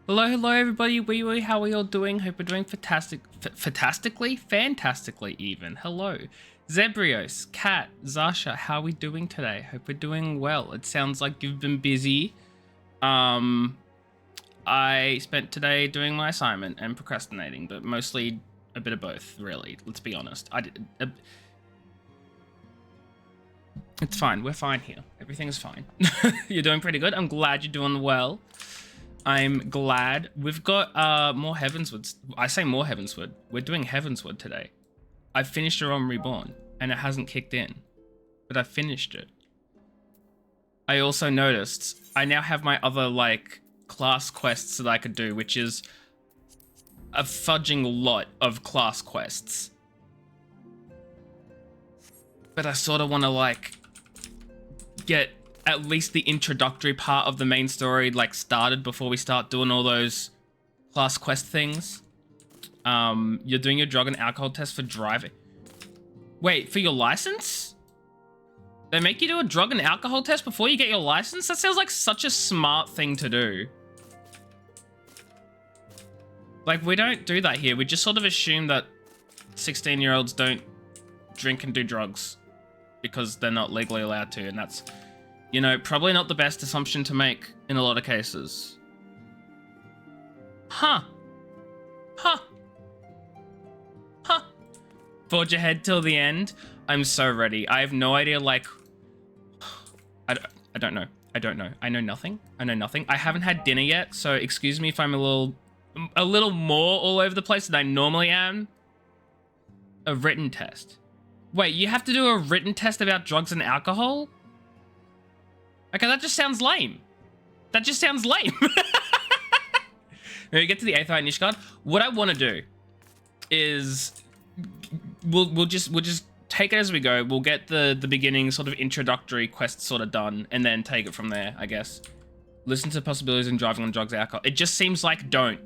Hello everybody, wee how are you all doing? Hope you're doing fantastically even. Hello. Zebrios, Kat, Zasha, how are we doing today? Hope we're doing well. It sounds like you've been busy. I spent today doing my assignment and procrastinating, but mostly a bit of both, really. Let's be honest. It's fine. We're fine here. Everything's fine. You're doing pretty good. I'm glad you're doing well. I'm glad. We've got more Heavensward. I say more Heavensward. We're doing Heavensward today. I finished Realm Reborn, and it hasn't kicked in, but I finished it. I also noticed I now have my other, like, class quests that I could do, which is a fudging lot of class quests. But I sort of want to, like, get at least the introductory part of the main story, like, started before we start doing all those class quest things. You're doing your drug and alcohol test for driving. Wait, for your license? They make you do a drug and alcohol test before you get your license? That sounds like such a smart thing to do. Like, we don't do that here. We just sort of assume that 16-year-olds don't drink and do drugs because they're not legally allowed to, and that's, you know, probably not the best assumption to make in a lot of cases. Huh. Huh. Huh. Forge ahead till the end. I'm so ready. I have no idea, like... I don't know. I don't know. I know nothing. I know nothing. I haven't had dinner yet, so excuse me if I'm a little more all over the place than I normally am. A written test. Wait, you have to do a written test about drugs and alcohol? Okay, that just sounds lame. That just sounds lame. When we get to the 8th Eye Nishgard, what I want to do is we'll just take it as we go. We'll get the beginning sort of introductory quest sort of done, and then take it from there, I guess. Listen to possibilities in driving on drugs and alcohol. It just seems like don't.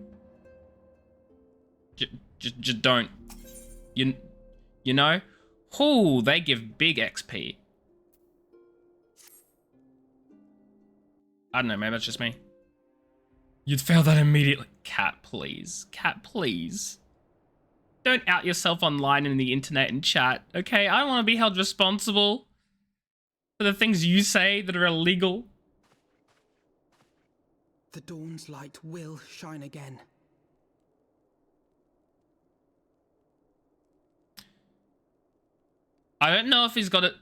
Just don't. You know? Ooh, they give big XP. I don't know, maybe that's just me. You'd fail that immediately. Cat, please. Cat, please. Don't out yourself online in the internet and chat, okay? I don't want to be held responsible for the things you say that are illegal. The dawn's light will shine again. I don't know if he's got it.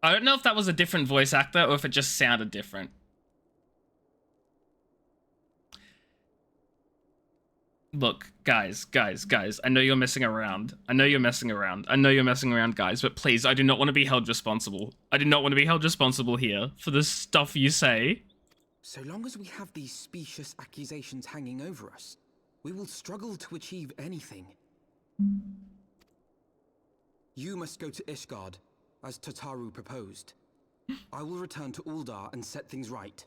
I don't know if that was a different voice actor or if it just sounded different. Look, guys, I know you're messing around. I know you're messing around, guys, but please, I do not want to be held responsible. I do not want to be held responsible here for the stuff you say. So long as we have these specious accusations hanging over us, we will struggle to achieve anything. You must go to Ishgard, as Tataru proposed. I will return to Uldar and set things right.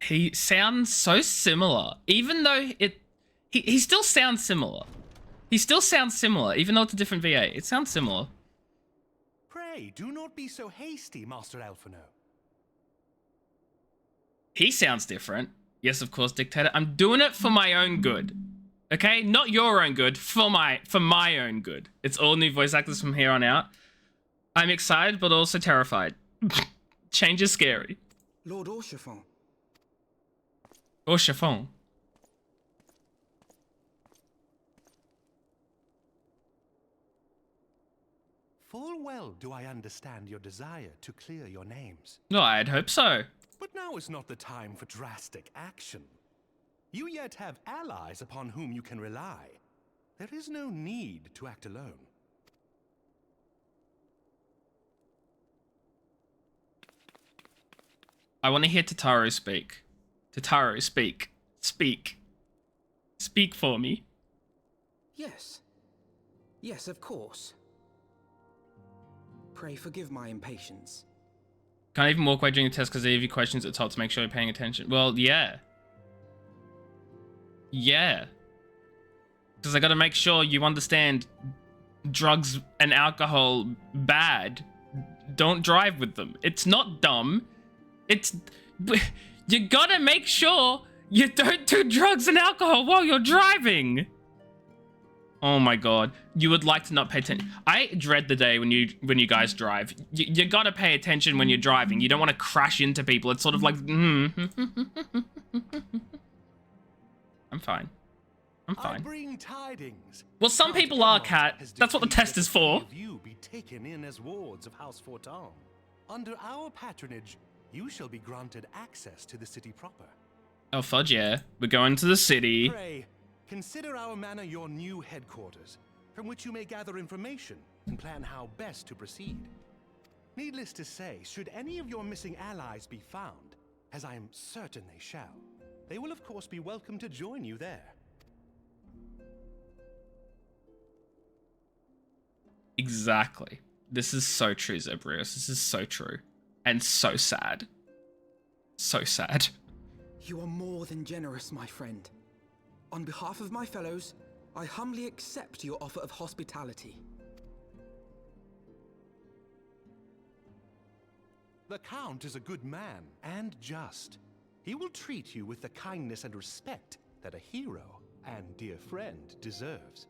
He sounds so similar, even though he still sounds similar. He still sounds similar, even though it's a different VA. It sounds similar. Pray, do not be so hasty, Master Alphino. He sounds different. Yes, of course, Dictator. I'm doing it for my own good. Okay? Not your own good, for my own good. It's all new voice actors from here on out. I'm excited, but also terrified. Change is scary. Lord Orchiffon. Orchiffon. Full well do I understand your desire to clear your names. No, I'd hope so. But now is not the time for drastic action. You yet have allies upon whom you can rely. There is no need to act alone. I want to hear Tataru speak. Tataru, speak. Speak. Speak for me. Yes. Yes, of course. Pray forgive my impatience. Can't even walk away during the test because they give you questions at the top to make sure you're paying attention. Well, yeah. Yeah. Because I got to make sure you understand drugs and alcohol bad. Don't drive with them. It's not dumb. It's... You gotta make sure you don't do drugs and alcohol while you're driving. Oh my god. You would like to not pay attention. I dread the day when you guys drive. You gotta pay attention when you're driving. You don't want to crash into people. It's sort of like, I'm fine. I'm I fine. bring tidings. Well, some Count people are, Edmond Cat. has That's what the decreed test that is for. three of you be taken in as wards of House Fortin. Under our patronage, you shall be granted access to the city proper. Oh, fudge, yeah. We're going to the city. Pray, consider our manor your new headquarters, from which you may gather information and plan how best to proceed. Needless to say, should any of your missing allies be found, as I am certain they shall, they will of course be welcome to join you there. Exactly. This is so true, Zebrius. This is so true. And so sad. So sad. You are more than generous, my friend. On behalf of my fellows, I humbly accept your offer of hospitality. The Count is a good man and just. He will treat you with the kindness and respect that a hero and dear friend deserves.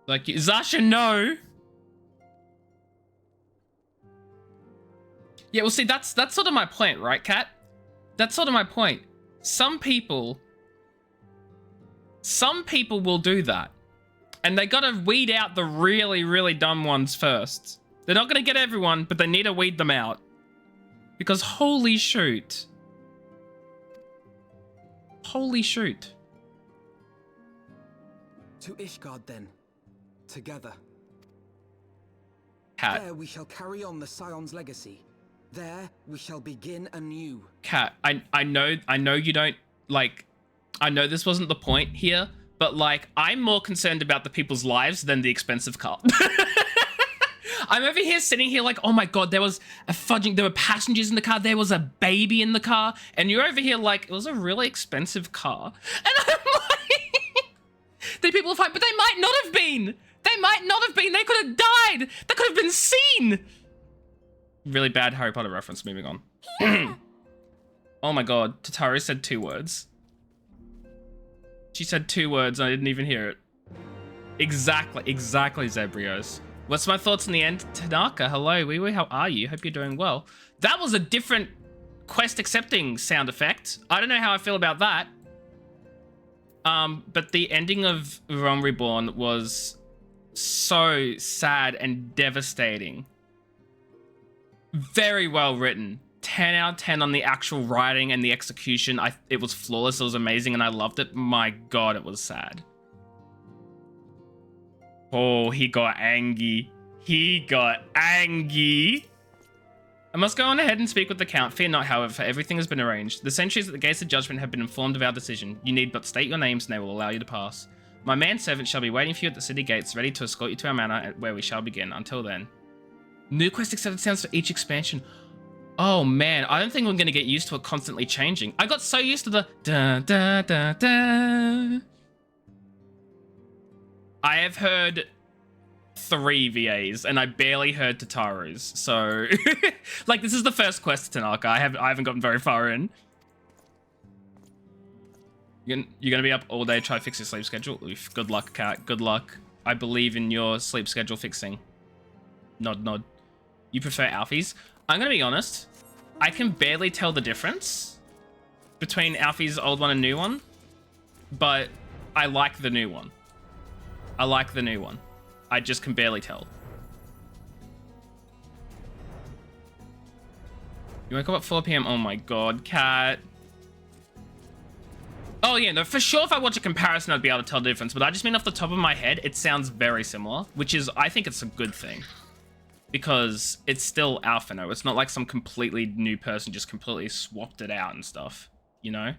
Like, Zasha, no! Yeah, well, see, that's sort of my point, right, Kat? That's sort of my point. Some people will do that. And they gotta weed out the really, really dumb ones first. They're not gonna get everyone, but they need to weed them out. Because holy shoot. Holy shoot. To Ishgard, then. Together. Kat. There we shall carry on the Scion's legacy. There we shall begin anew. Kat, I know you don't, like, I know this wasn't the point here, but, like, I'm more concerned about the people's lives than the expensive car. I'm over here sitting here like, oh my god, there was there were passengers in the car, there was a baby in the car, and you're over here like, it was a really expensive car. And I'm like, the people are fine, but they might not have been. They might not have been. They could have died. That could have been seen. Really bad Harry Potter reference, moving on. Oh my god, Tataru said 2 words. She said 2 words and I didn't even hear it. Exactly, Zebrios. What's my thoughts in the end? Tanaka, hello, Wee, how are you? Hope you're doing well. That was a different quest accepting sound effect. I don't know how I feel about that. But the ending of Realm Reborn was so sad and devastating. Very well written. 10 out of 10 on the actual writing and the execution. It was flawless. It was amazing and I loved it. My god, it was sad. Oh, he got angry. He got angry. I must go on ahead and speak with the Count. Fear not, however, for everything has been arranged. The sentries at the gates of judgment have been informed of our decision. You need but state your names and they will allow you to pass. My manservant shall be waiting for you at the city gates, ready to escort you to our manor where we shall begin. Until then. New quest accepted sounds for each expansion. Oh man, I don't think I'm gonna get used to it constantly changing. I got so used to the da da da da. I have heard 3 VAs and I barely heard Tataru's. So like this is the first quest to Tanaka. I haven't gotten very far in. You're gonna be up all day, try to fix your sleep schedule. Oof, good luck, Kat. Good luck. I believe in your sleep schedule fixing. Nod, nod. You prefer Alfie's? I'm gonna be honest. I can barely tell the difference between Alfie's old one and new one, but I like the new one. I like the new one. I just can barely tell. You wake up at 4 p.m. Oh my god, Cat. Oh yeah, no, for sure if I watch a comparison I'd be able to tell the difference, but I just mean off the top of my head, it sounds very similar, which is, I think it's a good thing. Because it's still Alphino. It's not like some completely new person just completely swapped it out and stuff, you know?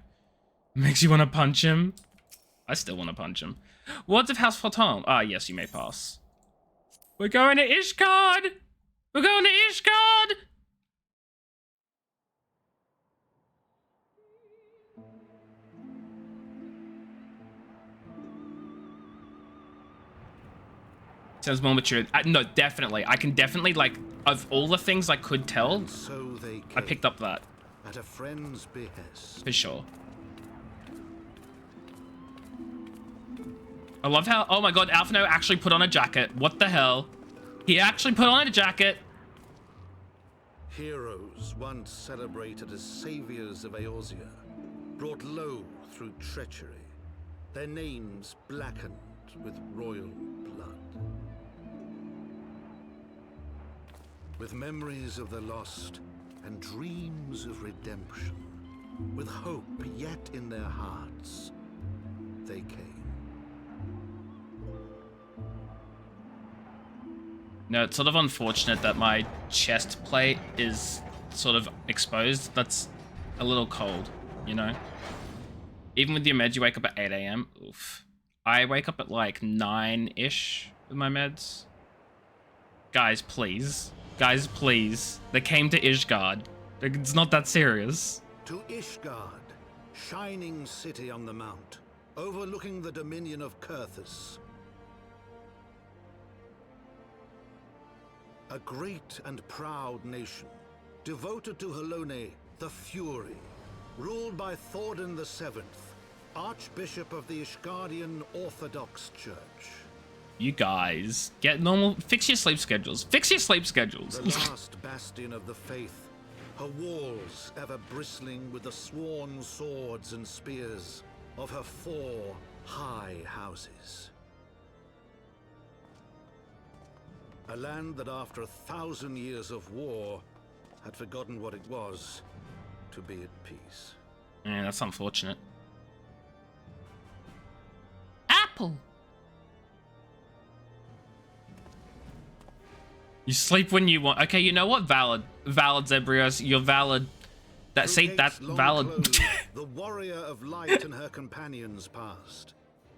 Makes you want to punch him? I still want to punch him. Words of House Fortin. Ah, yes, you may pass. We're going to Ishgard! We're going to Ishgard! Sounds more mature. No, definitely. I can definitely, like, of all the things I could tell, So they came, I picked up that. at a friend's behest. For sure. I love how, oh my god, Alphino actually put on a jacket. What the hell? He actually put on a jacket. Heroes once celebrated as saviors of Eorzea, brought low through treachery, their names blackened with royal blood. With memories of the lost and dreams of redemption, with hope yet in their hearts, they came. No, it's sort of unfortunate that my chest plate is sort of exposed. That's a little cold, you know? Even with your meds, you wake up at 8 a.m. Oof. I wake up at like 9-ish with my meds. Guys, please. Guys, please. They came to Ishgard. It's not that serious. To Ishgard, shining city on the mount, overlooking the dominion of Kurthus. A great and proud nation, devoted to Halone, the Fury, ruled by Thordan VII, Archbishop of the Ishgardian Orthodox Church. You guys, get normal, fix your sleep schedules. Fix your sleep schedules. The last bastion of the faith, her walls ever bristling with the sworn swords and spears of her 4 high houses. A land that after 1,000 years of war had forgotten what it was to be at peace. Yeah, that's unfortunate. Apple! You sleep when you want. Okay, you know what? Valid. Valid, Zebrios. You're valid. That, see, that's valid. Closed, the warrior of light and her companions passed,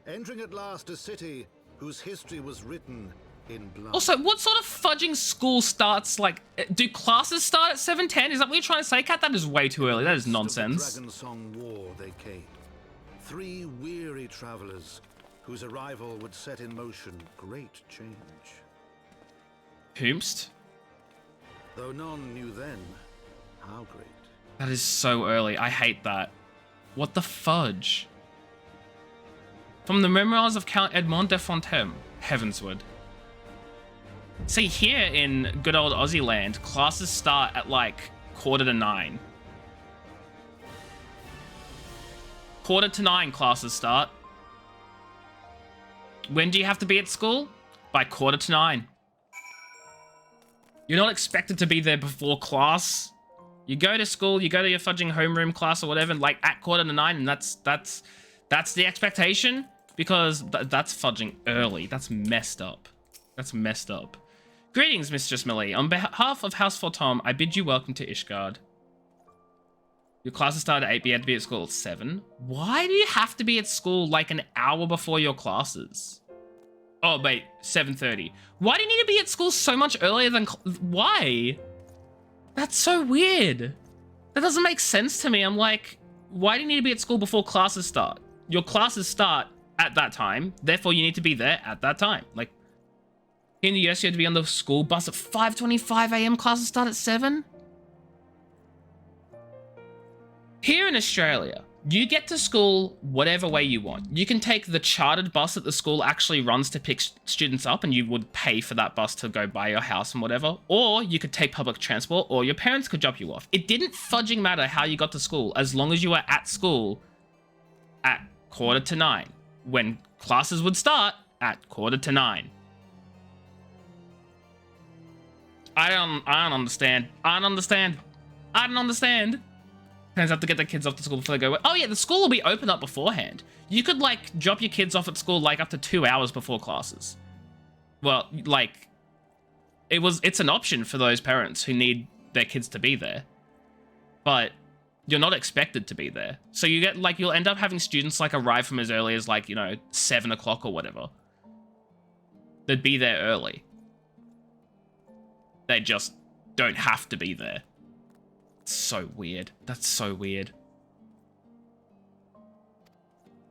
entering at last a city whose history was written in blood. Also, what sort of fudging school starts, like, do classes start at 7:10? Is that what you're trying to say, Kat? That is way too early. That is nonsense. Dragon Song War they came. 3 weary travelers whose arrival would set in motion great change. Whomst? Though none knew then how great. That is so early. I hate that. What the fudge? From the memoirs of Count Edmond de Fontaigne, Heavensward. See, here in good old Aussie land, classes start at like 8:45. 8:45 classes start. When do you have to be at school? By 8:45. You're not expected to be there before class. You go to school, you go to your fudging homeroom class or whatever, like at 8:45, and that's the expectation, because that's fudging early. That's messed up. That's messed up. Greetings, Mistress Millie. On behalf of House Fortom, I bid you welcome to Ishgard. Your classes start at 8, but you have to be at school at 7. Why do you have to be at school like an hour before your classes? Oh, wait, 7:30. Why do you need to be at school so much earlier than... Why? That's so weird. That doesn't make sense to me. I'm like, why do you need to be at school before classes start? Your classes start at that time, therefore you need to be there at that time. Like, in the US, you have to be on the school bus at 5:25 a.m. Classes start at 7? Here in Australia, you get to school whatever way you want. You can take the chartered bus that the school actually runs to pick students up, and you would pay for that bus to go by your house and whatever. Or you could take public transport, or your parents could drop you off. It didn't fudging matter how you got to school, as long as you were at school at 8:45, when classes would start at 8:45. I don't understand. I don't understand. I don't understand. Parents have to get their kids off to school before they go. Oh yeah, the school will be open up beforehand. You could like drop your kids off at school like up to 2 hours before classes. Well, like it's an option for those parents who need their kids to be there, but you're not expected to be there. So you get like, you'll end up having students like arrive from as early as like, you know, 7 o'clock or whatever. They'd be there early. They just don't have to be there. So weird. That's so weird.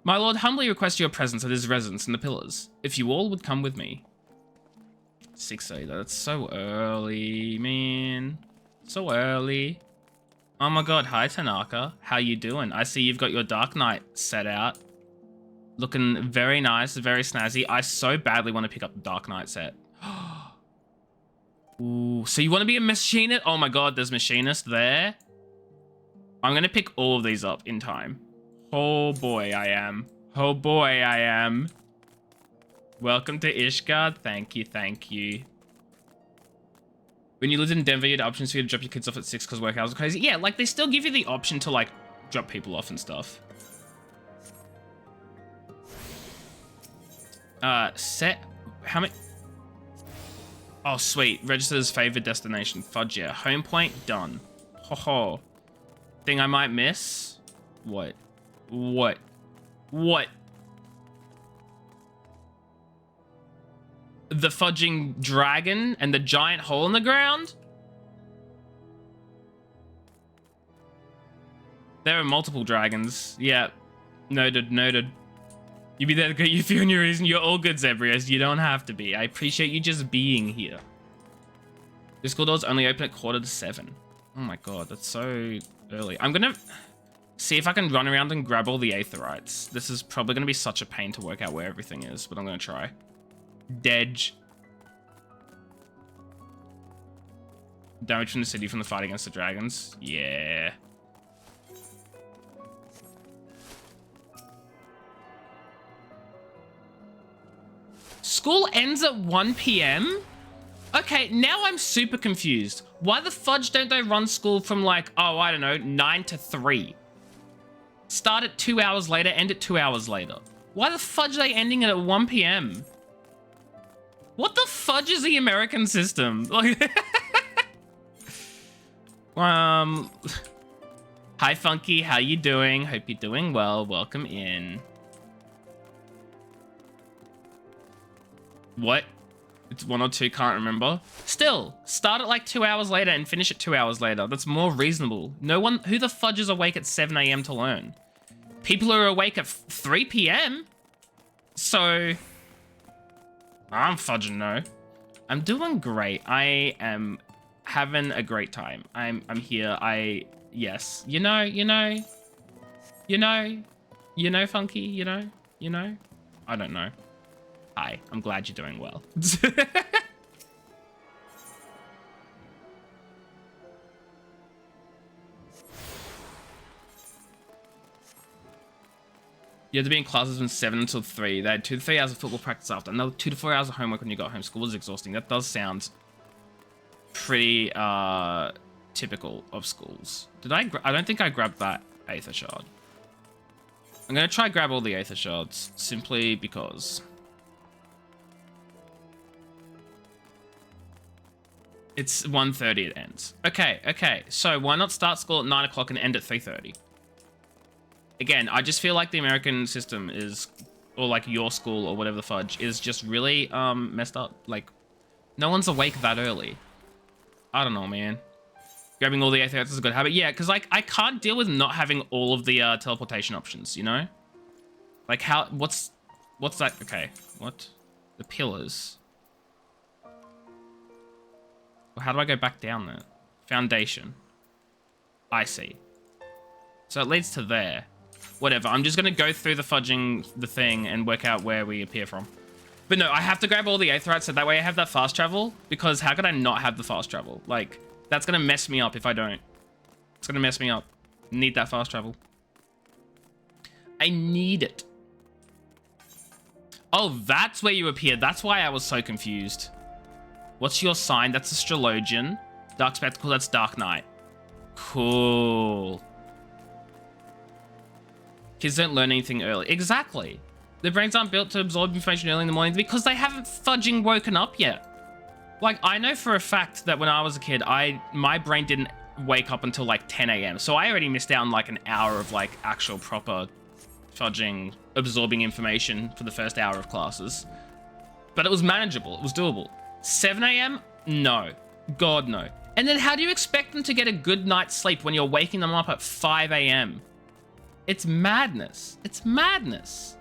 My lord humbly requests your presence at his residence in the Pillars. If you all would come with me. 6:30. That's so early, man. So early. Oh my god. Hi, Tanaka. How you doing? I see you've got your Dark Knight set out. Looking very nice, very snazzy. I so badly want to pick up the Dark Knight set. Ooh, so you want to be a machinist? Oh my god, there's machinist there. I'm going to pick all of these up in time. Oh boy, I am. Oh boy, I am. Welcome to Ishgard. Thank you, thank you. When you lived in Denver, you had options for you to drop your kids off at 6 because work hours are crazy. Yeah, like they still give you the option to like drop people off and stuff. Set, how many? Oh, sweet. Register as favored destination. Fudge, yeah. Home point, done. Ho ho. Thing I might miss? What? What? What? The fudging dragon and the giant hole in the ground? There are multiple dragons. Yeah. Noted, noted. You be there to get you feel your reason. You're all good, Zebrius. You don't have to be. I appreciate you just being here. The school doors only open at 6:45. Oh my god, that's so early. I'm gonna see if I can run around and grab all the aetherites. This is probably gonna be such a pain to work out where everything is, but I'm gonna try. Dedge. Damage from the city from the fight against the dragons. Yeah. School ends at 1 p.m? Okay, now I'm super confused. Why the fudge don't they run school from like, oh, I don't know, 9 to 3? Start at 2 hours later, end at 2 hours later. Why the fudge are they ending it at 1 p.m? What the fudge is the American system? Like, hi Funky, how you doing? Hope you're doing well. Welcome in. What? It's 1 or 2, can't remember. Still, start at like 2 hours later and finish at 2 hours later. That's more reasonable. No one, who the fudge is awake at 7 a.m. to learn? People are awake at 3 p.m. So, I'm fudging no. I'm doing great. I am having a great time. I'm here. Yes. You know, Funky, you know. I don't know. Hi, I'm glad you're doing well. You had to be in classes from 7 until 3. They had 2 to 3 hours of football practice after. Another 2 to 4 hours of homework when you got home. School was exhausting. That does sound pretty typical of schools. Did I don't think I grabbed that Aether Shard. I'm going to try grab all the Aether Shards simply because it's 1:30 it ends. Okay. So why not start school at 9 o'clock and end at 3:30? Again, I just feel like the American system is, or like your school or whatever the fudge, is just really messed up. Like, no one's awake that early. I don't know, man. Grabbing all the aetherites is a good habit. Yeah, because like I can't deal with not having all of the teleportation options, you know? Like how, what's that? Okay, what? The pillars. Well, how do I go back down there? Foundation. I see. So it leads to there. Whatever, I'm just gonna go through the thing and work out where we appear from. But no, I have to grab all the aetherites so that way I have that fast travel, because how could I not have the fast travel? Like, that's gonna mess me up if I don't. It's gonna mess me up. Need that fast travel. I need it. Oh, that's where you appear. That's why I was so confused. What's your sign? That's Astrologian. Dark Spectacle, that's Dark Knight. Cool. Kids don't learn anything early. Exactly. Their brains aren't built to absorb information early in the morning because they haven't fudging woken up yet. Like, I know for a fact that when I was a kid, my brain didn't wake up until like 10 a.m. So I already missed out on like an hour of like actual proper fudging, absorbing information for the first hour of classes. But it was manageable. It was doable. 7 a.m.? No. God, no. And then how do you expect them to get a good night's sleep when you're waking them up at 5 a.m.? It's madness. It's madness.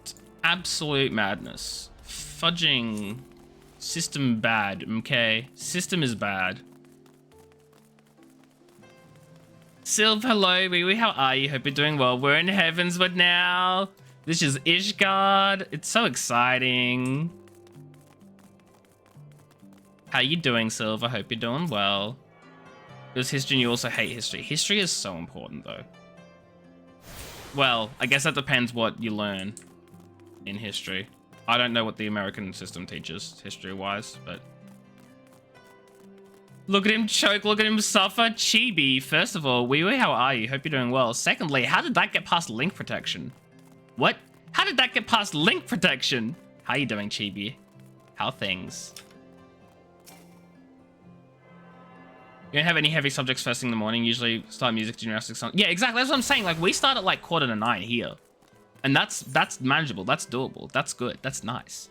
It's absolute madness. Fudging System bad, okay? System is bad. Sylv, hello, Wee, how are you? Hope you're doing well. We're in Heavensward now. This is Ishgard. It's so exciting. How you doing, Sylv? I hope you're doing well. There's history and you also hate history. History is so important, though. Well, I guess that depends what you learn in history. I don't know what the American system teaches history-wise, but... Look at him choke, look at him suffer. Chibi, first of all, Wee, how are you? Hope you're doing well. Secondly, how did that get past link protection? What? How did that get past link protection? How you doing, Chibi? How things? You don't have any heavy subjects first thing in the morning, usually start music, gymnastics. Yeah, exactly, that's what I'm saying. Like, we start at like 8:45 here. And that's manageable, that's doable, that's good, that's nice.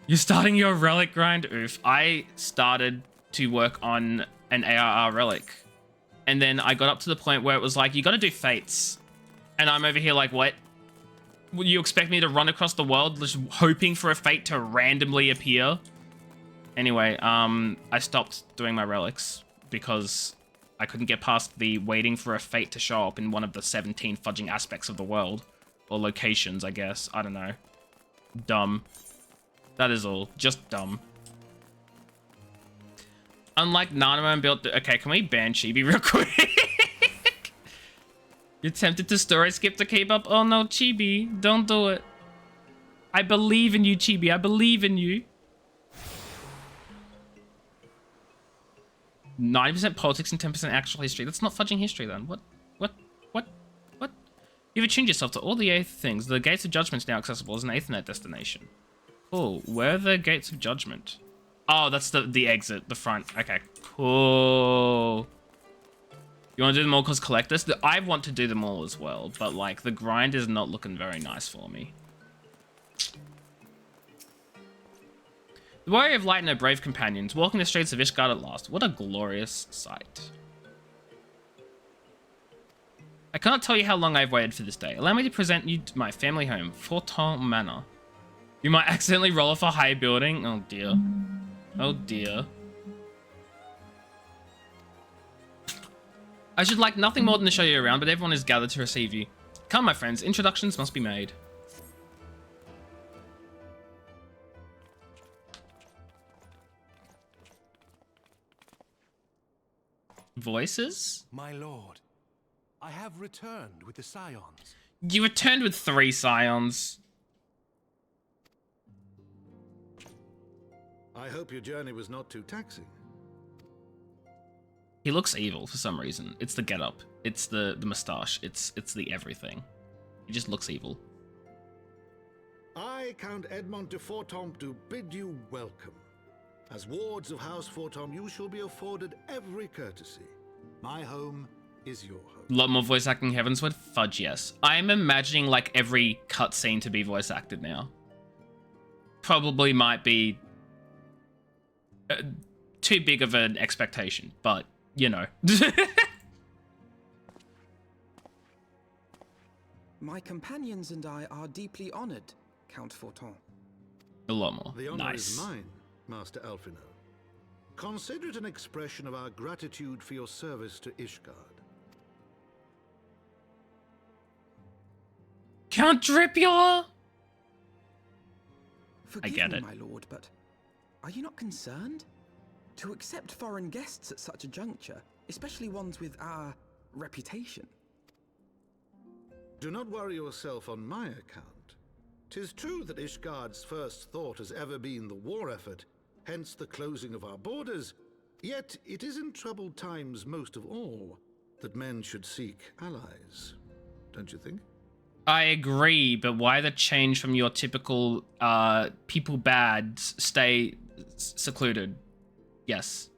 You're starting your relic grind? Oof. I started to work on an ARR relic. And then I got up to the point where it was like, you gotta do fates. And I'm over here like, what? Would you expect me to run across the world just hoping for a fate to randomly appear? Anyway, I stopped doing my relics because I couldn't get past the waiting for a fate to show up in one of the 17 fudging aspects of the world. Or locations, I guess. I don't know. Dumb. That is all. Just dumb. Unlike Nanamo and built... Okay, can we ban Chibi real quick? You're tempted to story skip to keep up? Oh no, Chibi. Don't do it. I believe in you, Chibi. I believe in you. 90% politics and 10% actual history. That's not fudging history then. What? You've attuned yourself to all the 8th things. The Gates of Judgment is now accessible as an Aethernet destination. Cool. Where are the Gates of Judgment? Oh, that's the exit, the front. Okay, cool. You want to do them all because collectors? I want to do them all as well, but like the grind is not looking very nice for me. The Warrior of Light and her brave companions, walking the streets of Ishgard at last. What a glorious sight. I cannot tell you how long I've waited for this day. Allow me to present you to my family home, Forton Manor. You might accidentally roll off a high building. Oh dear. Oh dear. I should like nothing more than to show you around, but everyone is gathered to receive you. Come, my friends, introductions must be made. Voices? My lord, I have returned with the Scions. You returned with 3 Scions. I hope your journey was not too taxing. He looks evil for some reason. It's the getup. It's the moustache. It's the everything. He just looks evil. I, Count Edmond de Fortom, do bid you welcome. As wards of House Fortom, you shall be afforded every courtesy. My home is your home. A lot more voice acting Heavensward? Fudge, yes. I'm imagining like every cutscene to be voice acted now. Probably might be too big of an expectation, but you know. My companions and I are deeply honored, Count Forton. A lot more. The honor Nice. is mine, Master Alphino. Consider it an expression of our gratitude for your service to Ishgard. Count Dripula? Forgive get me, it. my lord, but are you not concerned? To accept foreign guests at such a juncture, especially ones with our reputation. Do not worry yourself on my account. 'Tis true that Ishgard's first thought has ever been the war effort, hence the closing of our borders, yet it is in troubled times most of all that men should seek allies. Don't you think? I agree, but why the change from your typical people bad stay secluded? Yes.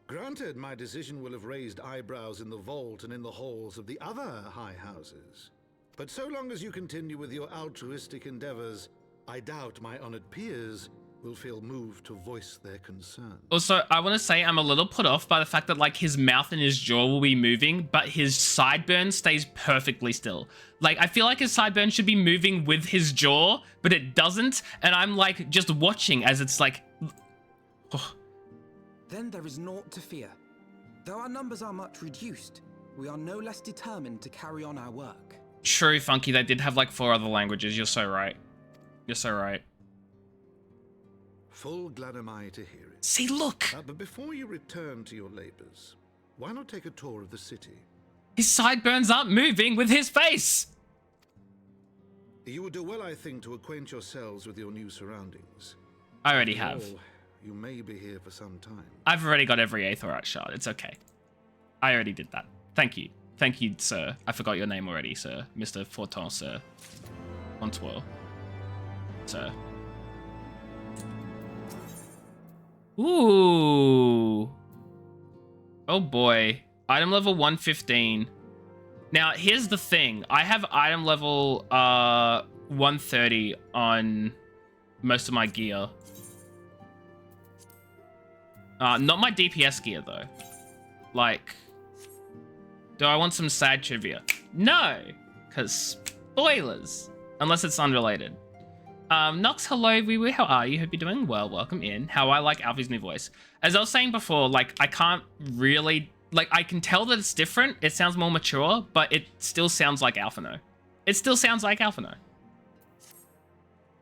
Granted, my decision will have raised eyebrows in the vault and in the halls of the other high houses. But so long as you continue with your altruistic endeavors, I doubt my honored peers will feel moved to voice their concern. Also, I want to say I'm a little put off by the fact that like his mouth and his jaw will be moving, but his sideburn stays perfectly still. Like, I feel like his sideburn should be moving with his jaw, but it doesn't. And I'm like just watching as it's like... Oh. Then there is naught to fear. Though our numbers are much reduced, we are no less determined to carry on our work. True, Funky, they did have like 4 other languages. You're so right. You're so right. Full glad am I to hear it. See, look! But before you return to your labors, why not take a tour of the city? His sideburns aren't moving with his face! You would do well, I think, to acquaint yourselves with your new surroundings. I already have. After all, you may be here for some time. I've already got every Aetherite shard. It's okay. I already did that. Thank you. Thank you, sir. I forgot your name already, sir. Mr. Fortin, sir. Montour. Sir. Ooh. Oh boy. Item level 115. Now, here's the thing. I have item level 130 on most of my gear. Not my DPS gear, though. Like, do I want some sad trivia? No, because spoilers. Unless it's unrelated. Nox, hello, Wee, how are you? Hope you're doing well. Welcome in. How I like Alfie's new voice. As I was saying before, like, I can't really... Like, I can tell that it's different. It sounds more mature, but it still sounds like Alphino. It still sounds like Alphino.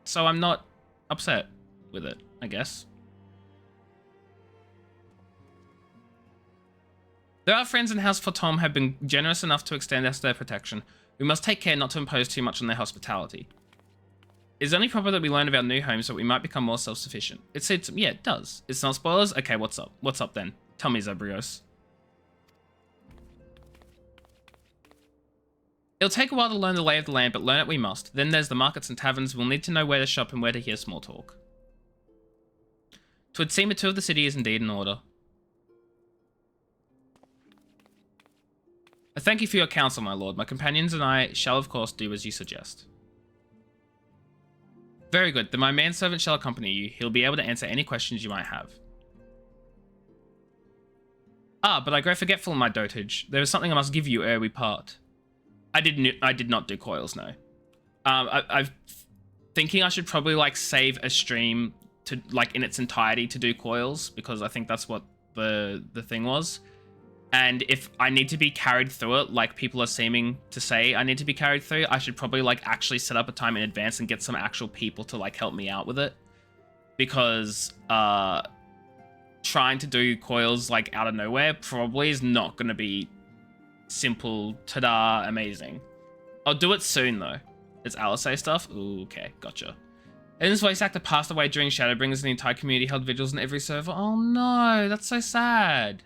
So I'm not upset with it, I guess. Though our friends in House for Tom have been generous enough to extend us their protection, we must take care not to impose too much on their hospitality. It's only proper that we learn of our new home so we might become more self-sufficient. Yeah, it does. It's not spoilers? Okay, what's up? What's up then? Tell me, Zabrios. It'll take a while to learn the lay of the land, but learn it we must. Then there's the markets and taverns. We'll need to know where to shop and where to hear small talk. 'Twould seem a tour of the city is indeed in order. I thank you for your counsel, my lord. My companions and I shall, of course, do as you suggest. Very good. Then my manservant shall accompany you. He'll be able to answer any questions you might have. Ah, but I grow forgetful in my dotage. There is something I must give you ere we part. I did not do coils, no. I'm thinking I should probably like save a stream to like in its entirety to do coils because I think that's what the thing was. And if I need to be carried through it, like people are seeming to say I need to be carried through, I should probably like actually set up a time in advance and get some actual people to like help me out with it. Because trying to do coils like out of nowhere probably is not going to be simple, ta-da, amazing. I'll do it soon though. It's Alisei stuff? Ooh, okay, gotcha. Eden's voice actor passed away during Shadowbringers and the entire community held vigils in every server. Oh no, that's so sad.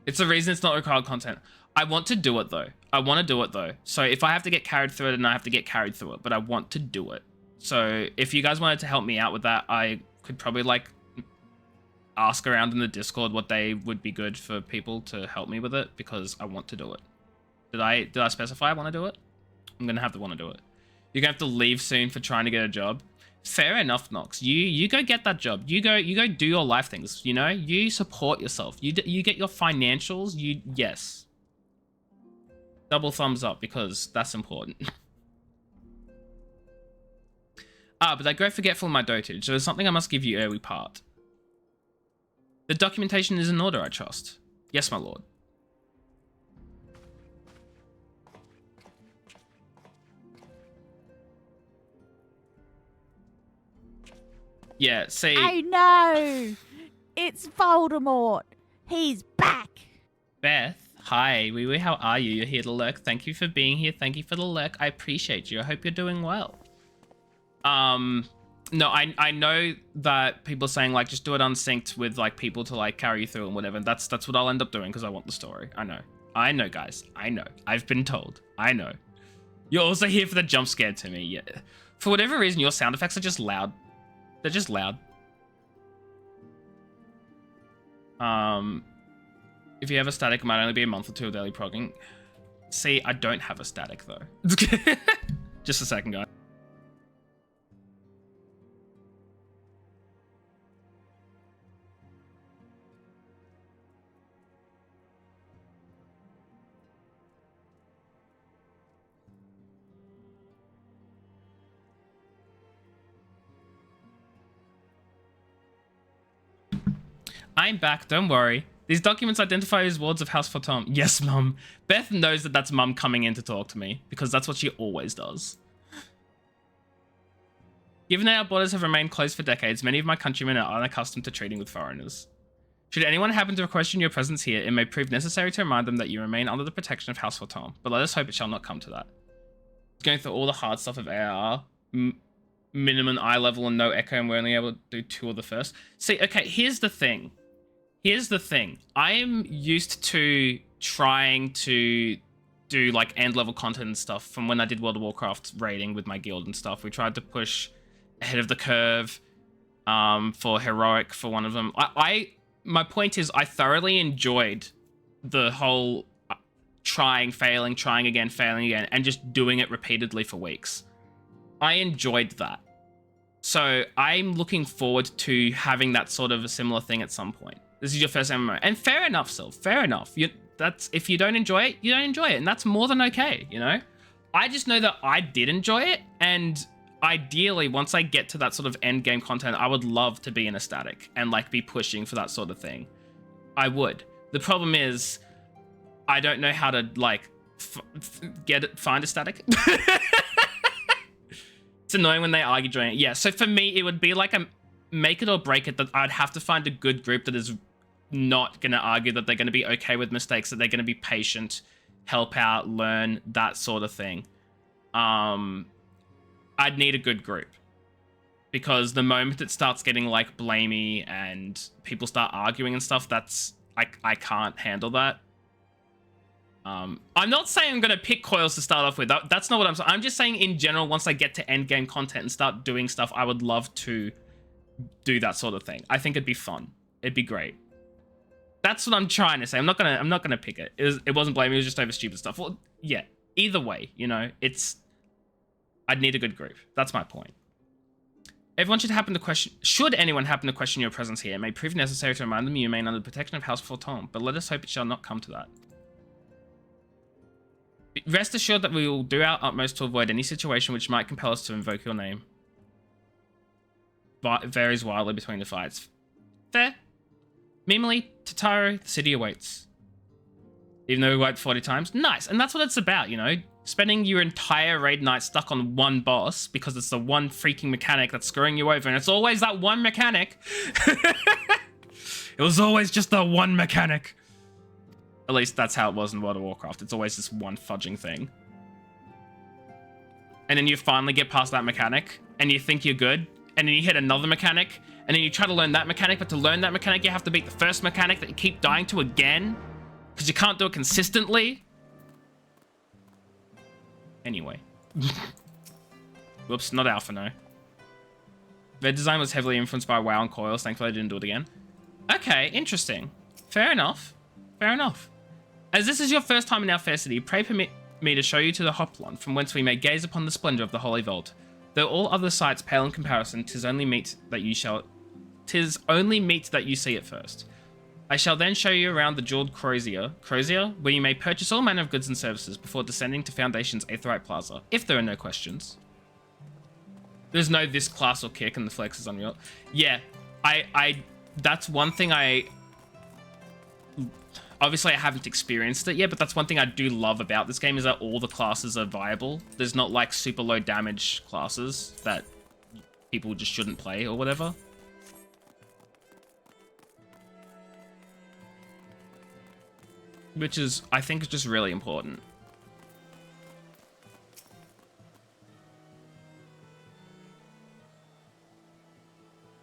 It's the reason it's not required content. I want to do it though. I want to do it though. So if I have to get carried through it, then I have to get carried through it, but I want to do it. So if you guys wanted to help me out with that, I could probably like ask around in the Discord what day would be good for people to help me with it because I want to do it. Did I specify I want to do it? I'm going to have to want to do it. You're going to have to leave soon for trying to get a job. Fair enough, Nox. You go get that job. You go do your life things, you know? You support yourself. You get your financials. Yes. Double thumbs up because that's important. But I grow forgetful in my dotage. So there's something I must give you ere we part. The documentation is in order, I trust. Yes, my lord. Yeah, see... Oh no! It's Voldemort! He's back! Beth, hi. Wee, how are you? You're here to lurk. Thank you for being here. Thank you for the lurk. I appreciate you. I hope you're doing well. No, I know that people are saying, like, just do it unsynced with, like, people to, like, carry you through and whatever. That's what I'll end up doing because I want the story. I know. I know, guys. I know. I've been told. I know. You're also here for the jump scare to me. Yeah. For whatever reason, your sound effects are just loud. They're just loud. If you have a static, it might only be a month or two of daily progging. See, I don't have a static, though. Just a second, guys. I'm back, don't worry. These documents identify you as wards of House Fortom. Yes, Mum. Beth knows that that's Mum coming in to talk to me, because that's what she always does. Given that our borders have remained closed for decades, many of my countrymen are unaccustomed to treating with foreigners. Should anyone happen to question your presence here, it may prove necessary to remind them that you remain under the protection of House Fortom, but let us hope it shall not come to that. Going through all the hard stuff of AR, minimum eye level and no echo, and we're only able to do 2 of the first. See, okay, here's the thing. I am used to trying to do like end level content and stuff from when I did World of Warcraft raiding with my guild and stuff. We tried to push ahead of the curve for heroic for one of them. My point is I thoroughly enjoyed the whole trying, failing, trying again, failing again, and just doing it repeatedly for weeks. I enjoyed that. So I'm looking forward to having that sort of a similar thing at some point. This is your first MMO. And fair enough, Sylv. Fair enough. If you don't enjoy it, you don't enjoy it. And that's more than okay, you know? I just know that I did enjoy it. And ideally, once I get to that sort of end game content, I would love to be in a static and like be pushing for that sort of thing. I would. The problem is, I don't know how to like find a static. It's annoying when they argue during it. Yeah, so for me, it would be like a make it or break it that I'd have to find a good group that is not going to argue, that they're going to be okay with mistakes, that they're going to be patient, help out, learn, that sort of thing. I'd need a good group. Because the moment it starts getting like blamey and people start arguing and stuff, that's I can't handle that. I'm not saying I'm going to pick coils to start off with. That's not what I'm saying. I'm just saying in general, once I get to end game content and start doing stuff, I would love to do that sort of thing. I think it'd be fun. It'd be great. That's what I'm trying to say. I'm not gonna pick it. It wasn't blaming. It was just over stupid stuff. Well, yeah. Either way, you know, I'd need a good group. That's my point. Everyone should anyone happen to question your presence here, it may prove necessary to remind them you remain under the protection of House Fortom, but let us hope it shall not come to that. Rest assured that we will do our utmost to avoid any situation which might compel us to invoke your name. But it varies wildly between the fights. Fair. Mimily, Tataro, the city awaits. Even though we wiped 40 times. Nice. And that's what it's about, you know? Spending your entire raid night stuck on one boss because it's the one freaking mechanic that's screwing you over. And it's always that one mechanic. It was always just the one mechanic. At least that's how it was in World of Warcraft. It's always this one fudging thing. And then you finally get past that mechanic and you think you're good. And then you hit another mechanic. And then you try to learn that mechanic. But to learn that mechanic, you have to beat the first mechanic that you keep dying to again. Because you can't do it consistently. Anyway. Whoops, not alpha, no. Their design was heavily influenced by WoW and coils. Thankfully, I didn't do it again. Okay, interesting. Fair enough. Fair enough. As this is your first time in our fair city, pray permit me to show you to the Hoplon, from whence we may gaze upon the splendor of the Holy Vault. Though all other sights pale in comparison, 'tis only meet that you see it first. I shall then show you around the jeweled Crozier, where you may purchase all manner of goods and services before descending to Foundation's Aetheryte Plaza, if there are no questions. There's no this class or kick, and the flex is unreal. Yeah, that's one thing obviously I haven't experienced it yet, but that's one thing I do love about this game is that all the classes are viable. There's not like super low damage classes that people just shouldn't play or whatever. Which is, I think, is just really important.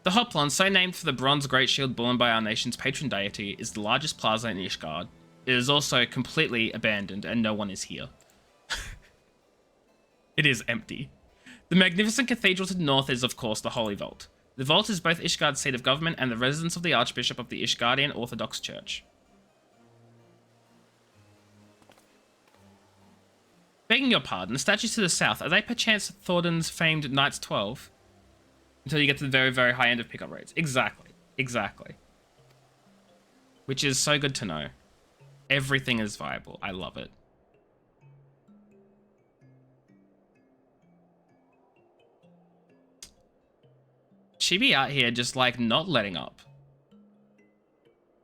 The Hoplon, so named for the bronze great shield borne by our nation's patron deity, is the largest plaza in Ishgard. It is also completely abandoned and no one is here. It is empty. The magnificent cathedral to the north is, of course, the Holy Vault. The vault is both Ishgard's seat of government and the residence of the Archbishop of the Ishgardian Orthodox Church. Begging your pardon, the statues to the south, are they perchance Thordan's famed Knights 12? Until you get to the very, very high end of pickup rates. Exactly. Exactly. Which is so good to know. Everything is viable. I love it. She be out here just like not letting up.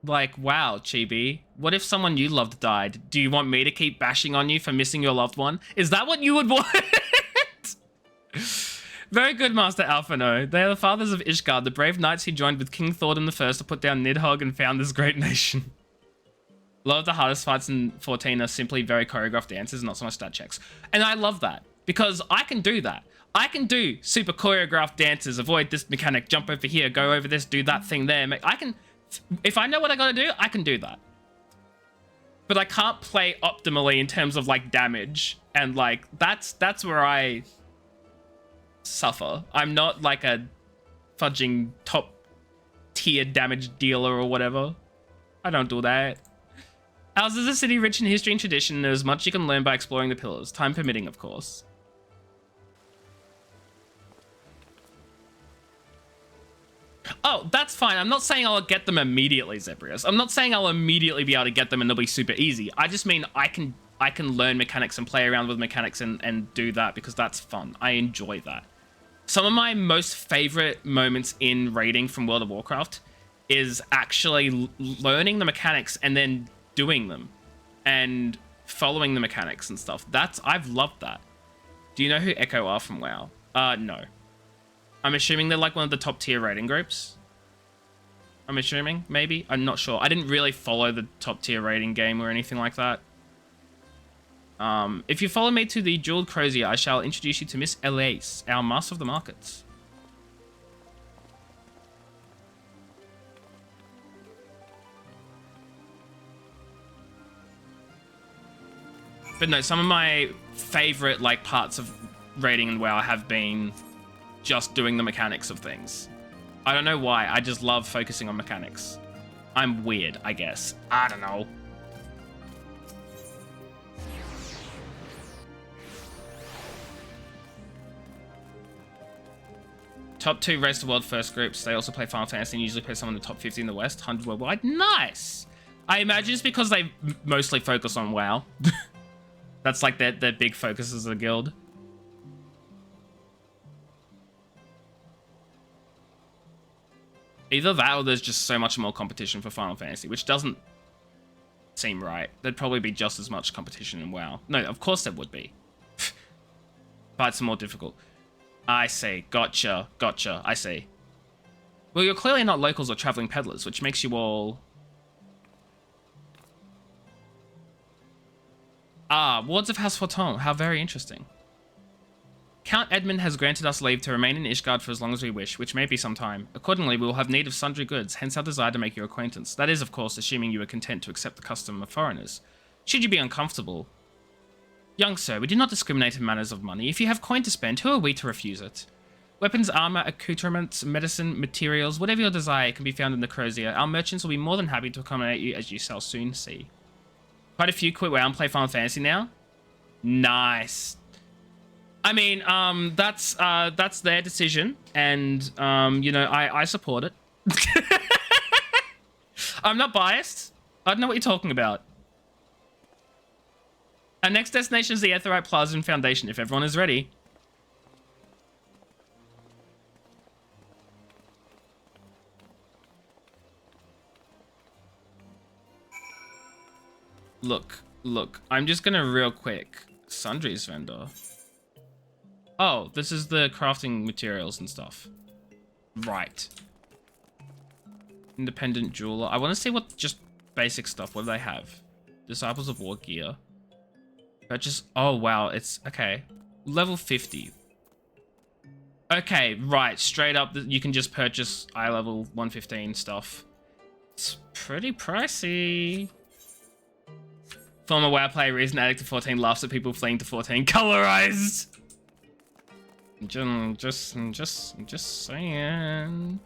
Like, wow, Chibi. What if someone you loved died? Do you want me to keep bashing on you for missing your loved one? Is that what you would want? Very good, Master Alphino. They are the fathers of Ishgard, the brave knights who joined with King Thordan I to put down Nidhogg and found this great nation. A lot of the hardest fights in 14 are simply very choreographed dances, not so much stat checks. And I love that, because I can do that. I can do super choreographed dances, avoid this mechanic, jump over here, go over this, do that thing there. I can, if I know what I gotta do, I can do that. But I can't play optimally in terms of like damage. And like, that's where I suffer. I'm not like a fudging top tier damage dealer or whatever. I don't do that. Ours is a city rich in history and tradition, and there's much you can learn by exploring the pillars, time permitting, of course. Oh, that's fine. I'm not saying I'll get them immediately, Zebrius. I'm not saying I'll immediately be able to get them and they'll be super easy. I just mean I can learn mechanics and play around with mechanics and do that because that's fun. I enjoy that. Some of my most favorite moments in raiding from World of Warcraft is actually learning the mechanics and then doing them and following the mechanics and stuff. I've loved that. Do you know who Echo are from WoW? No. I'm assuming they're like one of the top tier raiding groups. I'm assuming, maybe. I'm not sure. I didn't really follow the top tier raiding game or anything like that. If you follow me to the Jeweled Crozier, I shall introduce you to Miss Elise, our Master of the Markets. But no, some of my favorite like parts of raiding and WoW have been just doing the mechanics of things. I don't know why, I just love focusing on mechanics. I'm weird, I guess. I don't know. Top 2 race the world first groups. They also play Final Fantasy and usually play someone in the top 50 in the West, 100 worldwide. Nice! I imagine it's because they mostly focus on WoW. That's like their big focus as a guild. Either that or there's just so much more competition for Final Fantasy, which doesn't seem right. There'd probably be just as much competition in WoW. No, of course there would be. Fights are more difficult. I see. Gotcha. Gotcha. I see. Well, you're clearly not locals or traveling peddlers, which makes you all... Ah, wards of House Forton. How very interesting. Count Edmund has granted us leave to remain in Ishgard for as long as we wish, which may be some time. Accordingly, we will have need of sundry goods, hence our desire to make your acquaintance. That is, of course, assuming you are content to accept the custom of foreigners. Should you be uncomfortable... Young sir, we do not discriminate in matters of money. If you have coin to spend, who are we to refuse it? Weapons, armor, accoutrements, medicine, materials, whatever your desire can be found in the Crozier. Our merchants will be more than happy to accommodate you, as you shall soon see. Quite a few quit WoW and play Final Fantasy now. Nice. I mean, that's their decision, and you know, I support it. I'm not biased. I don't know what you're talking about. Our next destination is the Aetheryte Plaza and Foundation, if everyone is ready. Look, I'm just gonna real quick. Sundries vendor. Oh, this is the crafting materials and stuff. Right. Independent jeweler. I want to see what just basic stuff. What do they have? Disciples of War gear. Purchase. Oh, wow. It's okay. Level 50. Okay, right. Straight up, you can just purchase eye level 115 stuff. It's pretty pricey. Former WoW player, recent addict to 14, laughs at people fleeing to 14. Colorized! Just saying.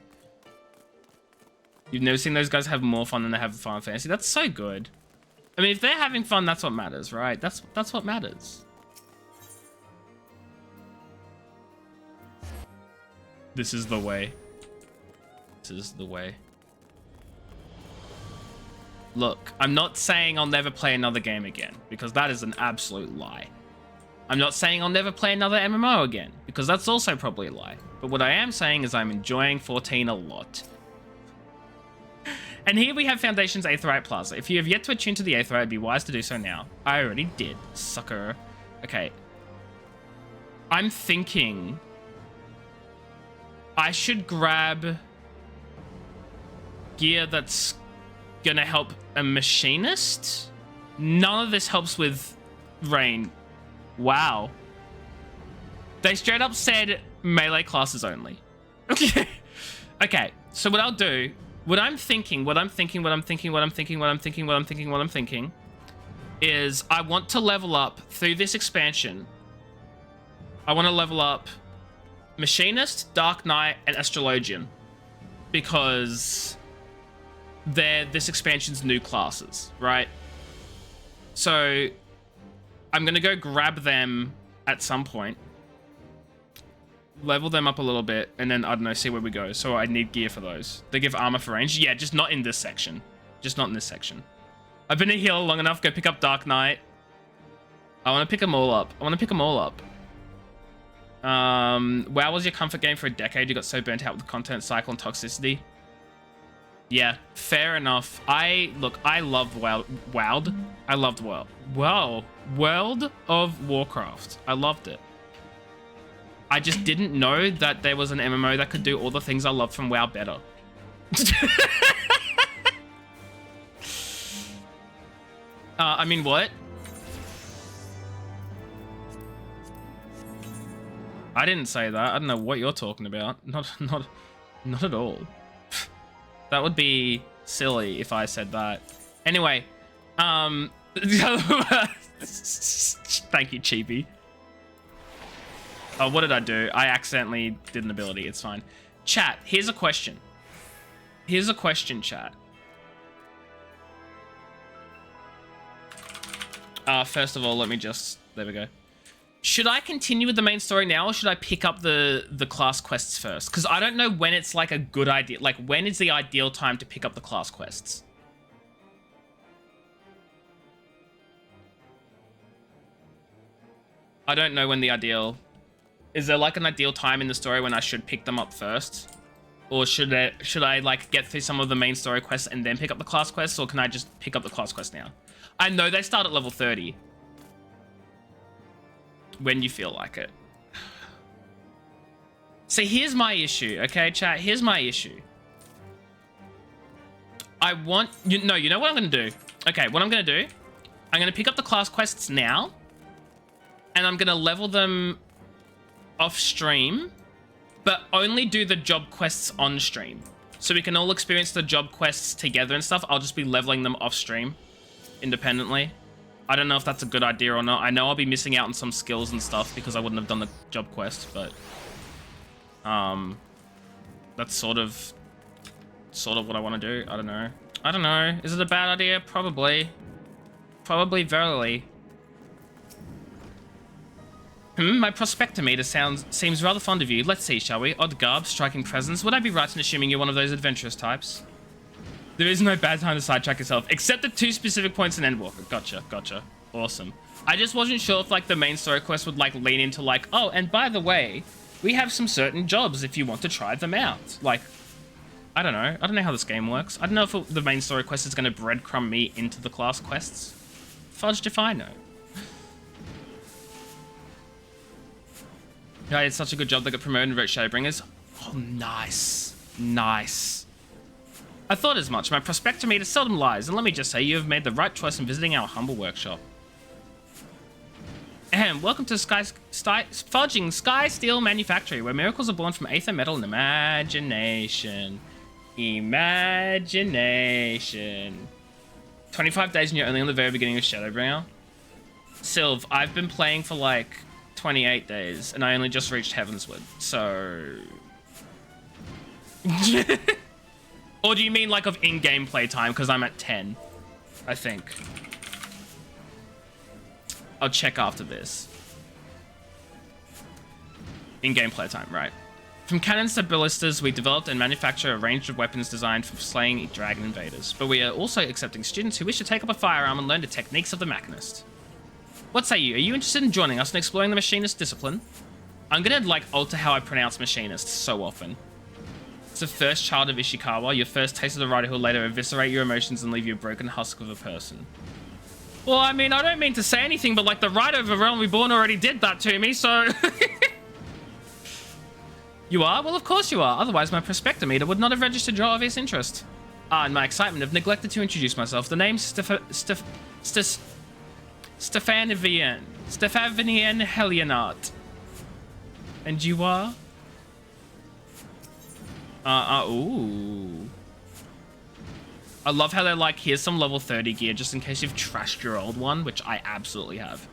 You've never seen those guys have more fun than they have in Final Fantasy? That's so good. I mean, if they're having fun, that's what matters, right? That's what matters. This is the way. This is the way. Look, I'm not saying I'll never play another game again, because that is an absolute lie. I'm not saying I'll never play another MMO again, because that's also probably a lie. But what I am saying is I'm enjoying 14 a lot. And here we have Foundation's Aetheryte Plaza. If you have yet to attune to the Aetheryte, it'd be wise to do so now. I already did, sucker. Okay. I'm thinking I should grab gear that's gonna help a machinist. None of this helps with rain. Wow. They straight up said melee classes only. Okay. Okay. So what I'll do, what I'm thinking is I want to level up through this expansion. I want to level up Machinist, Dark Knight, and Astrologian, because they're this expansion's new classes, right? So I'm gonna go grab them at some point, level them up a little bit, and then, I don't know, see where we go. So I need gear for those. They give armor for range. Yeah, just not in this section. Just not in this section. I've been a healer long enough. Go pick up Dark Knight. I want to pick them all up. WoW was your comfort game for a decade. You got so burnt out with the content cycle and toxicity. Yeah, fair enough. I loved WoW'd. I loved WoW. Wow. World of Warcraft. I loved it. I just didn't know that there was an MMO that could do all the things I loved from WoW better. I mean, what? I didn't say that. I don't know what you're talking about. Not at all. That would be silly if I said that. Anyway, thank you, Chibi. Oh, what did I do? I accidentally did an ability. It's fine. Chat, here's a question. Here's a question, chat. First of all, let me just... There we go. Should I continue with the main story now, or should I pick up the class quests first? Because I don't know when it's like a good idea. Like, when is the ideal time to pick up the class quests? I don't know when the ideal... Is there like an ideal time in the story when I should pick them up first? Or should I like get through some of the main story quests and then pick up the class quests? Or can I just pick up the class quests now? I know they start at level 30. When you feel like it. So here's my issue, okay, chat? Here's my issue. I want... you know what I'm going to do? Okay, what I'm going to do... I'm going to pick up the class quests now. And I'm going to level them off stream. But only do the job quests on stream. So we can all experience the job quests together and stuff. I'll just be leveling them off stream. Independently. I don't know if that's a good idea or not. I know I'll be missing out on some skills and stuff because I wouldn't have done the job quest, but... that's sort of what I want to do. I don't know. Is it a bad idea? Probably. Probably verily. My prospectometer seems rather fond of you. Let's see, shall we? Odd garb, striking presence. Would I be right in assuming you're one of those adventurous types? There is no bad time to sidetrack yourself, except at 2 specific points in Endwalker. Gotcha. Awesome. I just wasn't sure if, like, the main story quest would, like, lean into, like, oh, and by the way, we have some certain jobs if you want to try them out. Like, I don't know. I don't know how this game works. I don't know if the main story quest is going to breadcrumb me into the class quests. Fudged if I know. Yeah, it's such a good job they got promoted and wrote Shadowbringers. Oh, nice. Nice. I thought as much. My prospectometer seldom lies, and let me just say, you have made the right choice in visiting our humble workshop. Ahem, welcome to Fudging Sky Steel Manufactory, where miracles are born from aether, metal, and imagination. Imagination. 25 days and you're only on the very beginning of Shadowbringer. Sylv, I've been playing for like 28 days, and I only just reached Heavensward, so... Or do you mean like of in-game playtime? Because I'm at 10, I think. I'll check after this. In-game playtime, right. From cannons to ballistas, we developed and manufacture a range of weapons designed for slaying dragon invaders. But we are also accepting students who wish to take up a firearm and learn the techniques of the machinist. What say you? Are you interested in joining us in exploring the machinist discipline? I'm gonna like alter how I pronounce machinist so often. It's the first child of Ishikawa, your first taste of the writer who will later eviscerate your emotions and leave you a broken husk of a person. Well, I mean, I don't mean to say anything, but like the writer of A Realm Reborn already did that to me, so... You are? Well, of course you are. Otherwise, my prospectometer would not have registered your obvious interest. In my excitement, I've neglected to introduce myself. The name's Stefanian Helianart. And you are? Ooh. I love how they're like, here's some level 30 gear just in case you've trashed your old one, which I absolutely have.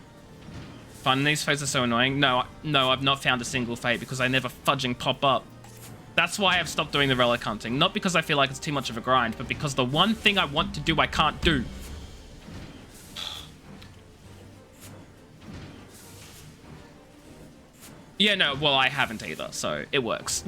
Fun, these fates are so annoying. No, I've not found a single fate because I never fudging pop up. That's why I've stopped doing the relic hunting. Not because I feel like it's too much of a grind, but because the one thing I want to do, I can't do. Yeah, no, well, I haven't either, so it works.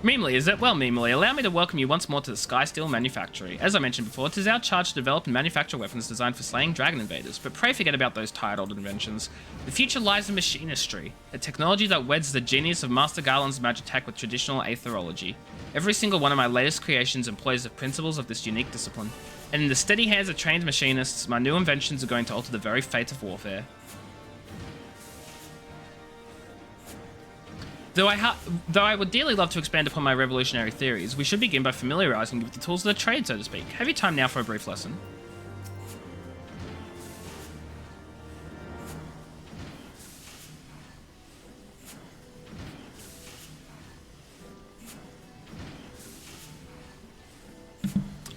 Memely, is it? Well, Memely, allow me to welcome you once more to the Sky Steel Manufactory. As I mentioned before, it is our charge to develop and manufacture weapons designed for slaying dragon invaders, but pray forget about those tired old inventions. The future lies in machinistry, a technology that weds the genius of Master Garland's magitech with traditional aetherology. Every single one of my latest creations employs the principles of this unique discipline, and in the steady hands of trained machinists, my new inventions are going to alter the very fate of warfare. Though I would dearly love to expand upon my revolutionary theories, we should begin by familiarizing you with the tools of the trade, so to speak. Have you time now for a brief lesson?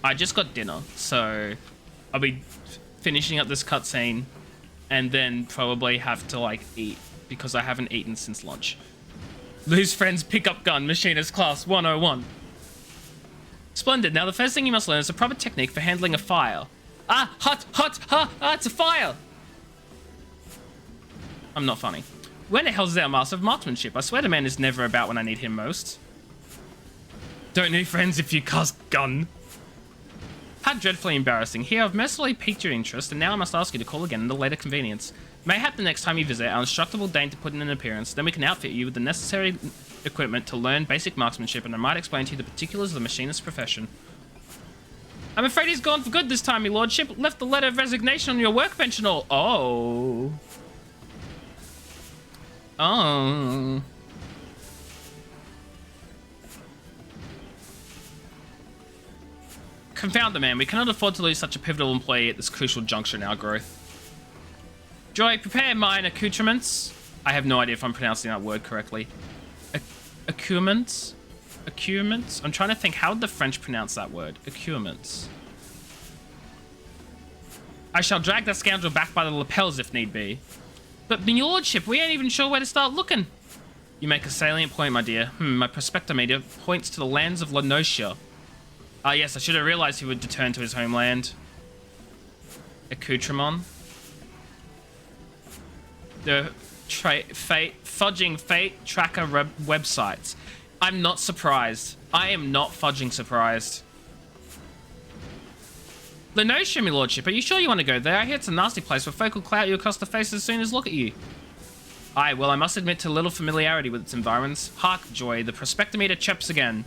I just got dinner, so I'll be finishing up this cutscene and then probably have to like eat because I haven't eaten since lunch. Lose friends, pick up gun, machinist class 101. Splendid. Now the first thing you must learn is a proper technique for handling a fire. It's a fire! I'm not funny. Where the hell's our master of marksmanship? I swear the man is never about when I need him most. Don't need friends if you cast gun. How dreadfully embarrassing. Here, I've mercifully piqued your interest, and now I must ask you to call again at a later convenience. Mayhap the next time you visit, our instructor will deign to put in an appearance, then we can outfit you with the necessary equipment to learn basic marksmanship, and I might explain to you the particulars of the machinist's profession. I'm afraid he's gone for good this time, your lordship. Left the letter of resignation on your workbench and all. Oh. Oh. Confound the man. We cannot afford to lose such a pivotal employee at this crucial juncture in our growth. Joy, prepare mine accoutrements. I have no idea if I'm pronouncing that word correctly. Accoutrements? Accoutrements? I'm trying to think, how would the French pronounce that word? Accoutrements. I shall drag that scoundrel back by the lapels if need be. But, my lordship, we ain't even sure where to start looking. You make a salient point, my dear. My prospectometer points to the lands of Lenosia. Ah, yes, I should have realized he would return to his homeland. Accoutrement. The fudging fate tracker websites. I'm not surprised. I am not fudging surprised. Lenosia, my lordship, are you sure you want to go there? I hear it's a nasty place where folk will clout you across the face as soon as look at you. Aye, well, I must admit to little familiarity with its environs. Hark, Joy, the prospectometer chirps again.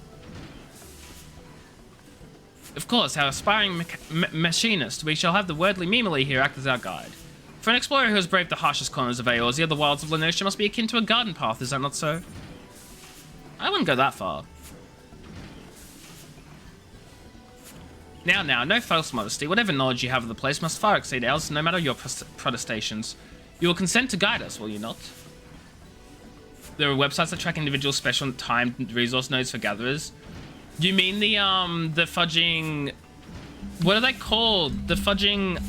Of course, our aspiring machinist, we shall have the wordly Memely here act as our guide. For an explorer who has braved the harshest corners of Eorzea, the wilds of Lenosia must be akin to a garden path, is that not so? I wouldn't go that far. Now, no false modesty. Whatever knowledge you have of the place must far exceed ours, no matter your protestations. You will consent to guide us, will you not? There are websites that track individual special timed resource nodes for gatherers. You mean the fudging... What are they called? The fudging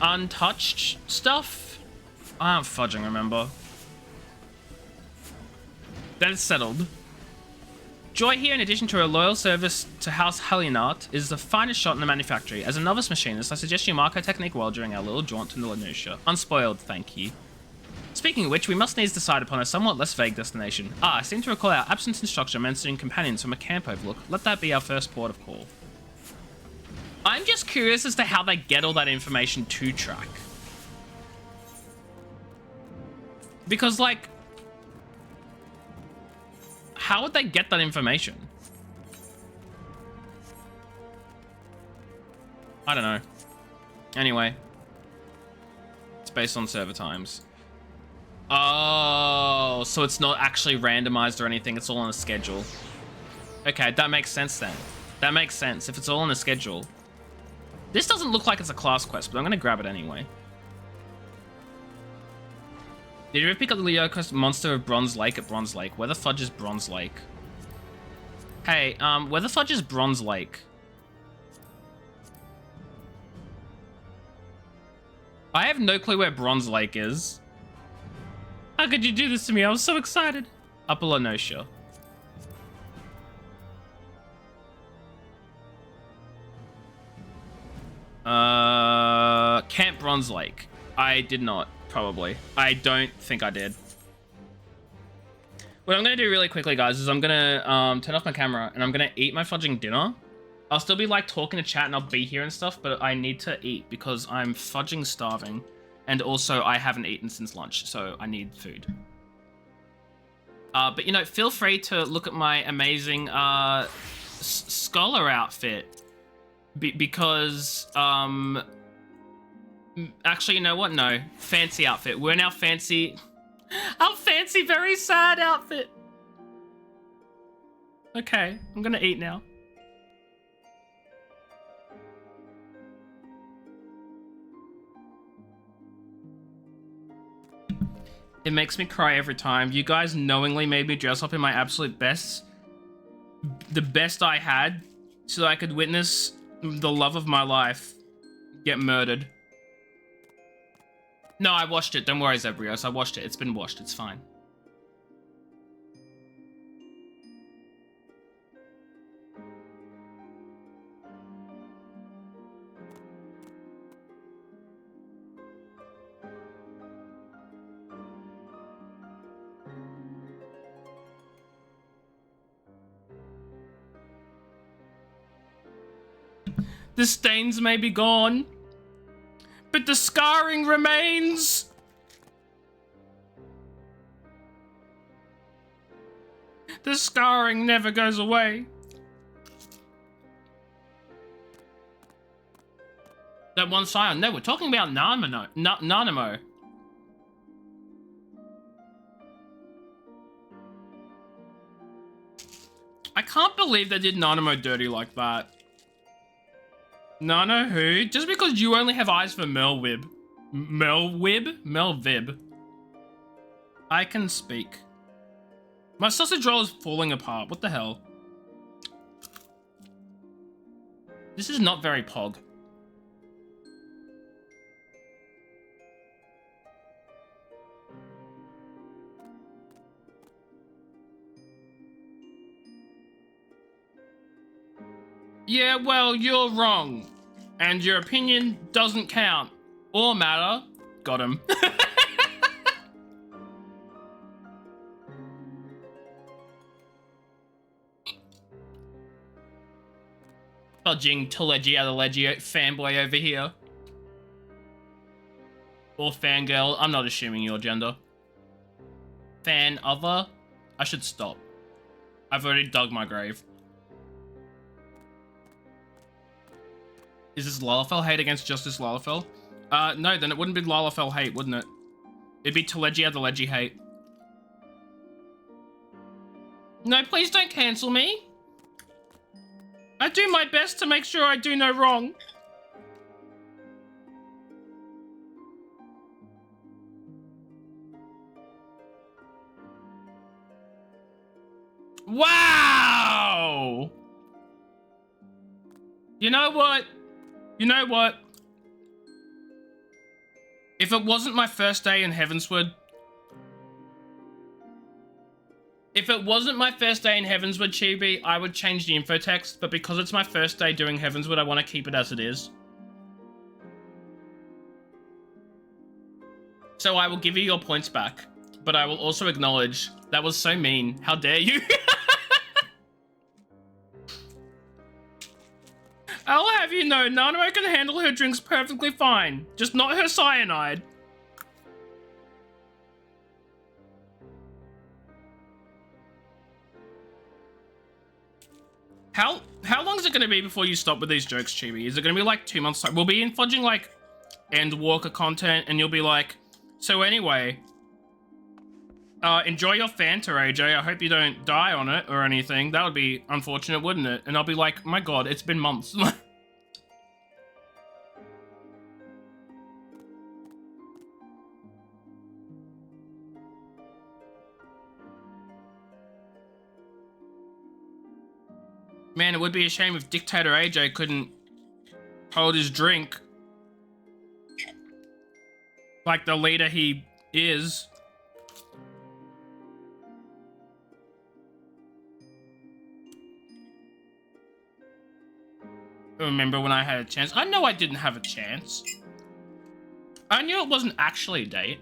untouched stuff? I don't fudging remember. That is settled. Joy here, in addition to her loyal service to House Helianart, is the finest shot in the manufactory. As a novice machinist, I suggest you mark her technique well during our little jaunt to Lenosia. Unspoiled, thank you. Speaking of which, we must needs decide upon a somewhat less vague destination. I seem to recall our absent instructor mentioning companions from a camp overlook. Let that be our first port of call. I'm just curious as to how they get all that information to track. Because, like, how would they get that information? I don't know. Anyway. It's based on server times. Oh, so it's not actually randomized or anything. It's all on a schedule. Okay, that makes sense then. That makes sense if it's all on a schedule. This doesn't look like it's a class quest, but I'm going to grab it anyway. Did you ever pick up the Lyoko monster of Bronze Lake at Bronze Lake? Where the fudge is Bronze Lake? Hey, where the fudge is Bronze Lake? I have no clue where Bronze Lake is. How could you do this to me? I was so excited. Upper Lenosha. Camp Bronze Lake. I did not, probably. I don't think I did. What I'm gonna do really quickly, guys, is I'm gonna turn off my camera and I'm gonna eat my fudging dinner. I'll still be like talking to chat and I'll be here and stuff, but I need to eat because I'm fudging starving. And also I haven't eaten since lunch, so I need food. But you know, feel free to look at my amazing scholar outfit. Because, actually, you know what? No. Fancy outfit. We're now fancy. Our fancy, very sad outfit. Okay, I'm gonna eat now. It makes me cry every time. You guys knowingly made me dress up in my absolute best. The best I had. So that I could witness the love of my life get murdered. No, I watched it. Don't worry, Zebrios. I watched it. It's been washed. It's fine. The stains may be gone, but the scarring remains. The scarring never goes away. That one scion. No, we're talking about Nanamo. I can't believe they did Nanamo dirty like that. Nano who? Just because you only have eyes for Melvib. Melvib? I can speak. My sausage roll is falling apart. What the hell? This is not very pog. Yeah, well, you're wrong. And your opinion doesn't count. Or matter. Got him. Fudging Telegy out of Leggy fanboy over here. Or fangirl. I'm not assuming your gender. Fan other? I should stop. I've already dug my grave. Is this Lalafell hate against Justice Lalafell? No, then it wouldn't be Lalafell hate, wouldn't it? It'd be Telegia the Leggy hate. No, please don't cancel me. I do my best to make sure I do no wrong. Wow! You know what? You know what? If it wasn't my first day in Heavensward... If it wasn't my first day in Heavensward, Chibi, I would change the info text, but because it's my first day doing Heavensward, I want to keep it as it is. So I will give you your points back, but I will also acknowledge that was so mean. How dare you? I'll have you know, Nanamo can handle her drinks perfectly fine, just not her cyanide. How long is it going to be before you stop with these jokes, Chibi? Is it going to be like 2 months time? We'll be fudging like Endwalker content, and you'll be like, so anyway, enjoy your Fanta, AJ. I hope you don't die on it or anything. That would be unfortunate, wouldn't it? And I'll be like, my God, it's been months. Man, it would be a shame if Dictator AJ couldn't hold his drink like the leader he is. Remember when I had a chance? I know I didn't have a chance. I knew it wasn't actually a date,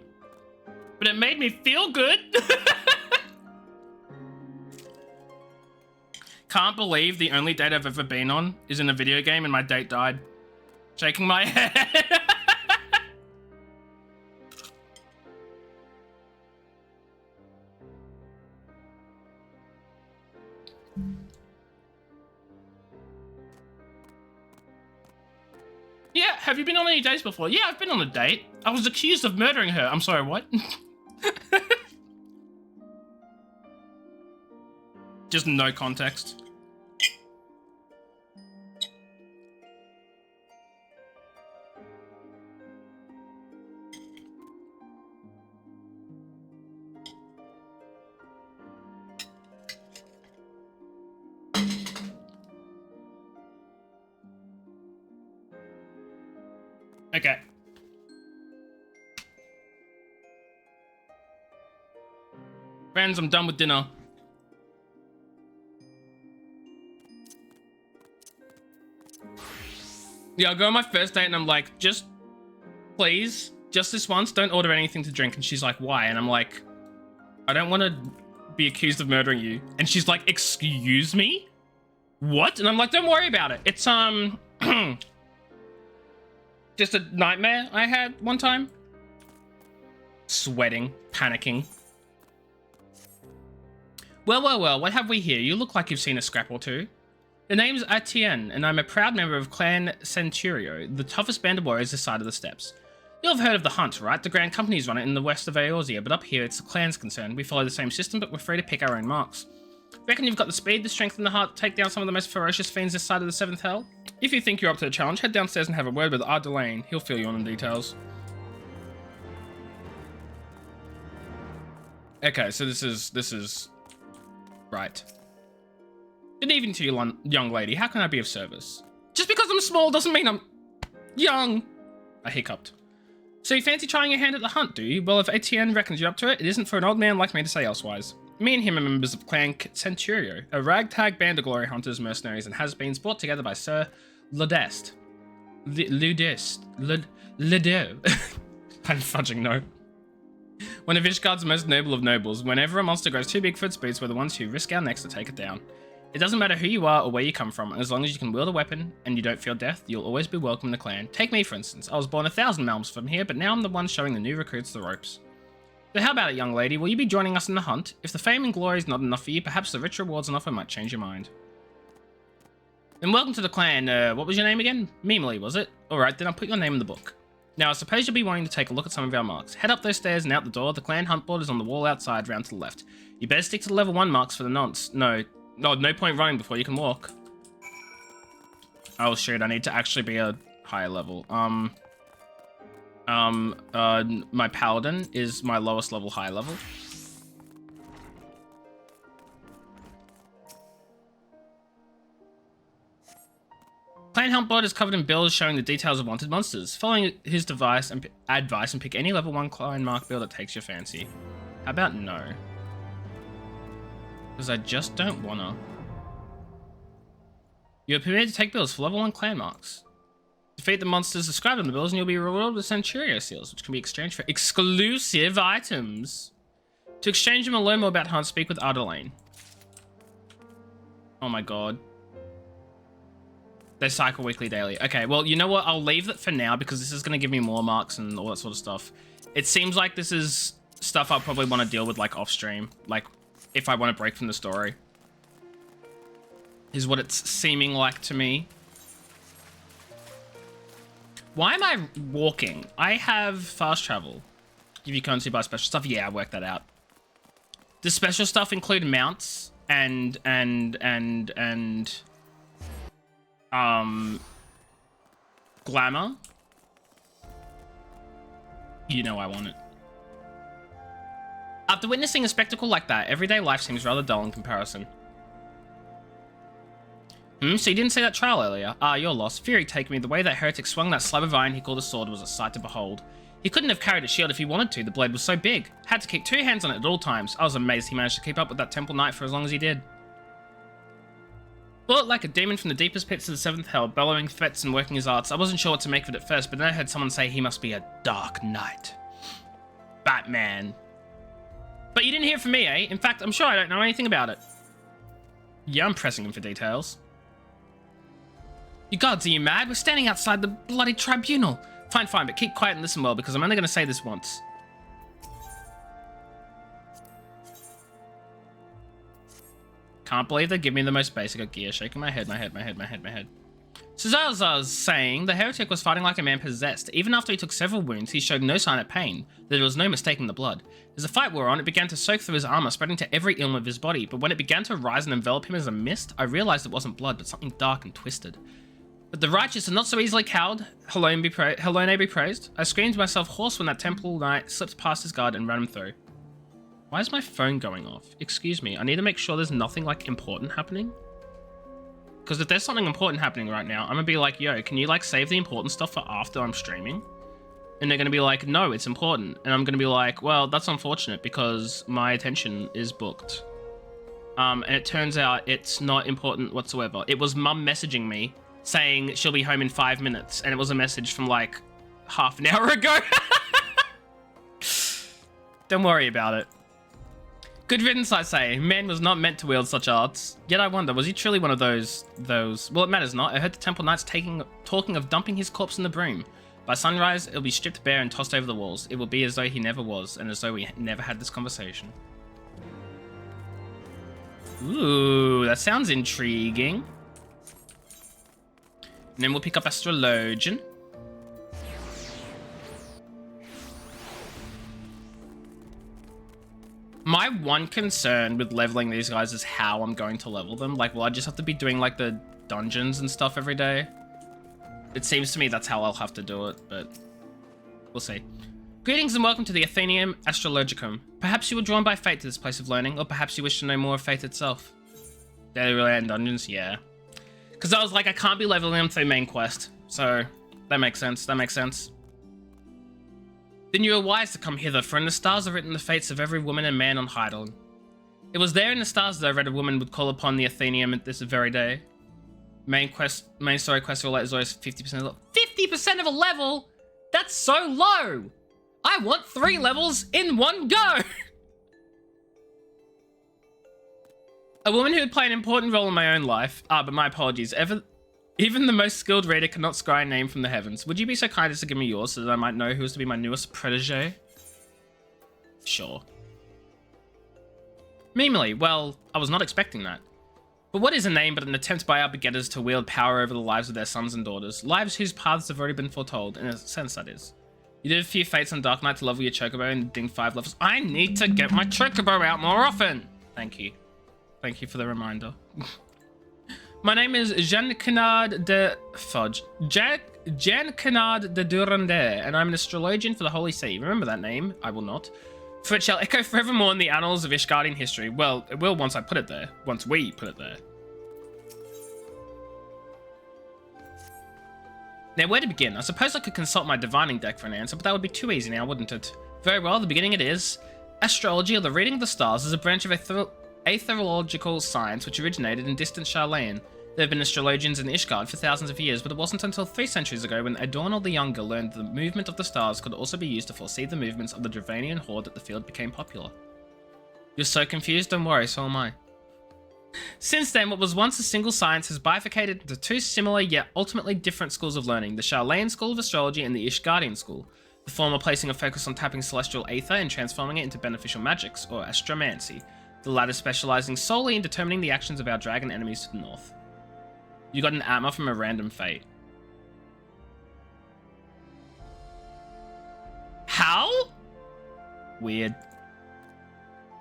but it made me feel good. Can't believe the only date I've ever been on is in a video game and my date died. Shaking my head. Yeah, have you been on any dates before? Yeah, I've been on a date. I was accused of murdering her. I'm sorry, what? Just no context. Okay. Friends, I'm done with dinner. Yeah, I'll go on my first date and I'm like, just, please, just this once, don't order anything to drink. And she's like, why? And I'm like, I don't want to be accused of murdering you. And she's like, excuse me? What? And I'm like, don't worry about it. It's, just a nightmare I had one time. Sweating, panicking. Well, what have we here? You look like you've seen a scrap or two. The name's Etienne, and I'm a proud member of Clan Centurio, the toughest band of warriors this side of the steppes. You'll have heard of the Hunt, right? The Grand Companies run it in the west of Eorzea, but up here it's the clan's concern. We follow the same system, but we're free to pick our own marks. Reckon you've got the speed, the strength, and the heart to take down some of the most ferocious fiends this side of the Seventh Hell? If you think you're up to the challenge, head downstairs and have a word with Ardelaine. He'll fill you in on the details. Okay, so this is... right. Good evening to you, young lady. How can I be of service? Just because I'm small doesn't mean I'm young. I hiccuped. So you fancy trying your hand at the Hunt, do you? Well, if Etienne reckons you're up to it, it isn't for an old man like me to say elsewise. Me and him are members of Clan Centurio, a ragtag band of glory hunters, mercenaries, and has-beens brought together by Sir Ludest. Ludo. I'm fudging no. One of Ishgard's most noble of nobles. Whenever a monster grows too big for its boots, we're the ones who risk our necks to take it down. It doesn't matter who you are or where you come from, and as long as you can wield a weapon and you don't fear death, you'll always be welcome in the clan. Take me, for instance. I was born 1,000 miles from here, but now I'm the one showing the new recruits the ropes. So how about it, young lady? Will you be joining us in the Hunt? If the fame and glory is not enough for you, perhaps the rich rewards on offer might change your mind. Then welcome to the clan. What was your name again? Mimely, was it? Alright, then I'll put your name in the book. Now, I suppose you'll be wanting to take a look at some of our marks. Head up those stairs and out the door. The clan hunt board is on the wall outside, round to the left. You better stick to the level 1 marks for the nonce. No point running before you can walk. Oh shoot, I need to actually be a higher level. My paladin is my lowest level high level. Clan Hunt board is covered in bills showing the details of wanted monsters. Following his advice and pick any level 1 clan mark bill that takes your fancy. How about no? Because I just don't wanna. You're permitted to take bills for level 1 clan marks. Defeat the monsters described on the bills and you'll be rewarded with Centurio seals, which can be exchanged for exclusive items. To exchange them and learn more about Hunt, speak with Ardelaine. Oh my god. They cycle weekly, daily. Okay, well, you know what? I'll leave that for now because this is going to give me more marks and all that sort of stuff. It seems like this is stuff I'll probably want to deal with, like, off-stream. Like, if I want to break from the story. is what it's seeming like to me. Why am I walking? I have fast travel. Give you currency by special stuff. Yeah, I worked that out. Does special stuff include mounts and glamour? You know I want it. After witnessing a spectacle like that, everyday life seems rather dull in comparison. So you didn't see that trial earlier? Ah, you're lost. Fury take me. The way that heretic swung that slab of iron he called a sword was a sight to behold. He couldn't have carried a shield if he wanted to. The blade was so big. Had to keep 2 hands on it at all times. I was amazed he managed to keep up with that temple knight for as long as he did. Fought like a demon from the deepest pits of the 7th hell, bellowing threats and working his arts. I wasn't sure what to make of it at first, but then I heard someone say he must be a dark knight. Batman. But you didn't hear it from me, eh? In fact, I'm sure I don't know anything about it. Yeah, I'm pressing him for details. You gods, are you mad? We're standing outside the bloody tribunal. Fine, fine, but keep quiet and listen well, because I'm only going to say this once. Can't believe they give me the most basic of gear. Shaking my head. Cesar's saying the heretic was fighting like a man possessed. Even after he took several wounds, he showed no sign of pain. There was no mistaking the blood. As the fight wore on, it began to soak through his armor, spreading to every element of his body. But when it began to rise and envelop him as a mist, I realized it wasn't blood, but something dark and twisted. But the righteous are not so easily cowed. Helone be praised. I screamed myself hoarse when that temple knight slipped past his guard and ran him through. Why is my phone going off? Excuse me, I need to make sure there's nothing, like, important happening. Because if there's something important happening right now, I'm gonna be like, yo, can you, like, save the important stuff for after I'm streaming? And they're gonna be like, no, it's important. And I'm gonna be like, well, that's unfortunate because my attention is booked. And it turns out it's not important whatsoever. It was mum messaging me saying she'll be home in 5 minutes, and it was a message from like half an hour ago. Don't worry about it. Good riddance, I say. Man was not meant to wield such arts. Yet I wonder, was he truly one of those? Well, it matters not. I heard the temple knights talking of dumping his corpse in the broom. By sunrise, it'll be stripped bare and tossed over the walls. It will be as though he never was, and as though we never had this conversation. Ooh, that sounds intriguing. And then we'll pick up Astrologian. My one concern with leveling these guys is how I'm going to level them. Like, will I just have to be doing, like, the dungeons and stuff every day? It seems to me that's how I'll have to do it, but we'll see. Greetings and welcome to the Athenaeum Astrologicum. Perhaps you were drawn by fate to this place of learning, or perhaps you wish to know more of fate itself. Daily relay dungeons, yeah. Because I was like, I can't be leveling them through main quest. So, that makes sense, Then you were wise to come hither, for in the stars are written the fates of every woman and man on Hydaelyn. It was there in the stars that I read a woman would call upon the Athenaeum at this very day. Main story quest roulette is always 50% of a level. 50% of a level? That's so low! I want 3 levels in one go! A woman who would play an important role in my own life. But my apologies. Even the most skilled reader cannot scry a name from the heavens. Would you be so kind as to give me yours so that I might know who is to be my newest protege? Sure. Meanly, well, I was not expecting that. But what is a name but an attempt by our begetters to wield power over the lives of their sons and daughters? Lives whose paths have already been foretold, in a sense that is. You did a few fates on Dark Knight to level your chocobo and ding 5 levels. I need to get my chocobo out more often! Thank you. Thank you for the reminder. My name is Jean-Canard de Durandere, and I'm an astrologian for the Holy See. Remember that name? I will not. For it shall echo forevermore in the annals of Ishgardian history. Well, it will once I put it there. Once we put it there. Now, where to begin? I suppose I could consult my divining deck for an answer, but that would be too easy now, wouldn't it? Very well, the beginning it is. Astrology, or the reading of the stars, is a branch of aetherological science which originated in distant Charlayan. There have been astrologians in Ishgard for thousands of years, but it wasn't until 3 centuries ago when Adornal the Younger learned the movement of the stars could also be used to foresee the movements of the Dravanian horde that the field became popular. You're so confused? Don't worry, so am I. Since then, what was once a single science has bifurcated into 2 similar yet ultimately different schools of learning, the Charlayan school of astrology and the Ishgardian school, the former placing a focus on tapping celestial aether and transforming it into beneficial magics, or astromancy, the latter specializing solely in determining the actions of our dragon enemies to the north. You got an Atma from a random fate. How? Weird.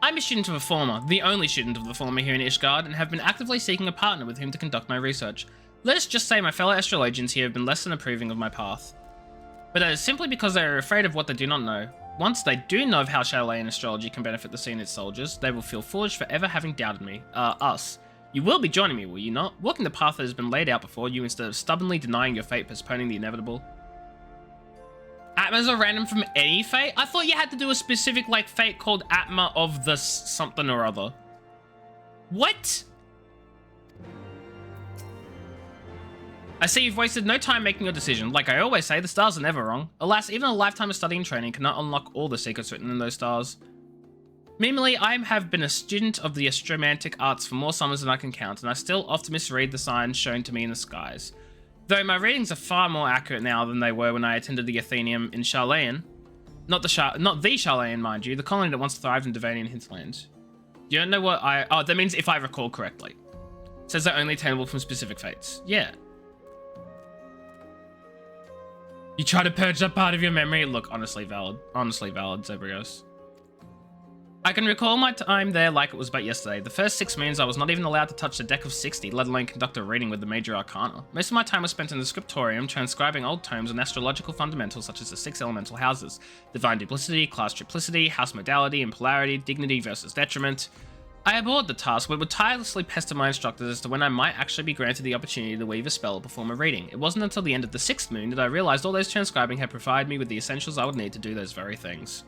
I'm a student of a former, the only student of the former here in Ishgard, and have been actively seeking a partner with whom to conduct my research. Let's just say my fellow astrologians here have been less than approving of my path. But that is simply because they are afraid of what they do not know. Once they do know of how Shalayan astrology can benefit the sea and its soldiers, they will feel foolish for ever having doubted me. Us. You will be joining me, will you not? Walking the path that has been laid out before you instead of stubbornly denying your fate, postponing the inevitable. Atmas are random from any fate? I thought you had to do a specific, like, fate called Atma of the something or other. What? I see you've wasted no time making your decision. Like I always say, the stars are never wrong. Alas, even a lifetime of study and training cannot unlock all the secrets written in those stars. Meanwhile, I have been a student of the astromantic arts for more summers than I can count, and I still often misread the signs shown to me in the skies. Though my readings are far more accurate now than they were when I attended the Athenaeum in Shalayan. Not the Shalayan, mind you, the colony that once thrived in Devanian hinterlands. You don't know what oh, that means if I recall correctly. It says they're only attainable from specific fates. Yeah. You try to purge that part of your memory? Look, honestly valid. Honestly valid, Zebrios. I can recall my time there like it was but yesterday. The first 6 moons I was not even allowed to touch the deck of 60, let alone conduct a reading with the major arcana. Most of my time was spent in the scriptorium, transcribing old tomes on astrological fundamentals such as the 6 elemental houses, divine duplicity, class triplicity, house modality and polarity, dignity versus detriment. I abhorred the task, but would tirelessly pester my instructors as to when I might actually be granted the opportunity to weave a spell or perform a reading. It wasn't until the end of the 6th moon that I realized all those transcribing had provided me with the essentials I would need to do those very things.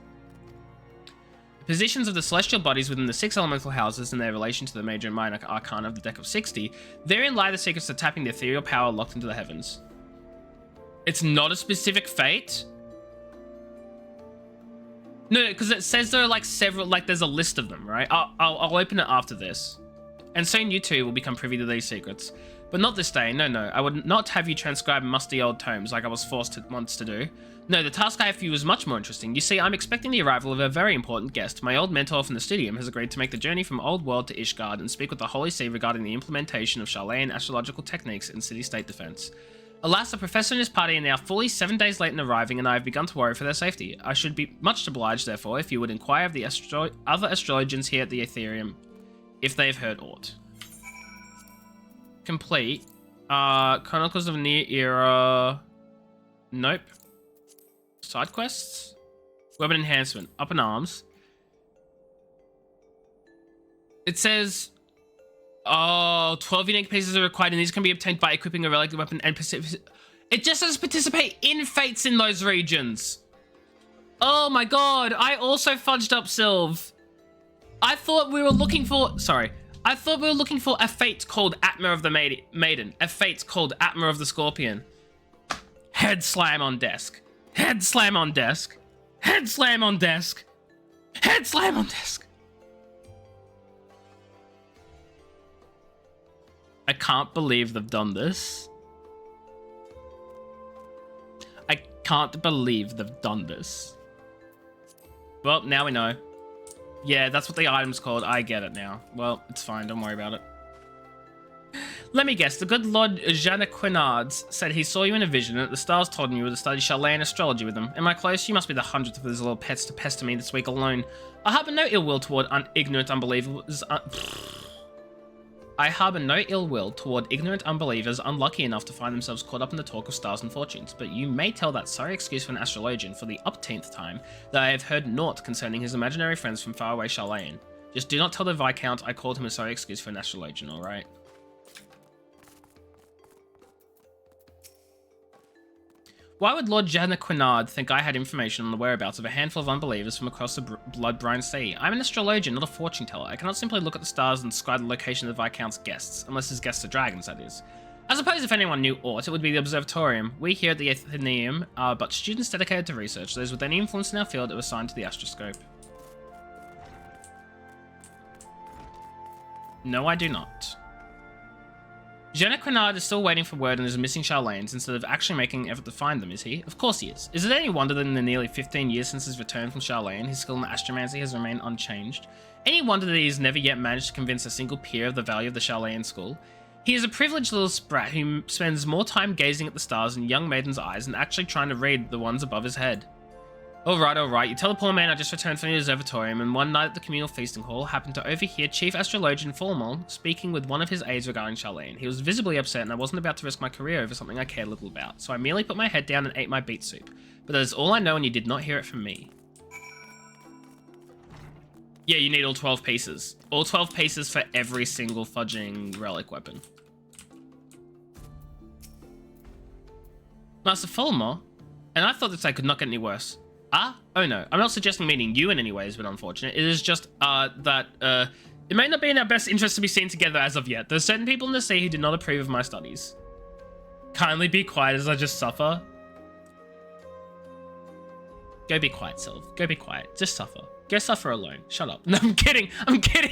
The positions of the celestial bodies within the 6 elemental houses and their relation to the major and minor arcana of the deck of 60, therein lie the secrets to tapping the ethereal power locked into the heavens. It's not a specific fate? No, because it says there are like several, like there's a list of them, right? I'll open it after this. And soon you too will become privy to these secrets. But not this day, no. I would not have you transcribe musty old tomes like I was forced once to do. No, the task I have for you is much more interesting. You see, I'm expecting the arrival of a very important guest. My old mentor from the studium has agreed to make the journey from Old World to Ishgard and speak with the Holy See regarding the implementation of Shalayan astrological techniques in city-state defense. Alas, the professor and his party are now fully 7 days late in arriving, and I have begun to worry for their safety. I should be much obliged, therefore, if you would inquire of the other astrologians here at the Aetherium, if they've heard aught. Complete. Chronicles of Near Era. Nope. Side quests? Weapon enhancement. Up in arms. It says... Oh, 12 unique pieces are required, and these can be obtained by equipping a relic weapon and it just says participate in fates in those regions. Oh my god, I also fudged up Sylv. I thought we were looking for... Sorry. I thought we were looking for a fate called Atma of the Maiden. A fate called Atma of the Scorpion. Head slam on desk. Head slam on desk. Head slam on desk. Head slam on desk. I can't believe they've done this. I can't believe they've done this. Well, now we know. Yeah, that's what the item's called. I get it now. Well, it's fine. Don't worry about it. Let me guess. The good Lord Janequinards said he saw you in a vision and that the stars told him you were to study Shalayan astrology with him. Am I close? You must be the 100th of those little pets to pester me this week alone. I harbor no ill will toward ignorant unbelievers. I harbour no ill will toward ignorant unbelievers unlucky enough to find themselves caught up in the talk of stars and fortunes, but you may tell that sorry excuse for an astrologian for the upteenth time that I have heard naught concerning his imaginary friends from faraway Shalayan. Just do not tell the Viscount I called him a sorry excuse for an astrologian, alright? Why would Lord Janequinard think I had information on the whereabouts of a handful of unbelievers from across the blood-brine sea? I'm an astrologian, not a fortune teller. I cannot simply look at the stars and describe the location of the Viscount's guests, unless his guests are dragons, that is. I suppose if anyone knew aught, it would be the Observatorium. We here at the Athenaeum are but students dedicated to research. Those with any influence in our field are assigned to the astroscope. No, I do not. Janequinard is still waiting for word on his missing Shalayans instead of actually making an effort to find them, is he? Of course he is. Is it any wonder that in the nearly 15 years since his return from Shalayan, his skill in astromancy has remained unchanged? Any wonder that he has never yet managed to convince a single peer of the value of the Shalayan school? He is a privileged little sprat who spends more time gazing at the stars in young maiden's eyes than actually trying to read the ones above his head. Alright, you tell the poor man I just returned from the observatorium, and one night at the communal feasting hall happened to overhear Chief Astrologian Fulmor speaking with one of his aides regarding Charlene. He was visibly upset, and I wasn't about to risk my career over something I cared little about, so I merely put my head down and ate my beet soup. But that is all I know, and you did not hear it from me. Yeah, you need all 12 pieces. All 12 pieces for every single fudging relic weapon. Master Fulmor? And I thought this I could not get any worse. Ah? Oh no, I'm not suggesting meeting you in any way has been unfortunate. It is just, that, it may not be in our best interest to be seen together as of yet. There's certain people in the sea who do not approve of my studies. Kindly be quiet as I just suffer. Go be quiet, Sylv. Go be quiet. Just suffer. Go suffer alone. Shut up. No, I'm kidding. I'm kidding.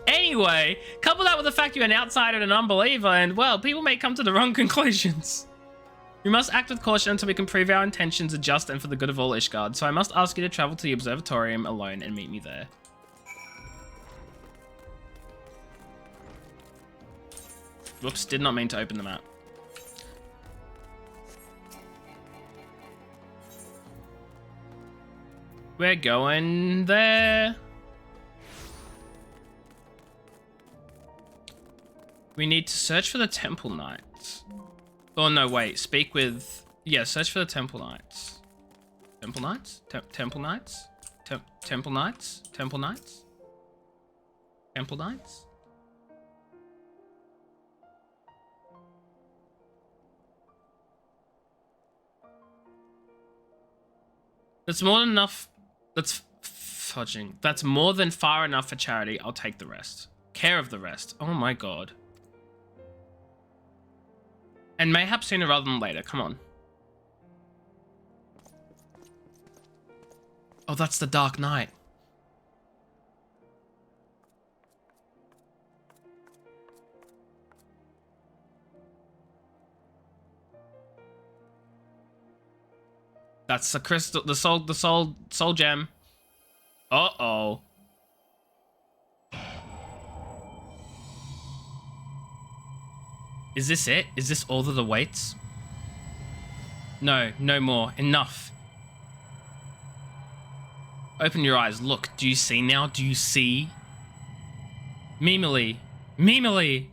Anyway, couple that with the fact you're an outsider and an unbeliever, and, well, people may come to the wrong conclusions. We must act with caution until we can prove our intentions are just and for the good of all Ishgard, so I must ask you to travel to the observatorium alone and meet me there. Whoops, did not mean to open the map. We're going there. We need to search for the Temple Knights. Oh, no, wait. Speak with... Yeah, search for the Temple Knights. Temple Knights? Temple Knights? Temple Knights? Temple Knights? Temple Knights? That's more than enough... That's fudging. That's more than far enough for charity. I'll take the rest. Care of the rest. Oh my god. And mayhap sooner rather than later. Come on. Oh, that's the Dark Knight. That's the crystal, the soul gem. Uh-oh. Is this it? Is this all that awaits? No, no more. Enough. Open your eyes. Look, do you see now? Do you see? Mimily. Mimily!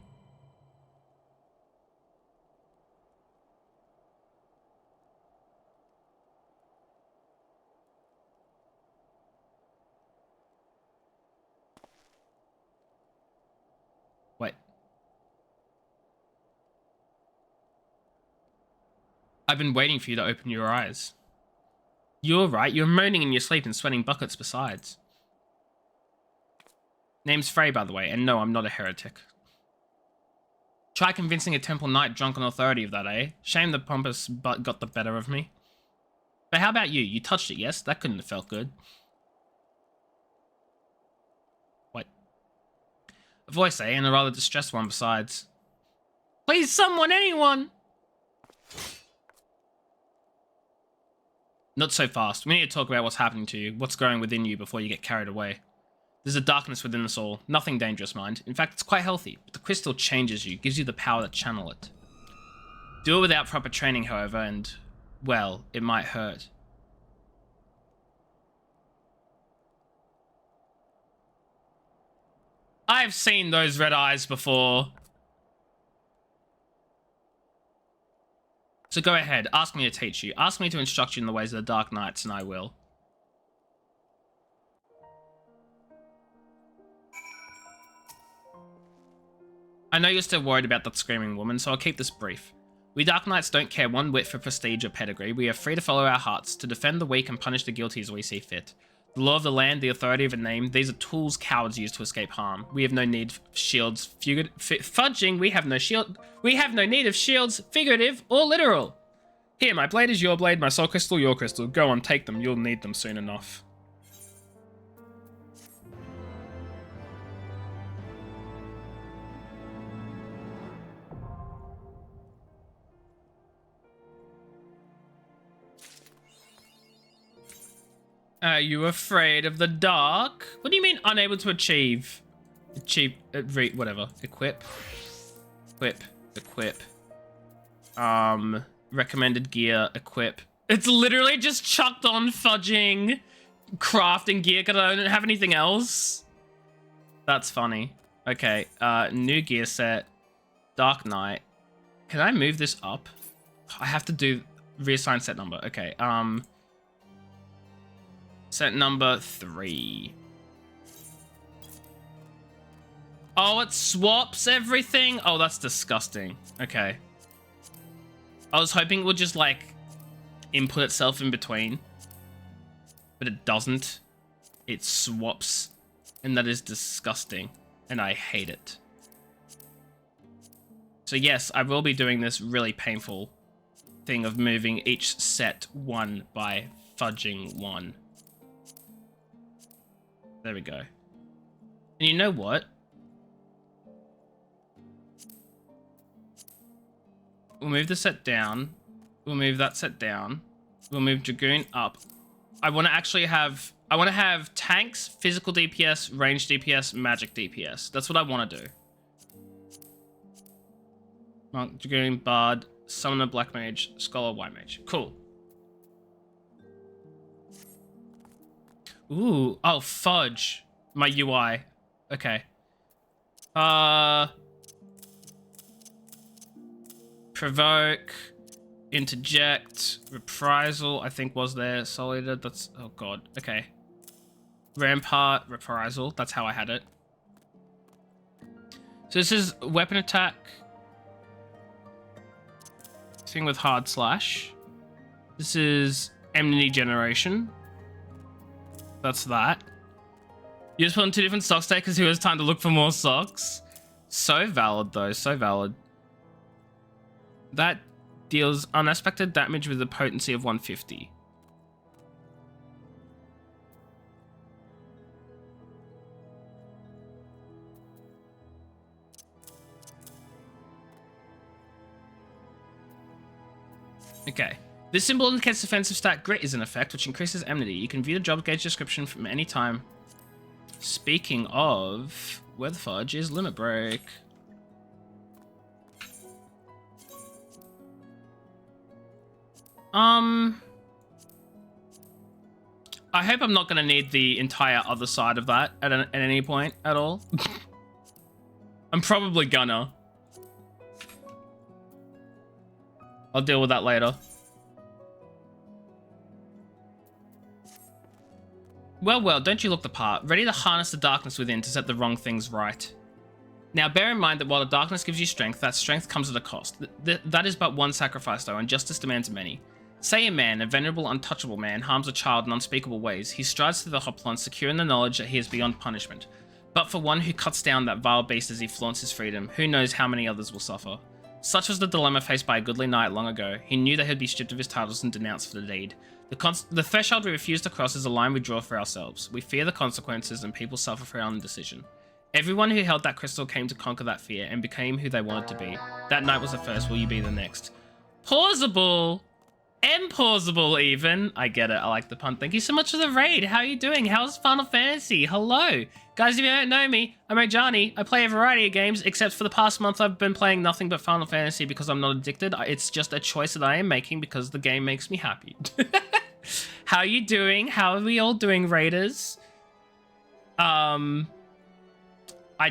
Wait. I've been waiting for you to open your eyes. You're right, you're moaning in your sleep and sweating buckets besides. Name's Frey, by the way, and no, I'm not a heretic. Try convincing a Temple Knight drunk on authority of that, eh? Shame the pompous butt got the better of me. But how about you? You touched it, yes? That couldn't have felt good. Wait. A voice, eh? And a rather distressed one besides. Please, someone, anyone! Not so fast. We need to talk about what's happening to you, what's growing within you before you get carried away. There's a darkness within us all. Nothing dangerous, mind. In fact, it's quite healthy. But the crystal changes you, gives you the power to channel it. Do it without proper training, however, and, well, it might hurt. I've seen those red eyes before. So go ahead, ask me to teach you. Ask me to instruct you in the ways of the Dark Knights, and I will. I know you're still worried about that screaming woman, so I'll keep this brief. We Dark Knights don't care one whit for prestige or pedigree. We are free to follow our hearts, to defend the weak and punish the guilty as we see fit. The law of the land, the authority of a name, these are tools cowards use to escape harm. We have no need of shields, fudging, we have no shield. We have no need of shields, figurative or literal. Here, my blade is your blade, my soul crystal, your crystal. Go on, take them, you'll need them soon enough. Are you afraid of the dark? What do you mean unable to achieve? Cheap, whatever. Equip. Recommended gear, equip. It's literally just chucked on fudging crafting gear because I don't have anything else. That's funny. Okay, new gear set. Dark Knight. Can I move this up? I have to do reassign set number. Okay, set number 3. Oh, it swaps everything? Oh, that's disgusting. Okay. I was hoping it would just, like, input itself in between. But it doesn't. It swaps. And that is disgusting. And I hate it. So yes, I will be doing this really painful thing of moving each set 1 by fudging 1. There we go. And you know what? We'll move the set down. We'll move that set down. We'll move Dragoon up. I want to actually have... I want to have tanks, physical DPS, range DPS, magic DPS. That's what I want to do. Monk, Dragoon, Bard, Summoner, Black Mage, Scholar, White Mage. Cool. Ooh. Oh, fudge. My UI. Okay. Provoke, interject, reprisal, I think was there. Solid, that's, oh god, okay. Rampart, reprisal, that's how I had it. So this is weapon attack. Thing with hard slash. This is enmity generation. That's that. You just put on 2 different socks today because he has time to look for more socks. So valid though, so valid. That deals unexpected damage with a potency of 150. Okay. This symbol indicates defensive stat Grit is in effect, which increases enmity. You can view the job gauge description from any time. Speaking of, where the fudge is Limit Break? I hope I'm not going to need the entire other side of that at any point at all. I'm probably gonna. I'll deal with that later. Well, don't you look the part. Ready to harness the darkness within to set the wrong things right. Now, bear in mind that while the darkness gives you strength, that strength comes at a cost. That is but one sacrifice, though, and justice demands many. Say a man, a venerable, untouchable man, harms a child in unspeakable ways. He strides through the hoplon, secure in the knowledge that he is beyond punishment. But for one who cuts down that vile beast as he flaunts his freedom, who knows how many others will suffer? Such was the dilemma faced by a goodly knight long ago. He knew that he'd be stripped of his titles and denounced for the deed. The threshold we refuse to cross is a line we draw for ourselves. We fear the consequences, and people suffer for our indecision. Everyone who held that crystal came to conquer that fear and became who they wanted to be. That night was the first, will you be the next? Plausible! Implausible, even. I get it, I like the pun. Thank you so much for the raid. How are you doing? How's Final Fantasy? Hello. Guys, if you don't know me, I'm Ojani. I play a variety of games, except for the past month I've been playing nothing but Final Fantasy because I'm not addicted. It's just a choice that I am making because the game makes me happy. How are you doing? How are we all doing, raiders? I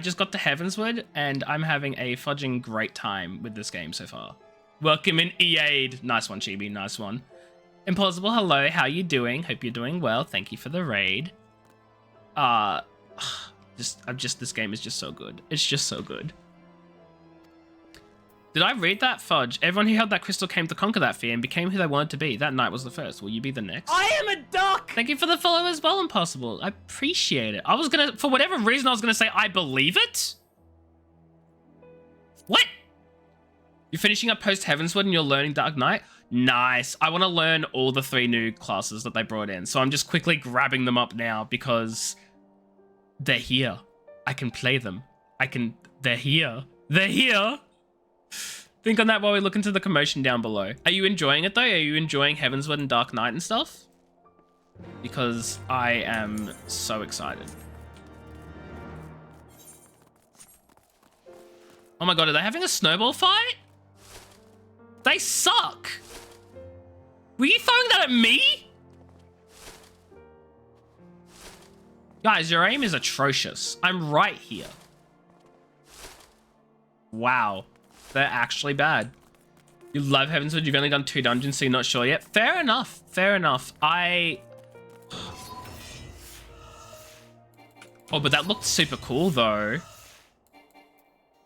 just got to Heavensward, and I'm having a fudging great time with this game so far. Welcome in EA'd. Nice one, Chibi. Nice one. Implausible, hello. How you doing? Hope you're doing well. Thank you for the raid. This game is just so good. It's just so good. Did I read that? Fudge. Everyone who held that crystal came to conquer that fear and became who they wanted to be. That night was the first. Will you be the next? I am a duck! Thank you for the follow as well, Impossible. I appreciate it. I was gonna, for whatever reason, I was gonna say I believe it. What? You're finishing up post Heavensward and you're learning Dark Knight? Nice. I want to learn all the 3 new classes that they brought in. So I'm just quickly grabbing them up now because they're here. I can play them. They're here. They're here. Think on that while we look into the commotion down below. Are you enjoying it though? Are you enjoying Heavensward and Dark Knight and stuff? Because I am so excited. Oh my god, are they having a snowball fight? They suck. Were you throwing that at me? Guys, your aim is atrocious. I'm right here. Wow. They're actually bad. You love Heavensward, you've only done 2 dungeons, so you're not sure yet. Fair enough. Fair enough. Oh, but that looked super cool, though.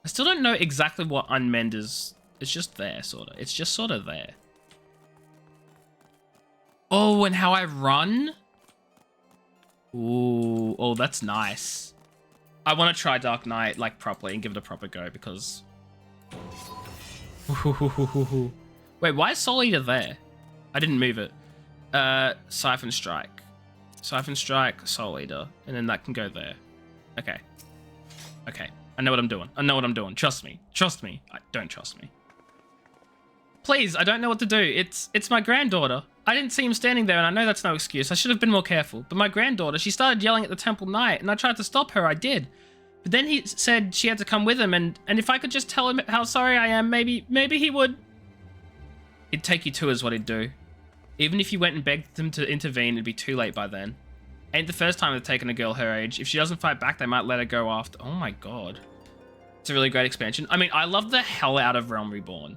I still don't know exactly what Unmend is. It's just there, sort of. It's just sort of there. Oh, and how I run? Ooh, oh, that's nice. I want to try Dark Knight, like, properly and give it a proper go, because... Wait, why is Soul Eater there? I didn't move it. Siphon Strike. Siphon Strike, Soul Eater, and then that can go there. Okay. Okay. I know what I'm doing. I know what I'm doing. Trust me. Trust me. Don't trust me. Please, I don't know what to do. It's my granddaughter. I didn't see him standing there, and I know that's no excuse. I should have been more careful. But my granddaughter, she started yelling at the Temple Knight, and I tried to stop her. I did. But then he said she had to come with him, and if I could just tell him how sorry I am, maybe he would. He'd take you too, is what he'd do. Even if you went and begged them to intervene, it'd be too late by then. Ain't the first time they've taken a girl her age. If she doesn't fight back, they might let her go after. Oh my god. It's a really great expansion. I mean, I love the hell out of Realm Reborn.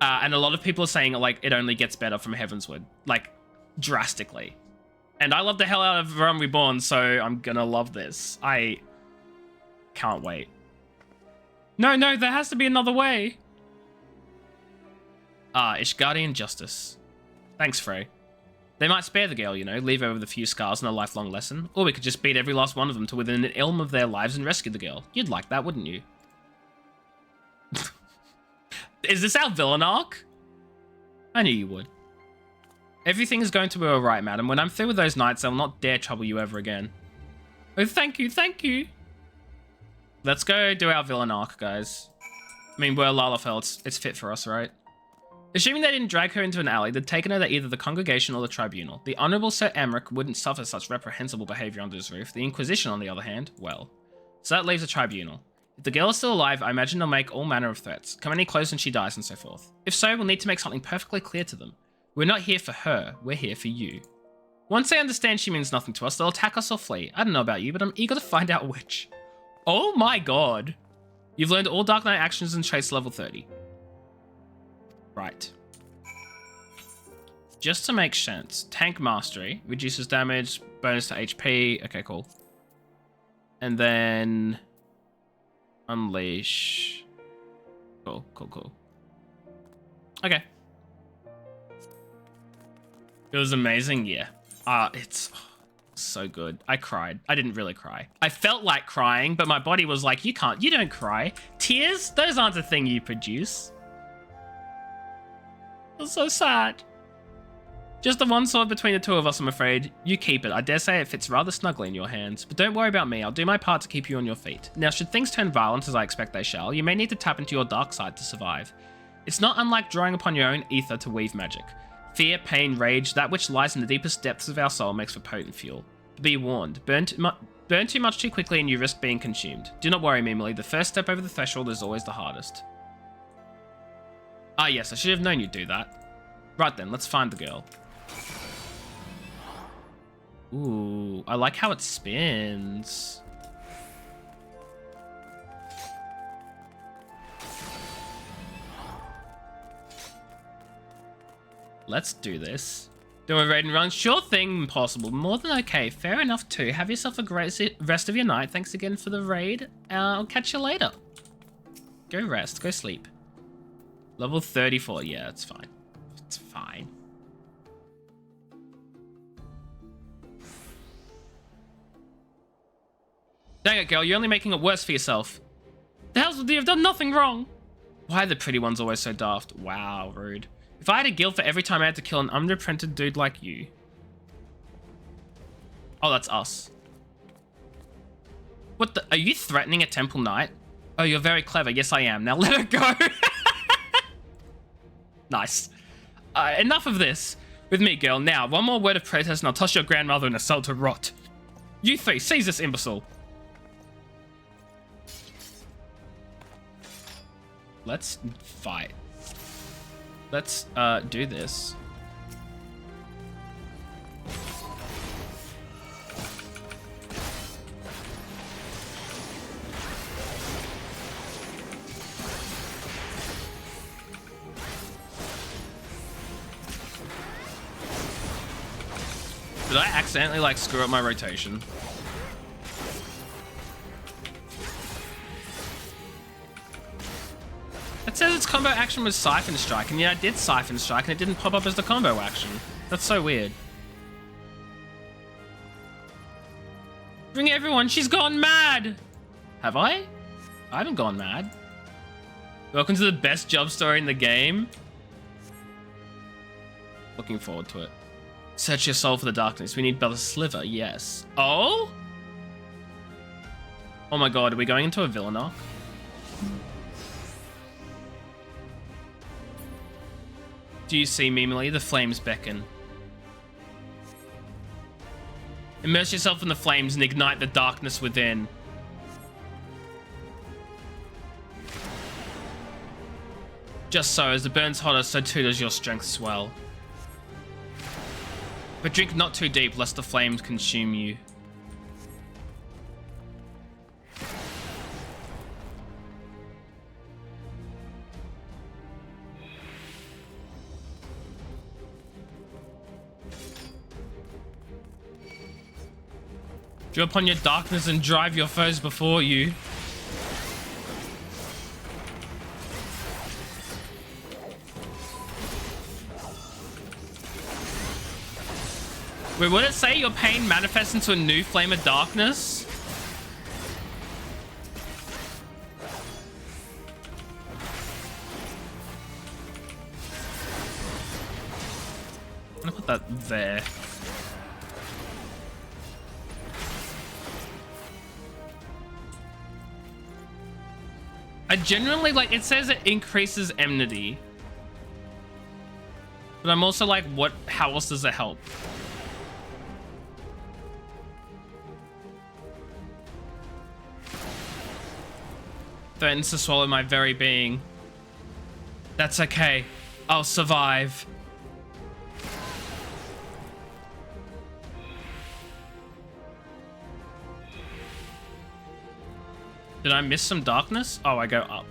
And a lot of people are saying, like, it only gets better from Heavensward. Like, drastically. And I love the hell out of Realm Reborn, so I'm gonna love this. I can't wait. No, there has to be another way. Ishgardian Justice. Thanks, Frey. They might spare the girl, you know, leave her with a few scars and a lifelong lesson. Or we could just beat every last one of them to within an elm of their lives and rescue the girl. You'd like that, wouldn't you? Is this our villain arc? I knew you would. Everything is going to be alright, madam. When I'm through with those knights, I will not dare trouble you ever again. Oh, thank you, thank you. Let's go do our villain arc, guys. I mean, we're Lalafell, it's fit for us, right? Assuming they didn't drag her into an alley, they'd taken her to either the congregation or the tribunal. The Honourable Sir Emmerich wouldn't suffer such reprehensible behaviour under his roof. The Inquisition, on the other hand, well. So that leaves the tribunal. If the girl is still alive, I imagine they'll make all manner of threats. Come any closer and she dies and so forth. If so, we'll need to make something perfectly clear to them. We're not here for her, we're here for you. Once they understand she means nothing to us, they'll attack us or flee. I don't know about you, but I'm eager to find out which. Oh my god. You've learned all Dark Knight actions and traits level 30. Right. Just to make sense, Tank Mastery reduces damage, bonus to HP. Okay, cool. And then Unleash. Cool. Okay. It was amazing, yeah. It's so good. I cried. I didn't really cry. I felt like crying, but my body was like, you don't cry. Tears? Those aren't a thing you produce. It's so sad. Just the one sword between the two of us, I'm afraid. You keep it. I dare say it fits rather snugly in your hands. But don't worry about me. I'll do my part to keep you on your feet. Now, should things turn violent, as I expect they shall, you may need to tap into your dark side to survive. It's not unlike drawing upon your own ether to weave magic. Fear, pain, rage, that which lies in the deepest depths of our soul makes for potent fuel. But be warned. Burn too much too quickly and you risk being consumed. Do not worry, Mimily. The first step over the threshold is always the hardest. Ah, yes. I should have known you'd do that. Right then, let's find the girl. Ooh, I like how it spins. Let's do this. Do a raid and run? Sure thing, possible. More than okay. Fair enough too. Have yourself a great rest of your night. Thanks again for the raid. I'll catch you later. Go rest. Go sleep. Level 34. Yeah, it's fine. It's fine. Dang it, girl. You're only making it worse for yourself. The hell's with you? You've done nothing wrong. Why are the pretty ones always so daft? Wow, rude. If I had a guild for every time I had to kill an underprinted dude like you. Oh, that's us. What the? Are you threatening a temple knight? Oh, you're very clever. Yes, I am. Now let her go. Nice. Enough of this. With me, girl. Now, one more word of protest and I'll toss your grandmother in a cell to rot. You three, seize this imbecile. Let's fight. Let's do this. Did I accidentally like screw up my rotation? It says its combo action was Siphon Strike, and yeah, I did Siphon Strike, and it didn't pop up as the combo action. That's so weird. Bring everyone, she's gone mad! Have I? I haven't gone mad. Welcome to the best job story in the game. Looking forward to it. Search your soul for the darkness. We need but a sliver, yes. Oh? Oh my god, are we going into a villain arc? Do you see, Mimily? The flames beckon. Immerse yourself in the flames and ignite the darkness within. Just so, as the burns hotter, so too does your strength swell. But drink not too deep, lest the flames consume you. Draw upon your darkness and drive your foes before you. Wait, would it say your pain manifests into a new flame of darkness? I'm gonna put that there. I genuinely, like, it says it increases enmity. But I'm also like, what, how else does it help? Threatens to swallow my very being. That's okay. I'll survive. Did I miss some darkness? Oh, I go up.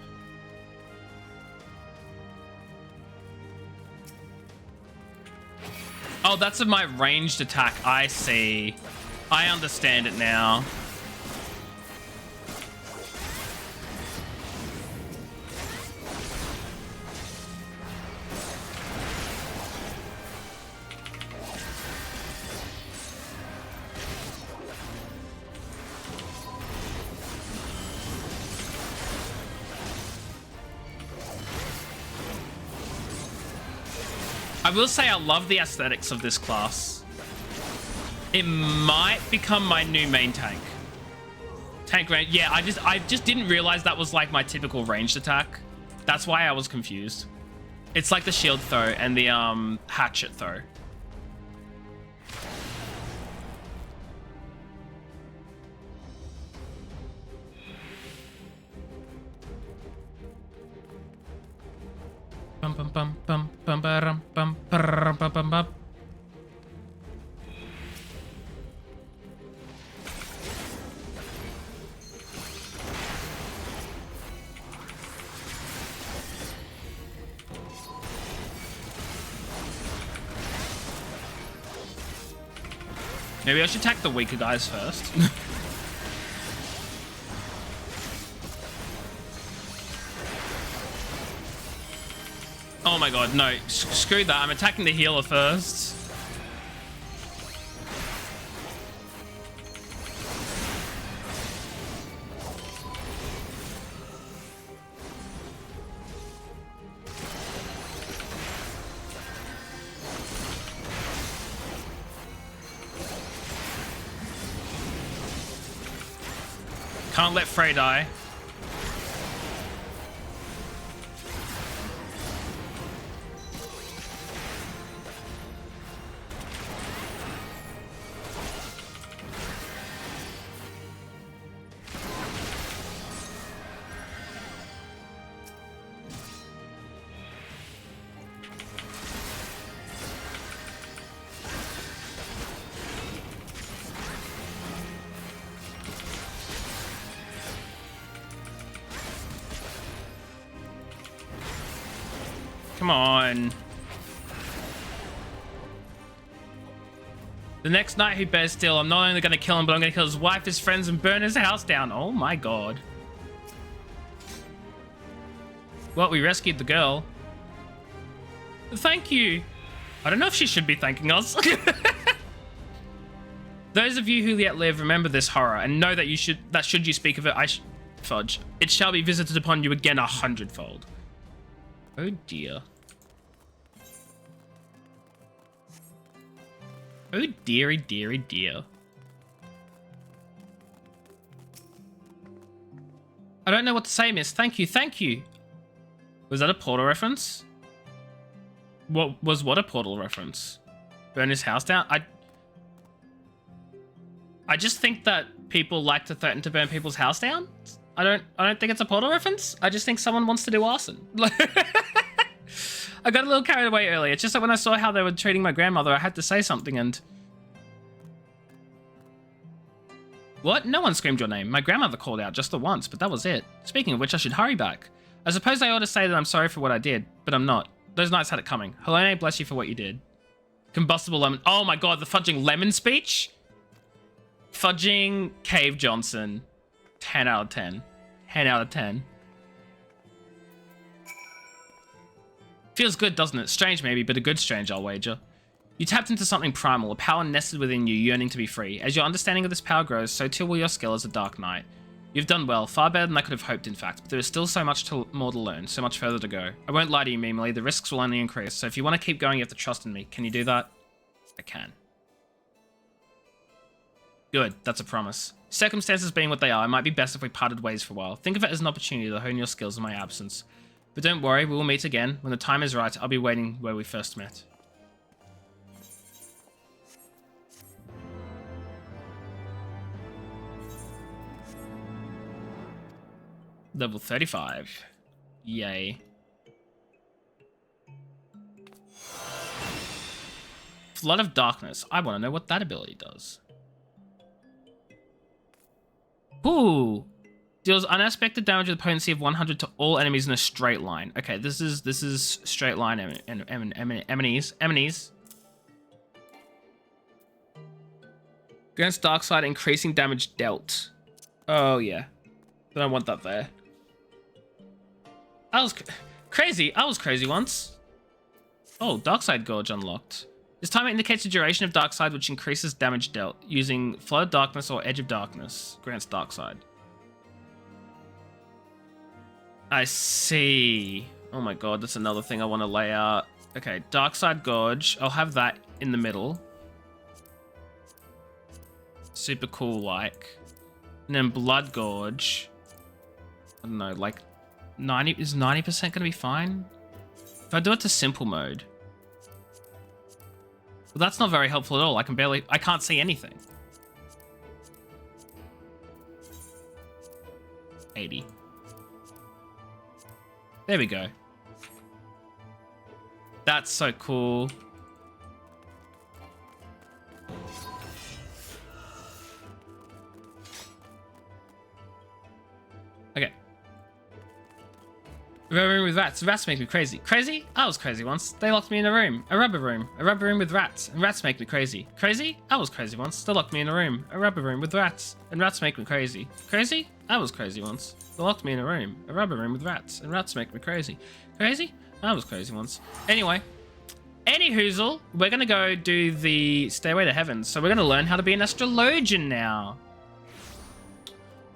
Oh, that's my ranged attack. I see. I understand it now. I will say I love the aesthetics of this class. It might become my new main tank. Tank range. Yeah, I just didn't realize that was like my typical ranged attack. That's why I was confused. It's like the shield throw and the hatchet throw. Bum bum bum bum bum bum bum bum bum bum bum. Maybe I should attack the weaker guys first. Oh my god, no. Screw that. I'm attacking the healer first. Can't let Frey die. Come on. The next knight who bears steel, I'm not only going to kill him, but I'm going to kill his wife, his friends, and burn his house down. Oh my god. Well, we rescued the girl. Thank you. I don't know if she should be thanking us. Those of you who yet live, remember this horror, and know that should you speak of it, fudge. It shall be visited upon you again 100-fold. Oh dear. Oh dearie, dearie, dear. I don't know what to say, miss. Thank you, thank you. Was that a Portal reference? What a Portal reference? Burn his house down? I just think that people like to threaten to burn people's house down. I don't think it's a Portal reference. I just think someone wants to do arson. I got a little carried away earlier. It's just that when I saw how they were treating my grandmother, I had to say something and... What? No one screamed your name. My grandmother called out just the once, but that was it. Speaking of which, I should hurry back. I suppose I ought to say that I'm sorry for what I did, but I'm not. Those knights had it coming. Helene, bless you for what you did. Combustible lemon. Oh my god, the fudging lemon speech? Fudging Cave Johnson. 10 out of 10. 10 out of 10. Feels good, doesn't it? Strange maybe, but a good strange, I'll wager. You tapped into something primal, a power nested within you, yearning to be free. As your understanding of this power grows, so too will your skill as a Dark Knight. You've done well, far better than I could have hoped in fact, but there is still so much more to learn, so much further to go. I won't lie to you, Mimily, the risks will only increase, so if you want to keep going, you have to trust in me. Can you do that? I can. Good, that's a promise. Circumstances being what they are, it might be best if we parted ways for a while. Think of it as an opportunity to hone your skills in my absence. But don't worry, we will meet again. When the time is right, I'll be waiting where we first met. Level 35. Yay. Flood of Darkness. I want to know what that ability does. Ooh. Deals unexpected damage with a potency of 100 to all enemies in a straight line. Okay, this is straight line enemies. Against dark side, increasing damage dealt. Oh yeah, I don't want that there. I was crazy. I was crazy once. Oh, Dark Side Gorge unlocked. This time it indicates the duration of Dark Side, which increases damage dealt using Flood of Darkness or Edge of Darkness. Grants Dark Side. I see. Oh my god, that's another thing I want to lay out. Okay, Dark Side Gorge. I'll have that in the middle. Super cool, like. And then Blood Gorge. I don't know, like 90 is 90% gonna be fine? If I do it to simple mode. Well, that's not very helpful at all. I can't see anything. 80. There we go. That's so cool. Okay. Room with rats. Rats make me crazy. Crazy? I was crazy once. They locked me in a room. A rubber room. A rubber room with rats. And rats make me crazy. Crazy? I was crazy once. They locked me in a room. A rubber room with rats. And rats make me crazy. Crazy? I was crazy once. They locked me in a room. A rubber room with rats. And rats make me crazy. Crazy? I was crazy once. Anyway. Anyhoozle, we're going to go do the Stairway to Heaven. So we're going to learn how to be an astrologian now.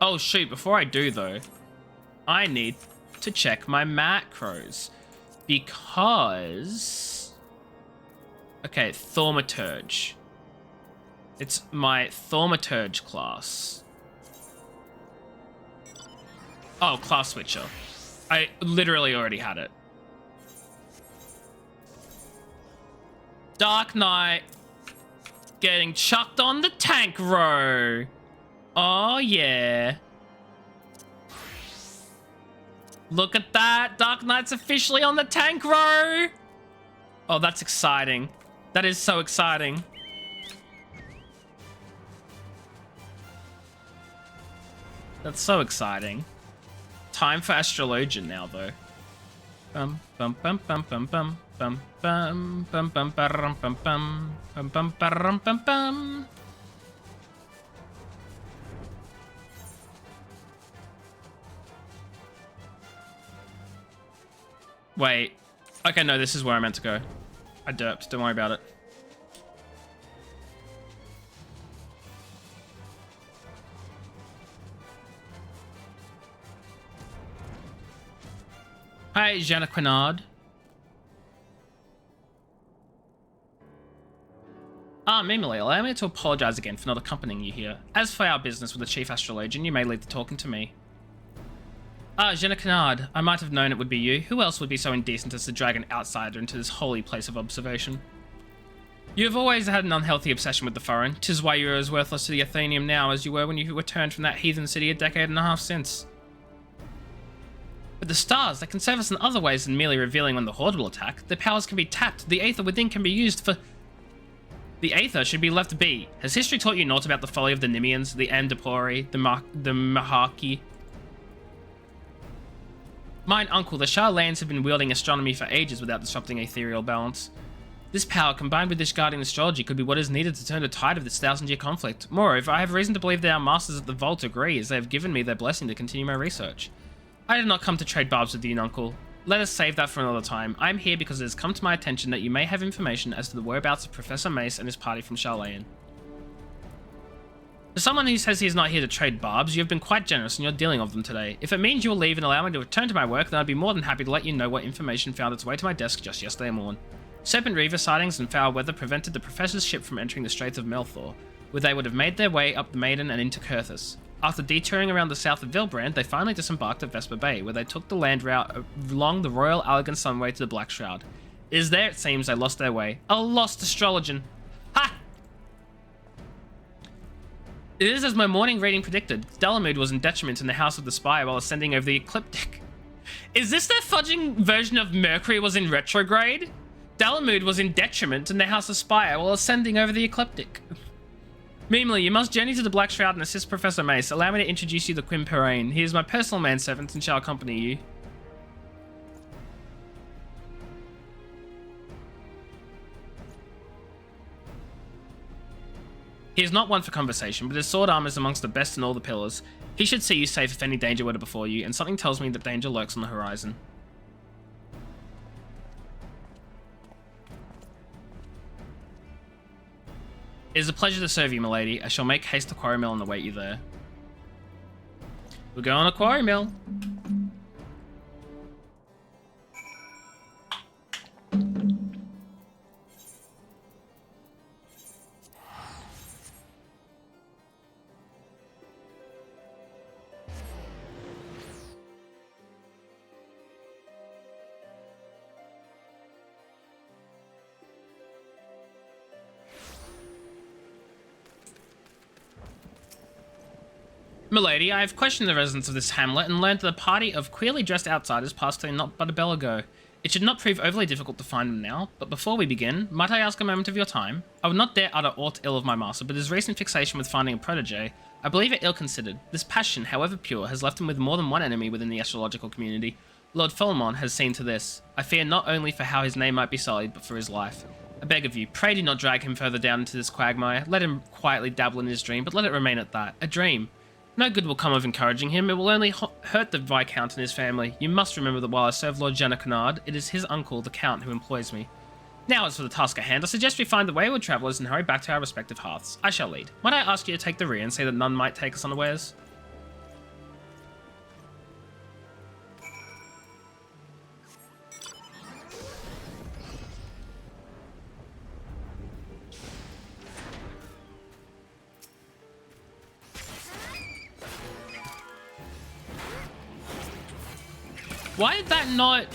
Oh, shoot. Before I do, though, I need to check my macros. Because... Okay, Thaumaturge. It's my Thaumaturge class. Oh, class switcher. I literally already had it. Dark Knight. Getting chucked on the tank row. Oh, yeah. Look at that. Dark Knight's officially on the tank row. Oh, that's exciting. That is so exciting. That's so exciting. Time for Astrologian now, though. Bum bum bum bum bum bum bum bum bum bum bum bum bum bum bum bum bum bum. Wait. Okay, no, this is where I meant to go. I derped. Don't worry about it. Hi, Jeanne Quinard. Mimile, allow me to apologize again for not accompanying you here. As for our business with the chief astrologian, you may leave the talking to me. Jeanne Quinard, I might have known it would be you. Who else would be so indecent as to drag an outsider into this holy place of observation? You have always had an unhealthy obsession with the foreign. 'Tis why you are as worthless to the Athenium now as you were when you returned from that heathen city a decade and a half since. But the stars, they can serve us in other ways than merely revealing when the Horde will attack. Their powers can be tapped. The Aether within can be used for... The Aether should be left be. Has history taught you naught about the folly of the Nimians, the Amdapori, the Mahaki? Mine uncle, the Charlanes, have been wielding astronomy for ages without disrupting ethereal balance. This power, combined with Ishgardian astrology, could be what is needed to turn the tide of this 1,000-year conflict. Moreover, I have reason to believe that our masters at the Vault agree, as they have given me their blessing to continue my research. I did not come to trade barbs with you, uncle. Let us save that for another time. I am here because it has come to my attention that you may have information as to the whereabouts of Professor Mace and his party from Charlayan. For someone who says he is not here to trade barbs, you have been quite generous in your dealing of them today. If it means you will leave and allow me to return to my work, then I'd be more than happy to let you know what information found its way to my desk just yesterday morn. Serpent Reaver sightings and foul weather prevented the Professor's ship from entering the Straits of Melthor, where they would have made their way up the Maiden and into Kurthus. After detouring around the south of Vilbrand, they finally disembarked at Vesper Bay, where they took the land route along the Royal Allegan Sunway to the Black Shroud. It is there, it seems, they lost their way. A lost astrologian! Ha! It is as my morning reading predicted. Dalamud was in detriment in the House of the Spire while ascending over the ecliptic. Is this their fudging version of Mercury was in retrograde? Dalamud was in detriment in the House of Spire while ascending over the ecliptic. Meanwhile, you must journey to the Black Shroud and assist Professor Mace. Allow me to introduce you to Quim Perrine. He is my personal manservant and shall accompany you. He is not one for conversation, but his sword arm is amongst the best in all the pillars. He should see you safe if any danger were to befall you, and something tells me that danger lurks on the horizon. It is a pleasure to serve you, milady. I shall make haste to Quarry Mill and await you there. We'll go on a Quarry Mill. Milady, I have questioned the residents of this hamlet and learned that a party of queerly dressed outsiders passed through not but a bell ago. It should not prove overly difficult to find them now, but before we begin, might I ask a moment of your time? I would not dare utter aught ill of my master, but his recent fixation with finding a protege, I believe it ill-considered. This passion, however pure, has left him with more than one enemy within the astrological community. Lord Philemon has seen to this. I fear not only for how his name might be sullied, but for his life. I beg of you, pray do not drag him further down into this quagmire. Let him quietly dabble in his dream, but let it remain at that. A dream. No good will come of encouraging him. It will only hurt the Viscount and his family. You must remember that while I serve Lord Janacunard, it is his uncle, the Count, who employs me. Now as for the task at hand, I suggest we find the wayward travellers and hurry back to our respective hearths. I shall lead. Might I ask you to take the rear and say that none might take us unawares? Why did that not...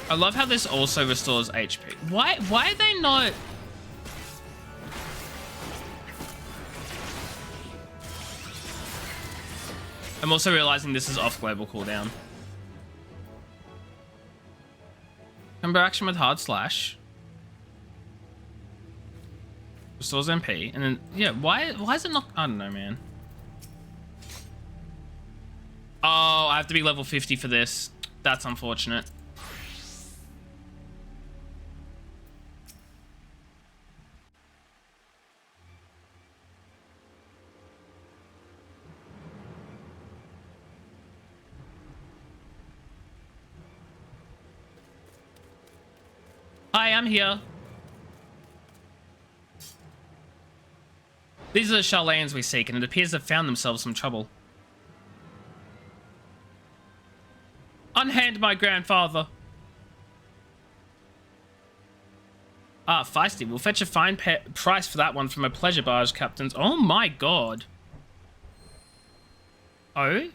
I love how this also restores HP. Why are they not... I'm also realizing this is off global cooldown. Combo action with hard slash. Restores MP. And then, yeah, why is it not... I don't know, man. Oh, I have to be level 50 for this. That's unfortunate. Hi, I'm here. These are the Charlanes we seek, and it appears they've found themselves some trouble. Unhand my grandfather. Ah, feisty. We'll fetch a fine price for that one from a pleasure barge captain's. Oh my god. Oh?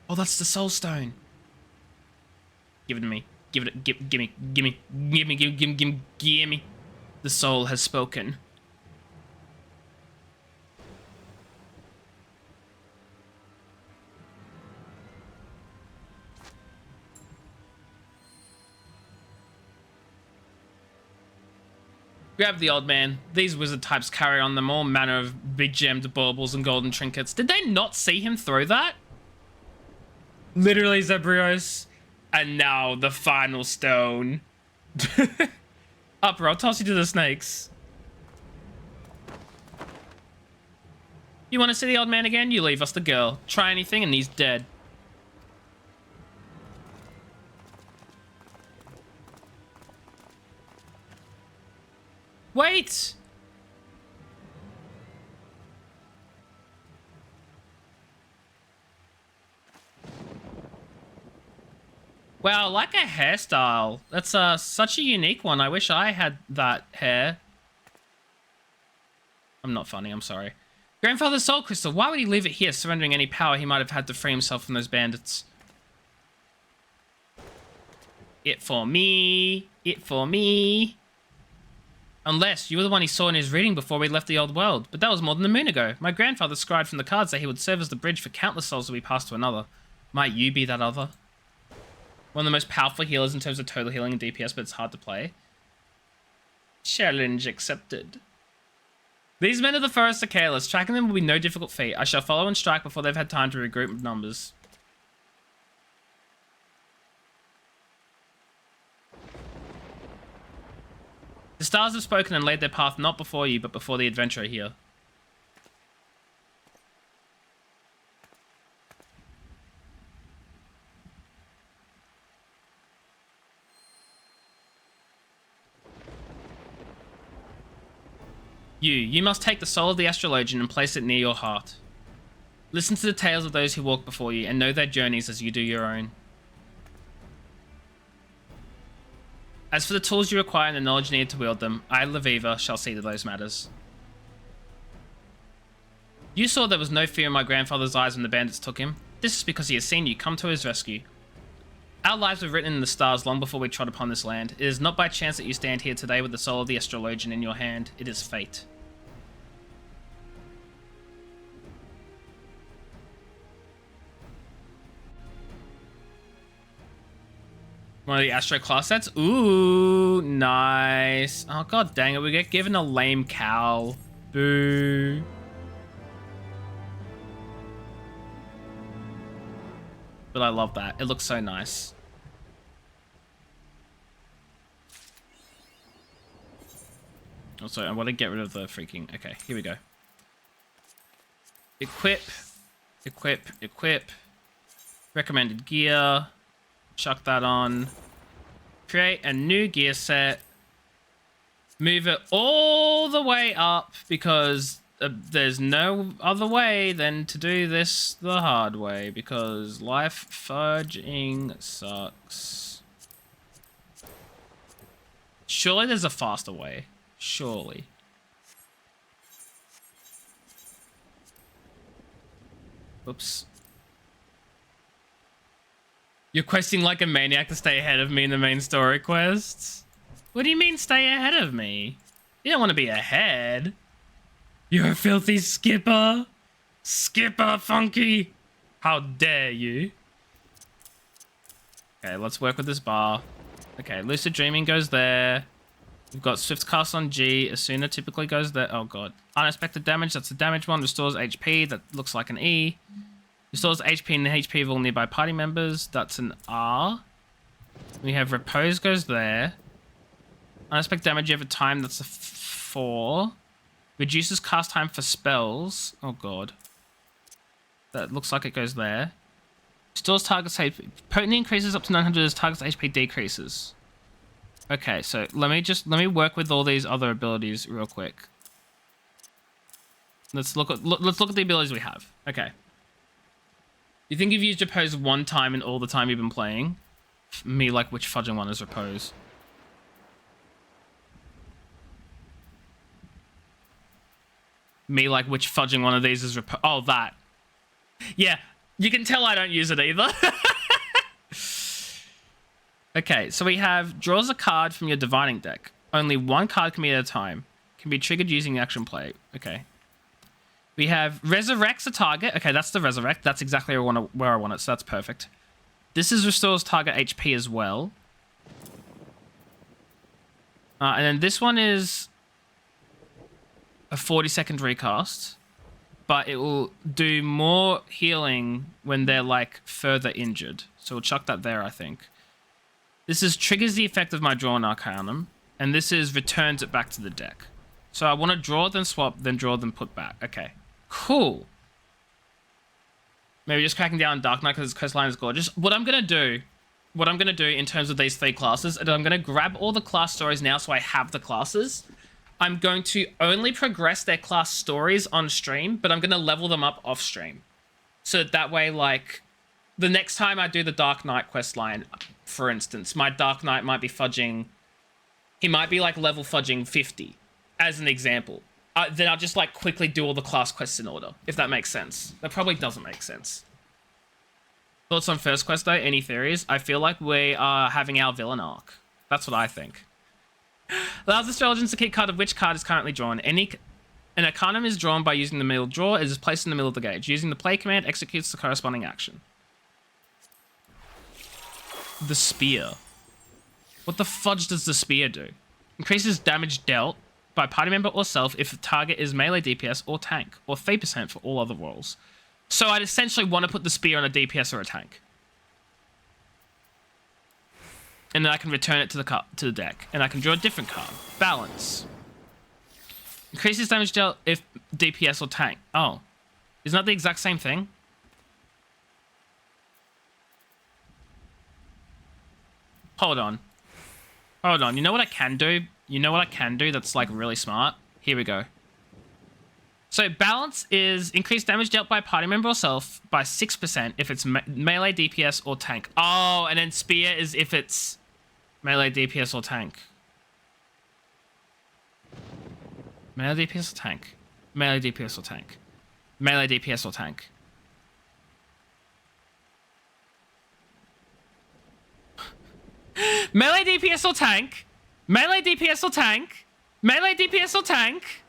Oh, that's the soul stone. Give it to me. Give me. The soul has spoken. Grab the old man. These wizard types carry on them all manner of big gemmed baubles and golden trinkets. Did they not see him throw that? Literally, Zebrios. And now the final stone. Upper, I'll toss you to the snakes. You want to see the old man again? You leave us the girl. Try anything and he's dead. Wait! Wow, like a hairstyle. That's such a unique one. I wish I had that hair. I'm not funny, I'm sorry. Grandfather's soul crystal. Why would he leave it here, surrendering any power he might have had to free himself from those bandits? It for me. It for me. Unless you were the one he saw in his reading before we left the old world. But that was more than a moon ago. My grandfather scried from the cards that he would serve as the bridge for countless souls that we passed to another. Might you be that other? One of the most powerful healers in terms of total healing and DPS, but it's hard to play. Challenge accepted. These men of the forest are careless. Tracking them will be no difficult feat. I shall follow and strike before they've had time to regroup with numbers. The stars have spoken and laid their path not before you, but before the adventurer here. You must take the soul of the astrologian and place it near your heart. Listen to the tales of those who walk before you and know their journeys as you do your own. As for the tools you require and the knowledge needed to wield them, I, Laviva, shall see to those matters. You saw there was no fear in my grandfather's eyes when the bandits took him. This is because he has seen you come to his rescue. Our lives were written in the stars long before we trod upon this land. It is not by chance that you stand here today with the soul of the astrologian in your hand. It is fate. One of the Astro class sets? Ooh, nice. Oh, god dang it. We get given a lame cow. Boo. But I love that. It looks so nice. Also, I want to get rid of the freaking... Okay, here we go. Equip. Equip. Equip. Recommended gear. Chuck that on. Create a new gear set. Move it all the way up because there's no other way than to do this the hard way because life fudging sucks. Surely there's a faster way. Surely. Oops. You're questing like a maniac to stay ahead of me in the main story quests? What do you mean stay ahead of me? You don't want to be ahead. You're a filthy skipper. Skipper Funky. How dare you? Okay, let's work with this bar. Okay, Lucid Dreaming goes there. We've got Swift Cast on G. Asuna typically goes there. Oh, God. Unexpected damage. That's the damage one. Restores HP. That looks like an E. Restores HP and HP of all nearby party members. That's an R. We have Repose goes there. Unexpected damage over time. That's a 4. Reduces cast time for spells. Oh, God. That looks like it goes there. Restores target's HP. Potency increases up to 900 as target's HP decreases. Okay, so let me work with all these other abilities real quick. Let's look at the abilities we have. Okay. You think you've used Repose one time in all the time you've been playing? Me like which fudging one is Repose? Me like which fudging one of these is Repose? Oh, that. Yeah, you can tell I don't use it either. Okay, so we have draws a card from your divining deck. Only one card can be at a time. Can be triggered using the action play. Okay. We have resurrects a target. Okay, that's the resurrect. That's exactly where I want it, so that's perfect. This is restores target HP as well. And then this one is a 40-second recast, but it will do more healing when they're like further injured. So we'll chuck that there, I think. This is triggers the effect of my draw an Arcanum, and this is returns it back to the deck. So I want to draw, then swap, then draw, then put back. Okay, cool. Maybe just cracking down Dark Knight because its coastline is gorgeous. What I'm gonna do in terms of these 3 classes is I'm gonna grab all the class stories now, so I have the classes. I'm going to only progress their class stories on stream, but I'm gonna level them up off stream, so that way, like, the next time I do the Dark Knight quest line, for instance, my Dark Knight might be fudging... He might be, like, level fudging 50, as an example. Then I'll just, like, quickly do all the class quests in order, if that makes sense. That probably doesn't make sense. Thoughts on first quest, though? Any theories? I feel like we are having our villain arc. That's what I think. Allows astrologers to keep card of which card is currently drawn. An Arcanum is drawn by using the middle draw. It is placed in the middle of the gauge. Using the play command, executes the corresponding action. The spear. What the fudge does the spear do? Increases damage dealt by party member or self if the target is melee DPS or tank, or 3% for all other rolls. So I'd essentially want to put the spear on a DPS or a tank. And then I can return it to the deck. And I can draw a different card. Balance. Increases damage dealt if DPS or tank. Oh. Isn't that the exact same thing? Hold on. Hold on. You know what I can do? You know what I can do that's, like, really smart? Here we go. So, balance is increased damage dealt by a party member or self by 6% if it's melee, DPS, or tank. Oh, and then spear is if it's melee, DPS, or tank. Melee, DPS, or tank. Melee, DPS, or tank. Melee, DPS, or tank. Melee DPS or tank. Melee DPS or tank. Melee DPS or tank.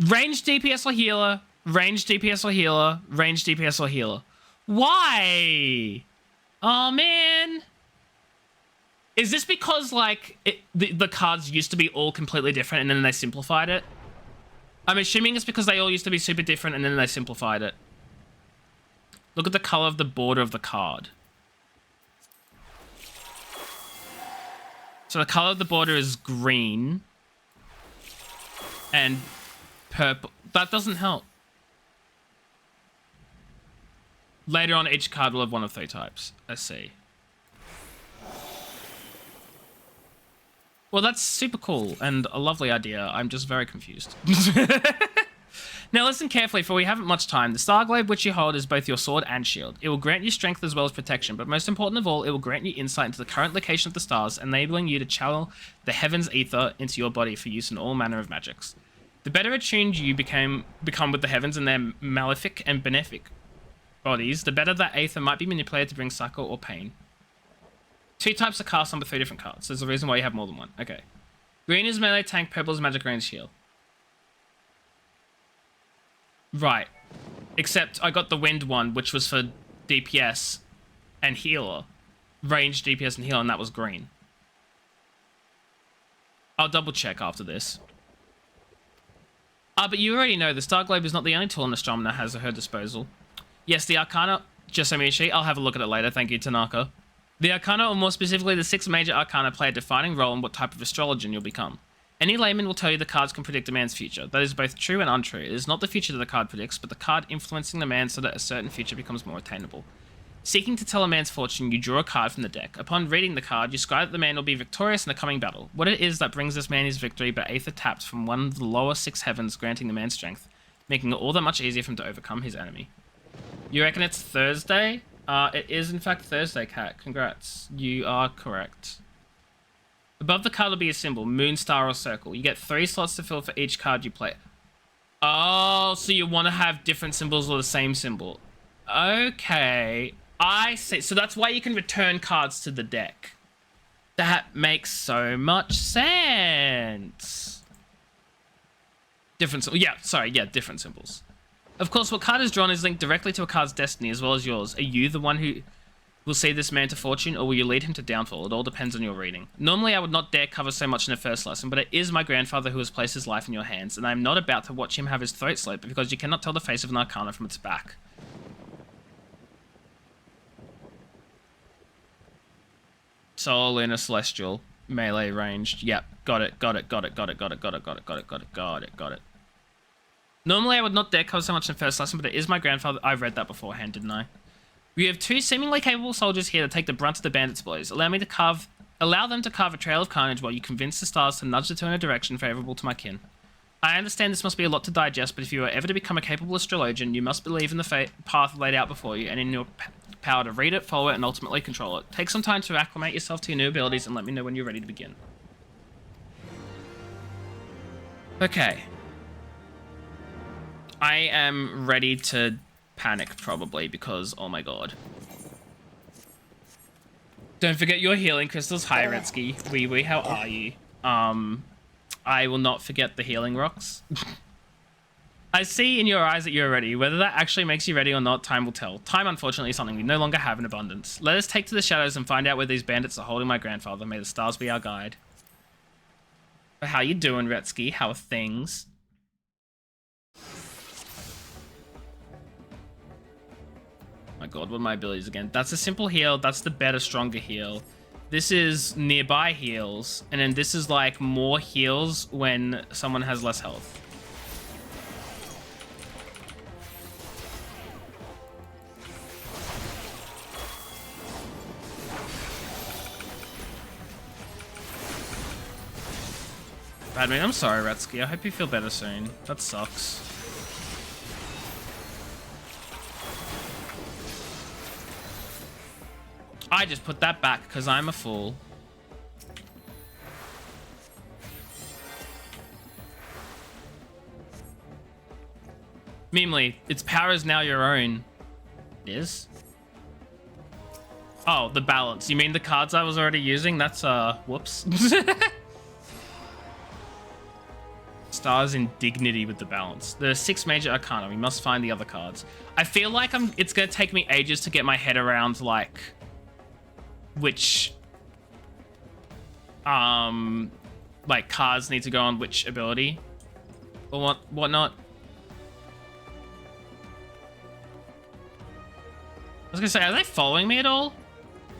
Range DPS or healer. Range DPS or healer. Range DPS or healer. Why? Oh, man. Is this because, like, the cards used to be all completely different and then they simplified it? I'm assuming it's because they all used to be super different and then they simplified it. Look at the color of the border of the card. So the color of the border is green and purple. That doesn't help. Later on, each card will have one of 3 types. I see. Well, that's super cool and a lovely idea. I'm just very confused. Now listen carefully, for we haven't much time. The Starglaive which you hold is both your sword and shield. It will grant you strength as well as protection, but most important of all, it will grant you insight into the current location of the stars, enabling you to channel the heavens ether into your body for use in all manner of magics. The better attuned you become with the heavens and their malefic and benefic bodies, the better that ether might be manipulated to bring succor or pain. 2 types are cast on but 3 different cards. There's a reason why you have more than one. Okay. Green is melee tank, purple is magic range heal. Right. Except I got the wind one, which was for DPS and healer. range, DPS, and heal, and that was green. I'll double check after this. But you already know the Star Globe is not the only tool an astronomer has at her disposal. Yes, the Arcana, Jesamishi, I'll have a look at it later, thank you, Tanaka. The Arcana, or more specifically the 6 major Arcana, play a defining role in what type of astrologian you'll become. Any layman will tell you the cards can predict a man's future. That is both true and untrue. It is not the future that the card predicts, but the card influencing the man so that a certain future becomes more attainable. Seeking to tell a man's fortune, you draw a card from the deck. Upon reading the card, you scry that the man will be victorious in the coming battle. What it is that brings this man his victory but Aether tapped from one of the lower 6 heavens, granting the man strength, making it all that much easier for him to overcome his enemy. You reckon it's Thursday? It is in fact Thursday, Cat. Congrats. You are correct. Above the card will be a symbol, moon, star, or circle. You get 3 slots to fill for each card you play. Oh, so you want to have different symbols or the same symbol. Okay. I see. So that's why you can return cards to the deck. That makes so much sense. Different. Yeah, sorry. Yeah, different symbols. Of course, what card is drawn is linked directly to a card's destiny as well as yours. Are you the one who will see this man to fortune, or will you lead him to downfall? It all depends on your reading. Normally, I would not dare cover so much in the first lesson, but it is my grandfather who has placed his life in your hands, and I am not about to watch him have his throat slit because you cannot tell the face of an arcana from its back. Soul, Lunar, Celestial, melee, ranged. Yep, got it. Normally, I would not dare cover so much in the first lesson, but it is my grandfather. I read that beforehand, didn't I? We have 2 seemingly capable soldiers here to take the brunt of the bandits' blows. Allow them to carve a trail of carnage while you convince the stars to nudge the two in a direction favourable to my kin. I understand this must be a lot to digest, but if you are ever to become a capable astrologian, you must believe in the path laid out before you and in your power to read it, follow it, and ultimately control it. Take some time to acclimate yourself to your new abilities and let me know when you're ready to begin. Okay. I am ready to panic, probably, because, oh my god. Don't forget your healing crystals. Hi, Retsky. Wee, how are you? I will not forget the healing rocks. I see in your eyes that you're ready. Whether that actually makes you ready or not, time will tell. Time, unfortunately, is something we no longer have in abundance. Let us take to the shadows and find out where these bandits are holding my grandfather. May the stars be our guide. But how you doing, Retsky? How are things? My god, what are my abilities again? That's a simple heal. That's the better, stronger heal. This is nearby heals. And then this is like more heals when someone has less health. Badman, I'm sorry, Retsky. I hope you feel better soon. That sucks. I just put that back because I'm a fool. Memely, its power is now your own. It is? Oh, the balance. You mean the cards I was already using? That's, whoops. Stars in dignity with the balance. There are 6 major arcana. We must find the other cards. I feel like it's going to take me ages to get my head around, like, which, like, cards need to go on which ability or whatnot. I was going to say, are they following me at all?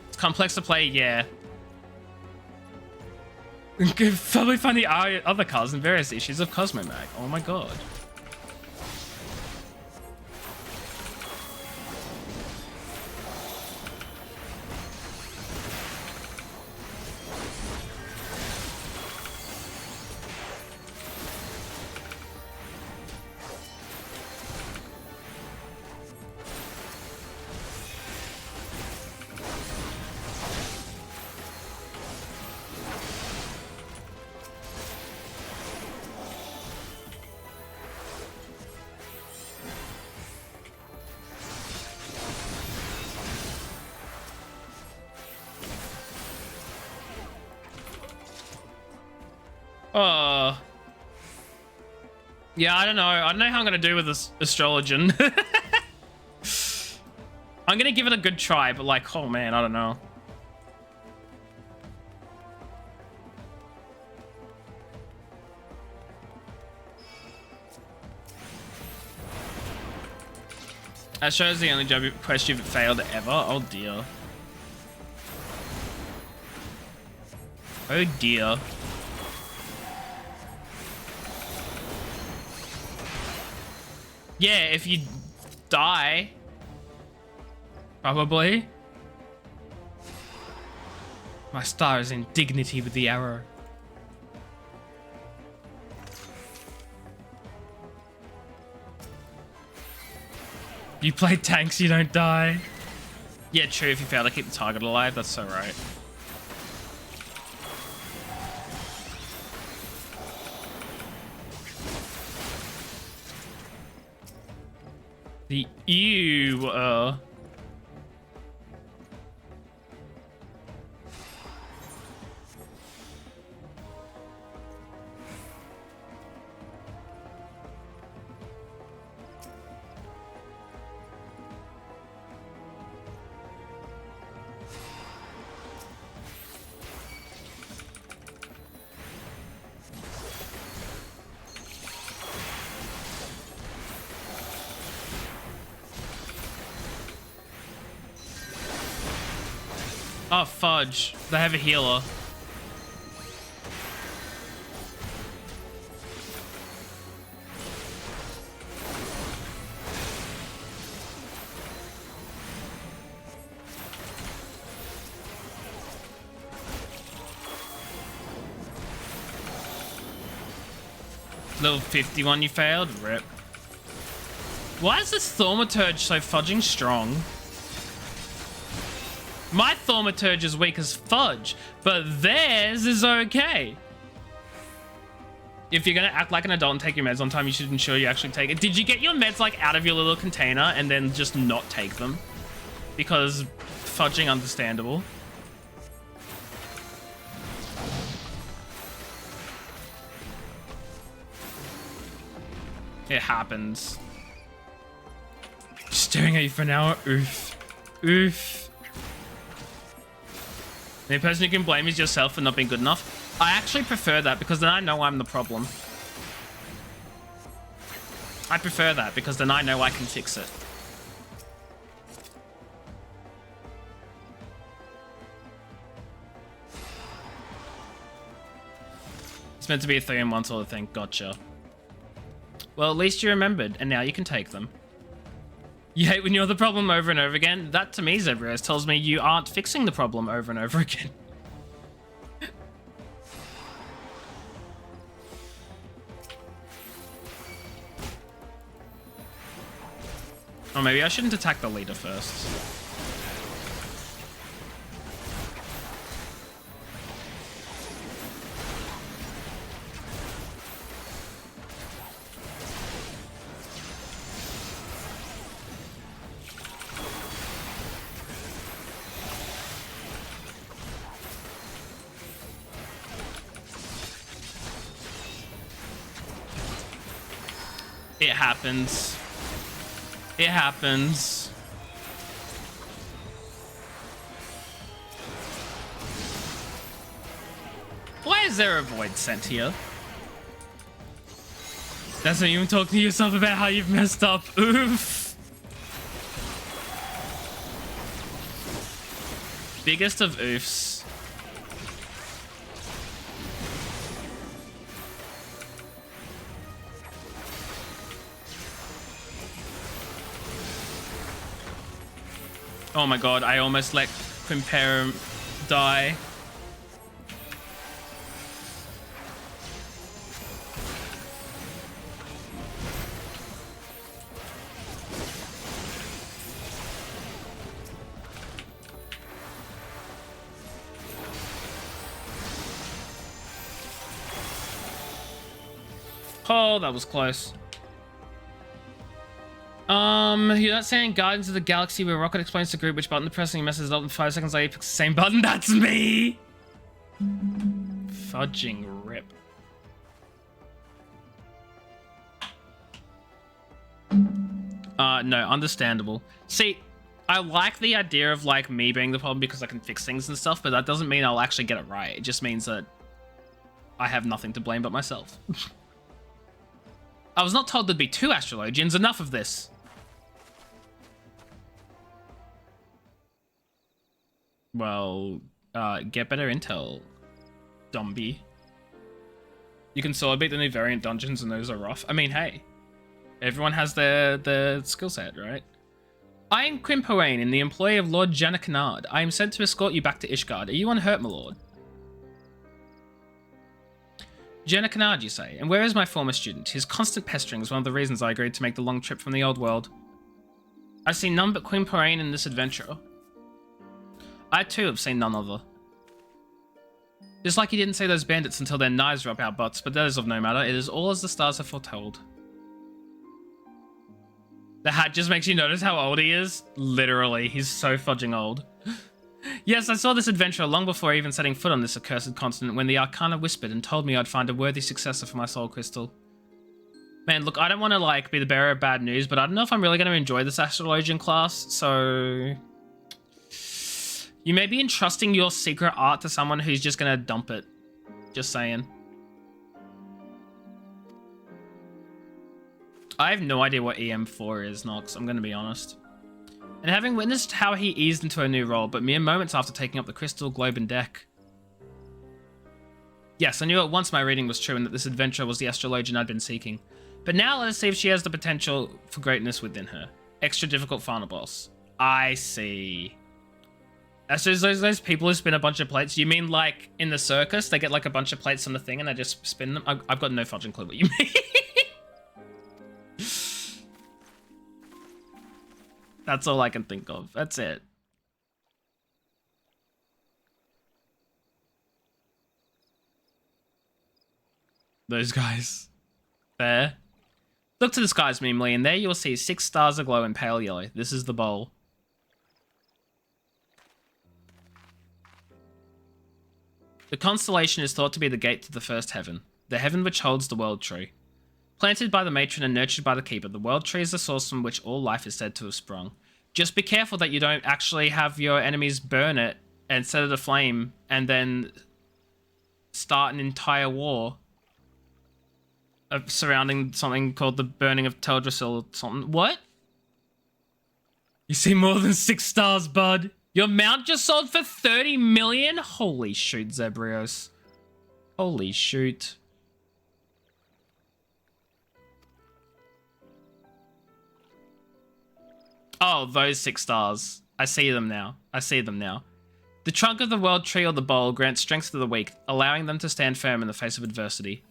It's complex to play, yeah. Probably find the other cards in various issues of Cosmomag. Oh my god. Yeah, I don't know. I don't know how I'm going to do with this astrologian. I'm going to give it a good try, but like, oh man, I don't know. That shows the only job quest you've failed ever. Oh dear. Oh dear. Yeah, if you die, probably. My star is in dignity with the arrow. You play tanks, you don't die. Yeah, true, if you fail to keep the target alive, that's so right. The ew. Oh, fudge. They have a healer. Level 51 you failed? Rip. Why is this Thaumaturge so fudging strong? My Thaumaturge is weak as fudge, but theirs is okay. If you're gonna act like an adult and take your meds on time, you should ensure you actually take it. Did you get your meds like out of your little container and then just not take them? Because fudging understandable. It happens. Staring at you for an hour? Oof. Oof. The only person you can blame is yourself for not being good enough. I actually prefer that because then I know I'm the problem. I prefer that because then I know I can fix it. It's meant to be a 3-in-1 sort of thing. Gotcha. Well, at least you remembered, and now you can take them. You hate when you're the problem over and over again? That, to me, Zebras, tells me you aren't fixing the problem over and over again. Or maybe I shouldn't attack the leader first. It happens. It happens. Why is there a void sent here? That's not even talking to yourself about how you've messed up. Oof. Biggest of oofs. Oh my god, I almost let Quimperum die. Oh, that was close. You're not saying Guardians of the Galaxy where Rocket explains to Groot which button to press and he messes up and 5 seconds later he picks the same button? That's me! Fudging rip. No, understandable. See, I like the idea of like me being the problem because I can fix things and stuff, but that doesn't mean I'll actually get it right. It just means that I have nothing to blame but myself. I was not told there'd be 2 astrologians. Enough of this. Well, get better intel, Dombie. You can sword beat the new variant dungeons and those are rough. I mean, hey, everyone has their skill set, right? I am Quimpoane, in the employ of Lord Janakanard. I am sent to escort you back to Ishgard. Are you unhurt, my lord? Janakanard, you say? And where is my former student? His constant pestering is one of the reasons I agreed to make the long trip from the old world. I see none but Quimpoane in this adventure. I too have seen none other. Just like you didn't see those bandits until their knives were up our butts, but that is of no matter. It is all as the stars have foretold. The hat just makes you notice how old he is. Literally, he's so fudging old. Yes, I saw this adventure long before even setting foot on this accursed continent when the Arcana whispered and told me I'd find a worthy successor for my soul crystal. Man, look, I don't want to, like, be the bearer of bad news, but I don't know if I'm really going to enjoy this astrologian class, so... You may be entrusting your secret art to someone who's just going to dump it. Just saying. I have no idea what EM4 is, Nox, I'm going to be honest. And having witnessed how he eased into a new role, but mere moments after taking up the crystal globe and deck. Yes, I knew at once my reading was true and that this adventure was the astrologian I'd been seeking. But now let us see if she has the potential for greatness within her. Extra difficult final boss. I see. So those people who spin a bunch of plates, you mean like in the circus, they get like a bunch of plates on the thing and they just spin them? I've got no fudging clue what you mean. That's all I can think of. That's it. Those guys. There. Look to the skies, meanly, and there you'll see 6 stars aglow in pale yellow. This is the bowl. The constellation is thought to be the gate to the first heaven, the heaven which holds the world tree. Planted by the matron and nurtured by the keeper, the world tree is the source from which all life is said to have sprung. Just be careful that you don't actually have your enemies burn it and set it aflame and then start an entire war surrounding something called the burning of Teldrassil or something. What? You see more than 6 stars, bud. Your mount just sold for 30 million? Holy shoot, Zebrios. Holy shoot. Oh, those 6 stars. I see them now. I see them now. The trunk of the world tree or the bowl grants strength to the weak, allowing them to stand firm in the face of adversity.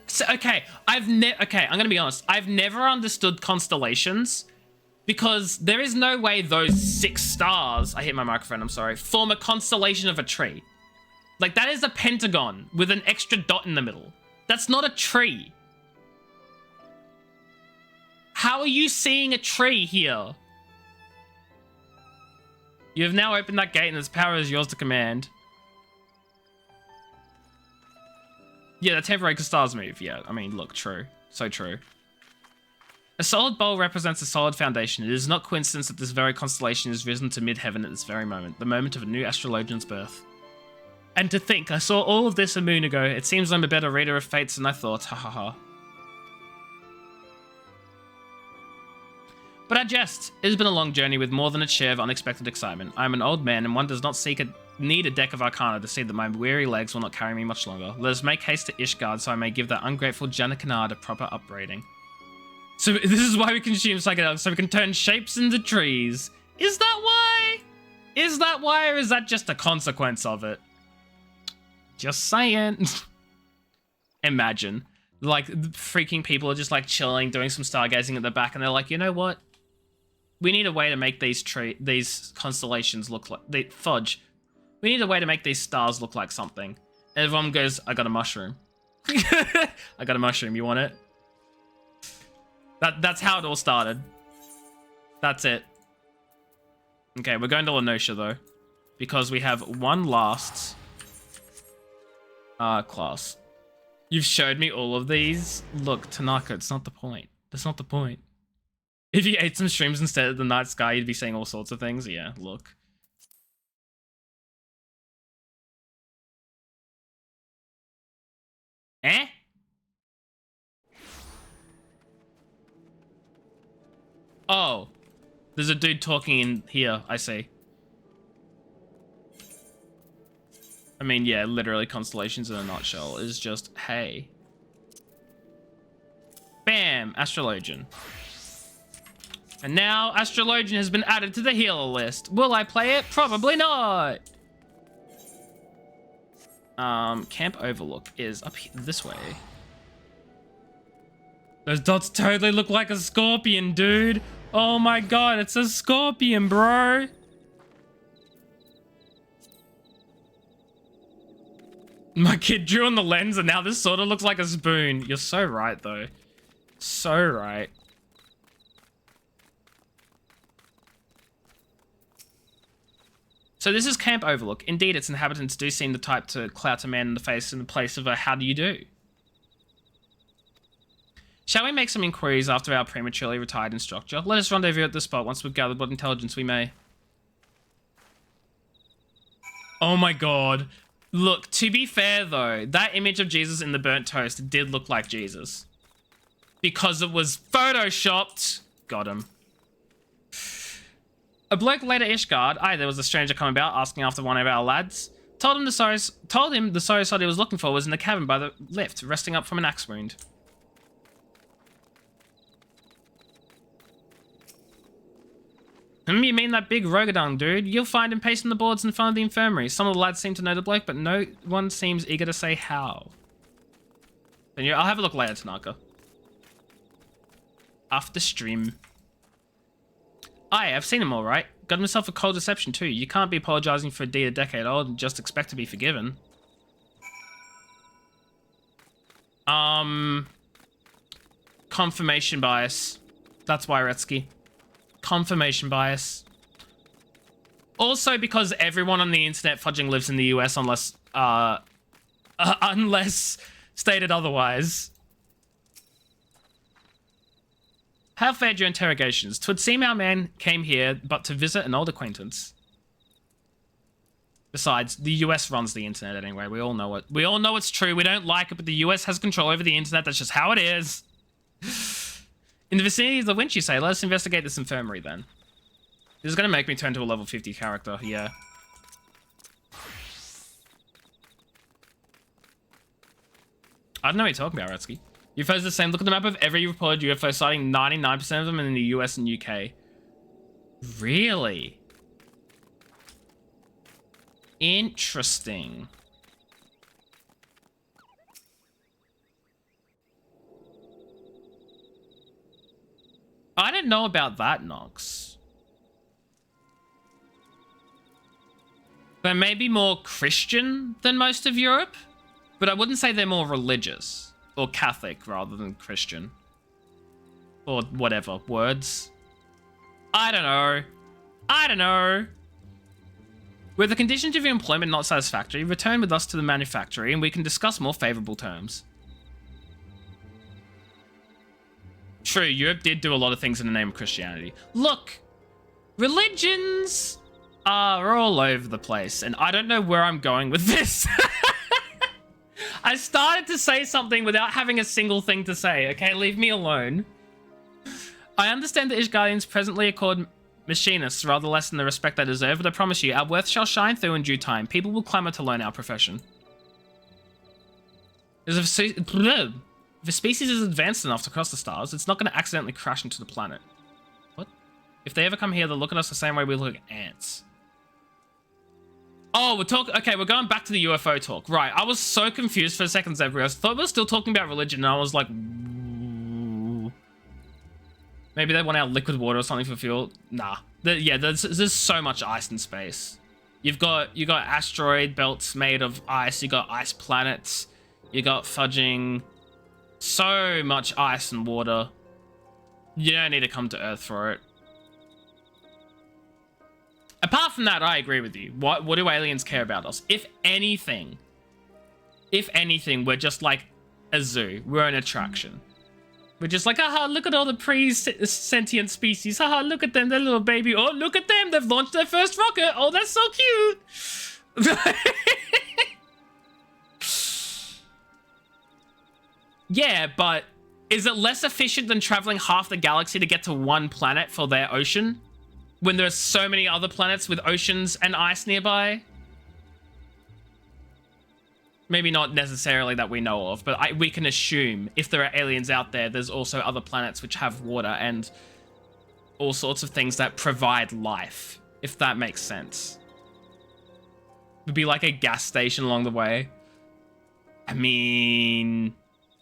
So, okay, I'm gonna be honest. I've never understood constellations because there is no way those 6 stars, I hit my microphone, I'm sorry, form a constellation of a tree. Like, that is a pentagon with an extra dot in the middle. That's not a tree. How are you seeing a tree here? You have now opened that gate and its power is yours to command. Yeah, the temporary stars move. Yeah, I mean, look, true. So true. A solid bowl represents a solid foundation. It is not coincidence that this very constellation is risen to mid-heaven at this very moment, the moment of a new astrologian's birth. And to think, I saw all of this a moon ago. It seems I'm a better reader of fates than I thought. Ha ha ha. But I jest. It has been a long journey with more than its share of unexpected excitement. I am an old man, and one does not need a deck of Arcana to see that my weary legs will not carry me much longer. Let us make haste to Ishgard so I may give that ungrateful Janakanard a proper upbraiding. So this is why we consume psychedelics, so we can turn shapes into trees. Is that why? Is that why, or is that just a consequence of it? Just saying. Imagine. Like, freaking people are just, like, chilling, doing some stargazing at the back, and they're like, you know what? We need a way to make these constellations look like... fudge. We need a way to make these stars look like something. And everyone goes, I got a mushroom. I got a mushroom, you want it? That's how it all started. That's it. Okay, we're going to Lenosha, though. Because we have one last... class. You've showed me all of these. Look, Tanaka, it's not the point. That's not the point. If you ate some shrooms instead of the night sky, you'd be seeing all sorts of things. Yeah, look. Eh? Oh. There's a dude talking in here, I see. I mean, yeah, literally constellations in a nutshell is just, hey. Bam, Astrologian. And now Astrologian has been added to the healer list. Will I play it? Probably not. Camp Overlook is up here, this way. Those dots totally look like a scorpion, dude. Oh my god, it's a scorpion, bro. My kid drew on the lens and now this sort of looks like a spoon. You're so right, though. So right. So this is Camp Overlook. Indeed, its inhabitants do seem the type to clout a man in the face in the place of a how do you do. Shall we make some inquiries after our prematurely retired instructor? Let us rendezvous at the spot once we've gathered what intelligence we may. Oh my god. Look, to be fair though, that image of Jesus in the burnt toast did look like Jesus. Because it was photoshopped. Got him. A bloke later Ishgard, there was a stranger come about asking after one of our lads. Told him the sorry sod he was looking for was in the cabin by the lift, resting up from an axe wound. You mean that big Rogadung dude? You'll find him pacing the boards in front of the infirmary. Some of the lads seem to know the bloke, but no one seems eager to say how. Then I'll have a look later, Tanaka. After stream. I've seen him all right. Got himself a cold deception too. You can't be apologizing for a deed a decade old and just expect to be forgiven. Confirmation bias. That's why, Retsky. Confirmation bias. Also because everyone on the internet fudging lives in the US unless stated otherwise. How fared your interrogations? 'Twould seem our man came here but to visit an old acquaintance. Besides, the US runs the internet anyway. We all know it. We all know it's true. We don't like it, but the US has control over the internet. That's just how it is. In the vicinity of the winch, you say? Let us investigate this infirmary then. This is going to make me turn to a level 50 character, yeah. I don't know what you're talking about, Retsky. UFOs are the same. Look at the map of every reported UFO sighting. 99% of them in the US and UK. Really? Interesting. I didn't know about that, Nox. They're maybe more Christian than most of Europe, but I wouldn't say they're more religious. Or Catholic rather than Christian. Or whatever. Words. I don't know. I don't know. With the conditions of your employment not satisfactory, return with us to the manufactory and we can discuss more favorable terms. True, Europe did do a lot of things in the name of Christianity. Look, religions are all over the place, and I don't know where I'm going with this. I started to say something without having a single thing to say, okay? Leave me alone. I understand the Ishgardians presently accord machinists rather less than the respect they deserve, but I promise you, our worth shall shine through in due time. People will clamour to learn our profession. If a species is advanced enough to cross the stars, it's not going to accidentally crash into the planet. What? If they ever come here, they'll look at us the same way we look at ants. Oh, okay, we're going back to the UFO talk. Right, I was so confused for a second, Zebra. I thought we were still talking about religion, and I was like... Ooh. Maybe they want our liquid water or something for fuel. Nah. Yeah, there's so much ice in space. You got asteroid belts made of ice. You got ice planets. You got fudging... So much ice and water. You don't need to come to Earth for it. Apart from that, I agree with you. What do aliens care about us? If anything, we're just like a zoo. We're an attraction. We're just like, haha, look at all the pre-sentient species. Haha, look at them, they're little baby. Oh, look at them, they've launched their first rocket. Oh, that's so cute. Yeah, but is it less efficient than traveling half the galaxy to get to one planet for their ocean? When there are so many other planets with oceans and ice nearby? Maybe not necessarily that we know of, but we can assume if there are aliens out there, there's also other planets which have water and all sorts of things that provide life, if that makes sense. Would be like a gas station along the way. I mean,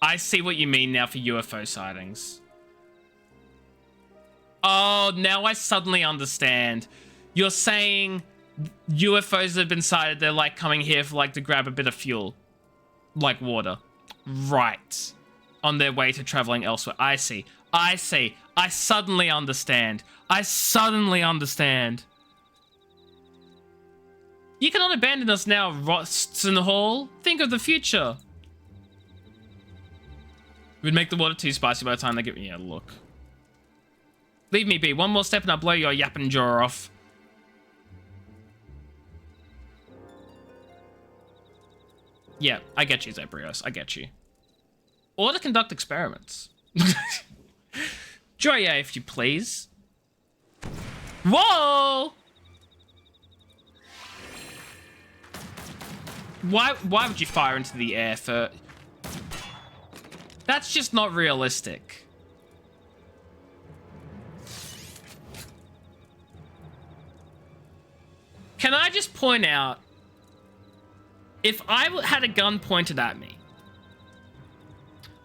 I see what you mean now for UFO sightings. Oh, now I suddenly understand. You're saying UFOs have been sighted, they're like coming here for like to grab a bit of fuel. Like water. Right. On their way to traveling elsewhere. I see. I see. I suddenly understand. I suddenly understand. You cannot abandon us now, Roston Hall. Think of the future. It would make the water too spicy by the time they get me. Yeah, look. Leave me be. One more step and I'll blow your yapping jaw off. Yeah, I get you, Zebrios. I get you. Or to conduct experiments. Joya, if you please. Whoa! Why would you fire into the air for... That's just not realistic. Can I just point out, if I had a gun pointed at me,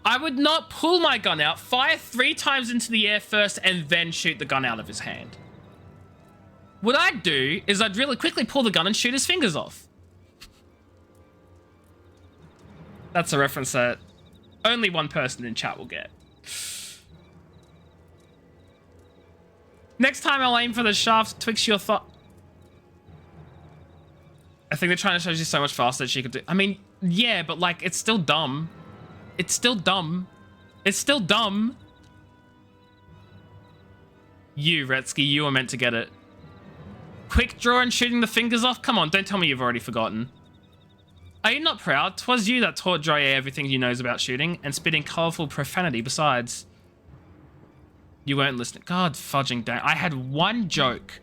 I would not pull my gun out, fire 3 times into the air first, and then shoot the gun out of his hand. What I'd do is I'd really quickly pull the gun and shoot his fingers off. That's a reference that only one person in chat will get. Next time I'll aim for the shaft twixt your thought. I think they're trying to show you so much faster that she could do. I mean, yeah, but like, it's still dumb. It's still dumb. It's still dumb. You, Retsky, you were meant to get it. Quick draw and shooting the fingers off? Come on, don't tell me you've already forgotten. Are you not proud? 'Twas you that taught Dryer everything you knows about shooting, and spitting colourful profanity besides. You weren't listening. God fudging dang. I had one joke.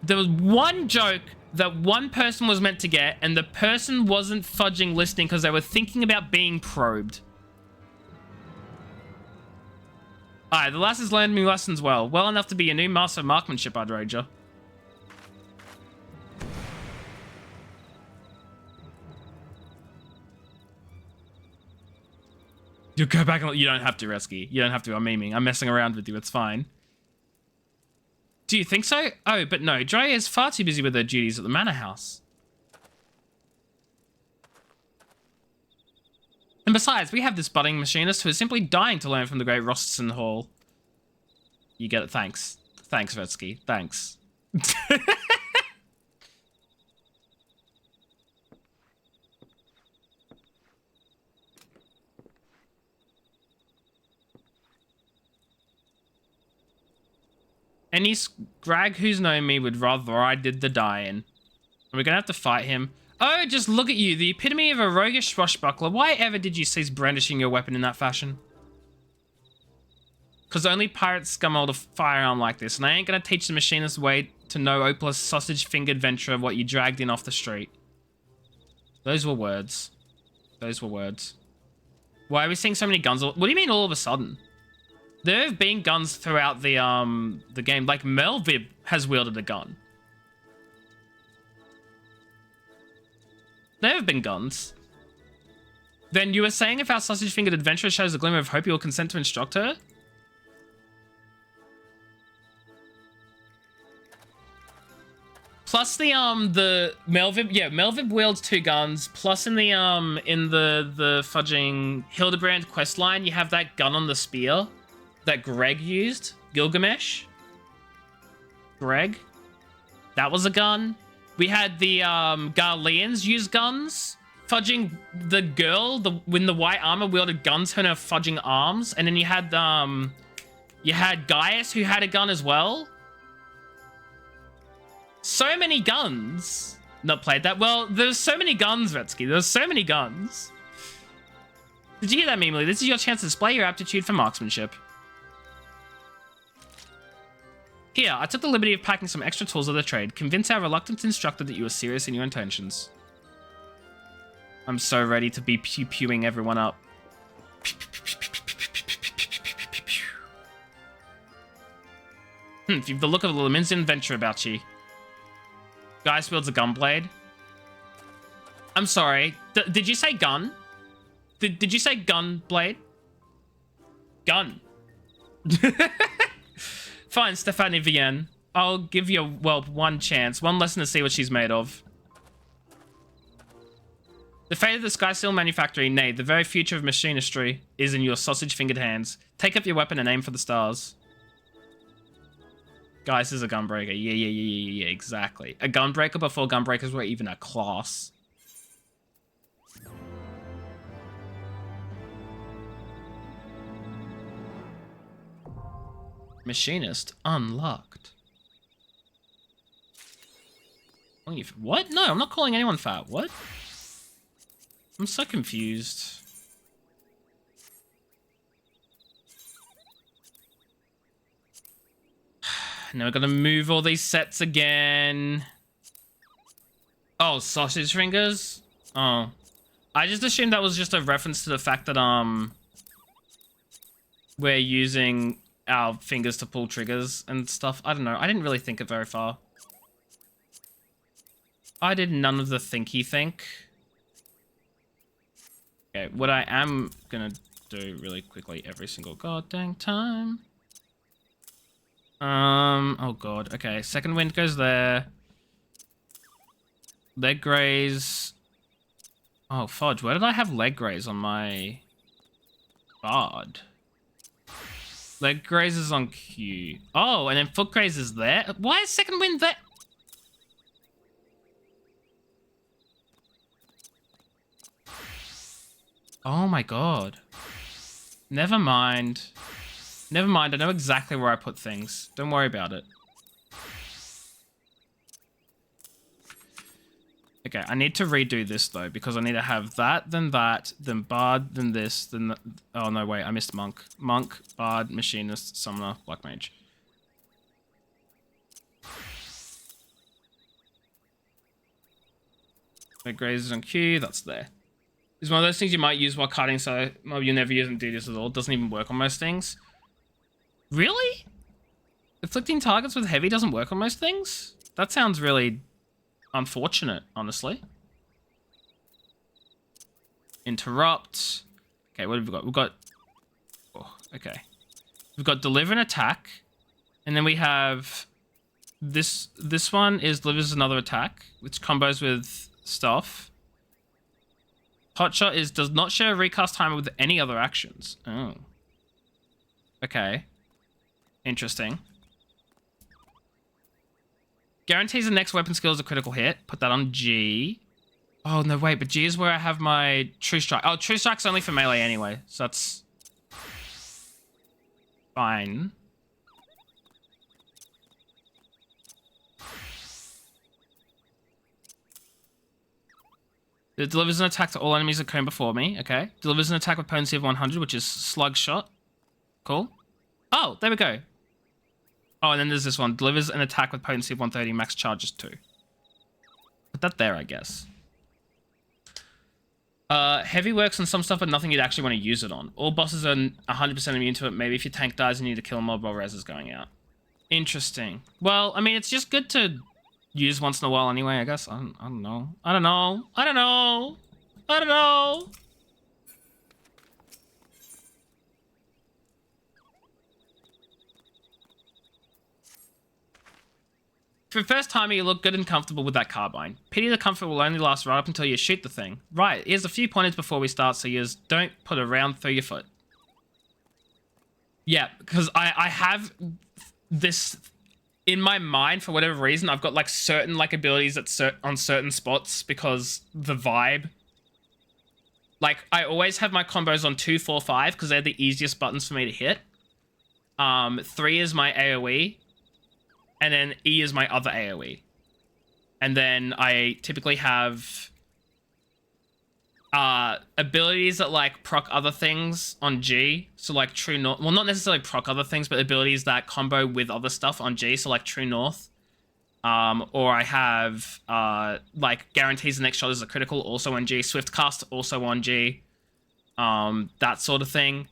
There was one joke that one person was meant to get, and the person wasn't fudging listening because they were thinking about being probed. Alright, the lasses learned me lessons well. Well enough to be a new master of marksmanship, I'd wager. You go back and... You don't have to, Resky. You don't have to. I'm memeing. I'm messing around with you. It's fine. Do you think so? Oh, but no. Drea is far too busy with her duties at the manor house. And besides, we have this budding machinist who is simply dying to learn from the great Roston Hall. You get it. Thanks. Thanks, Vetsky. Thanks. Any scrag who's known me would rather I did the dying. We're gonna have to fight him. Oh, just look at you, the epitome of a roguish swashbuckler. Why ever did you cease brandishing your weapon in that fashion? Because only pirates scum hold a firearm like this, and I ain't gonna teach the machinist way to know Opal's sausage-fingered venture of what you dragged in off the street. Those were words. Those were words. Why are we seeing so many guns? What do you mean all of a sudden? There have been guns throughout the game. Like, Melvib has wielded a gun. There have been guns. Then you were saying if our sausage-fingered adventurer shows a glimmer of hope, you will consent to instruct her? Plus the Melvib, yeah, Melvib wields 2 guns. Plus in the fudging Hildebrand questline, you have that gun on the spear that Greg used. Gilgamesh. Greg. That was a gun. We had the Garleans use guns. Fudging the girl, when the white armor wielded guns on her fudging arms. And then you had Gaius who had a gun as well. So many guns. Not played that. Well, there's so many guns, Vetsky. There's so many guns. Did you hear that, Mimely? This is your chance to display your aptitude for marksmanship. Here, I took the liberty of packing some extra tools of the trade. Convince our reluctant instructor that you are serious in your intentions. I'm so ready to be pew-pewing everyone up. You've the look of a immense adventure about you. Guy wields a gunblade. I'm sorry. Did you say gun? Did you say gun blade? Gun. Fine, Stephanie Vienne. I'll give you, well, one chance. One lesson to see what she's made of. The fate of the Skysteel manufactory, nay, the very future of machinistry, is in your sausage-fingered hands. Take up your weapon and aim for the stars. Guys, this is a gunbreaker. Yeah, exactly. A gunbreaker before gunbreakers were even a class. Machinist unlocked. What? No, I'm not calling anyone fat. What? I'm so confused. Now we're gonna move all these sets again. Oh, sausage fingers? Oh. I just assumed that was just a reference to the fact that, we're using our fingers to pull triggers and stuff. I don't know. I didn't really think it very far. I did none of the thinky think. Okay, what I am gonna do really quickly every single goddamn time. Oh god, okay. Second wind goes there. Leg graze. Oh, fudge, where did I have leg graze on my bard? Leg graze is on Q. Oh, and then foot graze is there? Why is second wind there? Oh my god. Never mind. Never mind, I know exactly where I put things. Don't worry about it. Okay, I need to redo this though, because I need to have that, then bard, then this, then... Oh no, wait, I missed monk. Monk, bard, machinist, summoner, black mage. My grazes on Q, that's there. It's one of those things you might use while cutting, so well, you never use and do this at all. It doesn't even work on most things. Really? Afflicting targets with heavy doesn't work on most things? That sounds really unfortunate, honestly. Interrupt. Okay, what have we got? We've got... Oh, okay. We've got deliver and attack. And then we have... This one is delivers another attack, which combos with stuff. Hotshot is does not share a recast timer with any other actions. Oh. Okay. Interesting. Guarantees the next weapon skill is a critical hit. Put that on G. Oh, no, wait. But G is where I have my True Strike. Oh, True Strike's only for melee anyway. So that's... fine. It delivers an attack to all enemies that come before me. Okay. Delivers an attack with potency of 100, which is Slug Shot. Cool. Oh, there we go. Oh, and then there's this one. Delivers an attack with potency of 130, max charges 2. Put that there, I guess. Heavy works on some stuff, but nothing you'd actually want to use it on. All bosses are 100% immune to it. Maybe if your tank dies, you need to kill a mob while res is going out. Interesting. Well, I mean, it's just good to use once in a while anyway, I guess. I don't know. I don't know. I don't know. I don't know. For the first time, you look good and comfortable with that carbine. Pity the comfort will only last right up until you shoot the thing. Right, here's a few pointers before we start, so you just don't put a round through your foot. Yeah, because I have this in my mind for whatever reason. I've got like certain like abilities on certain spots because the vibe. Like I always have my combos on 2, 4, 5 because they're the easiest buttons for me to hit. 3 is my AoE. And then E is my other AoE. And then I typically have abilities that like proc other things on G. So like True North. Well, not necessarily proc other things, but abilities that combo with other stuff on G. So like True North. Or I have like guarantees the next shot is a critical, also on G. Swift cast, also on G. That sort of thing.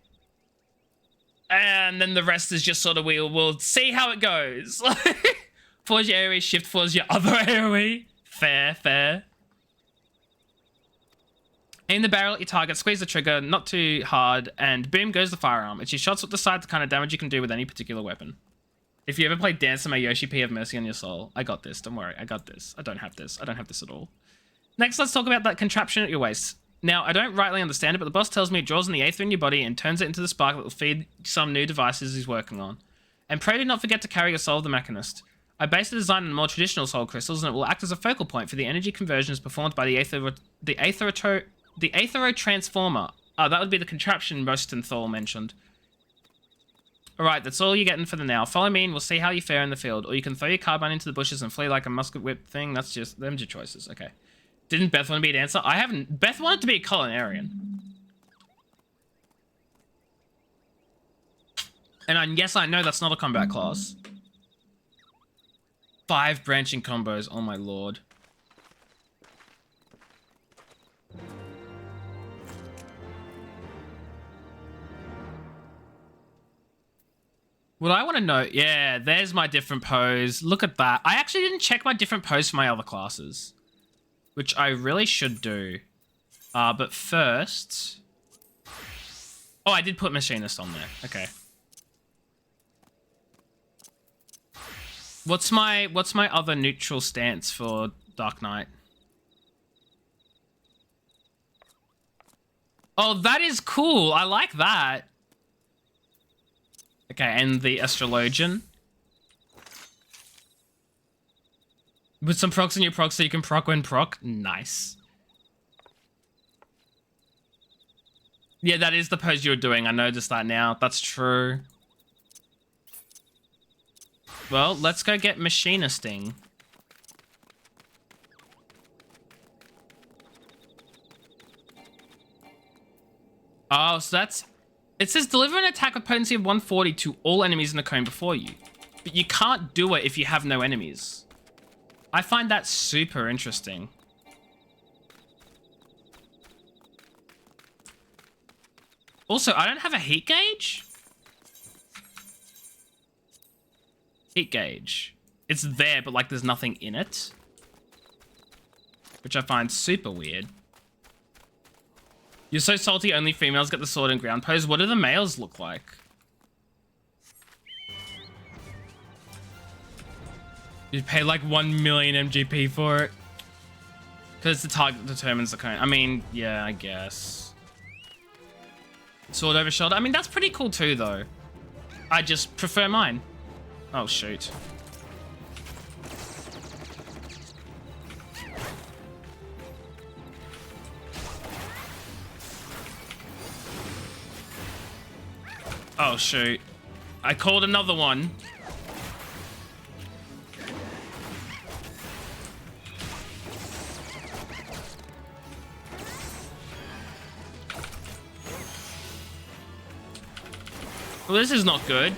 And then the rest is just sort of we'll see how it goes. Force your AoE, shift force your other AoE. Fair, fair. Aim the barrel at your target, squeeze the trigger, not too hard, and boom goes the firearm. It's your shots at the side, the kind of damage you can do with any particular weapon. If you ever played Dance to My Yoshi P, have mercy on your soul. I got this, don't worry, I got this. I don't have this. I don't have this at all. Next, let's talk about that contraption at your waist. Now, I don't rightly understand it, but the boss tells me it draws in the aether in your body and turns it into the spark that will feed some new devices he's working on. And pray do not forget to carry your Soul of the Mechanist. I based the design on more traditional soul crystals, and it will act as a focal point for the energy conversions performed by the Aethero Transformer. That would be the contraption Rostenthal mentioned. Alright, that's all you're getting for the now. Follow me and we'll see how you fare in the field. Or you can throw your carbine into the bushes and flee like a musket whip thing. That's just, them's your choices. Okay. Didn't Beth want to be a dancer? I haven't. Beth wanted to be a culinarian. And yes, I know that's not a combat class. 5 branching combos. Oh my lord. What I want to know, yeah, there's my different pose. Look at that. I actually didn't check my different pose for my other classes, which I really should do. But first, oh, I did put Machinist on there. Okay. What's my other neutral stance for Dark Knight? Oh, that is cool. I like that. Okay, and the Astrologian. With some procs in your proc so you can proc when proc. Nice. Yeah, that is the pose you were doing. I noticed that now. That's true. Well, let's go get Machinisting. Oh, so that's... It says deliver an attack with potency of 140 to all enemies in the cone before you. But you can't do it if you have no enemies. I find that super interesting. Also, I don't have a heat gauge? Heat gauge. It's there, but like there's nothing in it. Which I find super weird. You're so salty, only females get the sword and ground pose. What do the males look like? You'd pay like 1 million MGP for it. Because the target determines the cone. I mean, yeah, I guess. Sword over shoulder. I mean, that's pretty cool too, though. I just prefer mine. Oh, shoot. Oh, shoot. I called another one. Well, this is not good.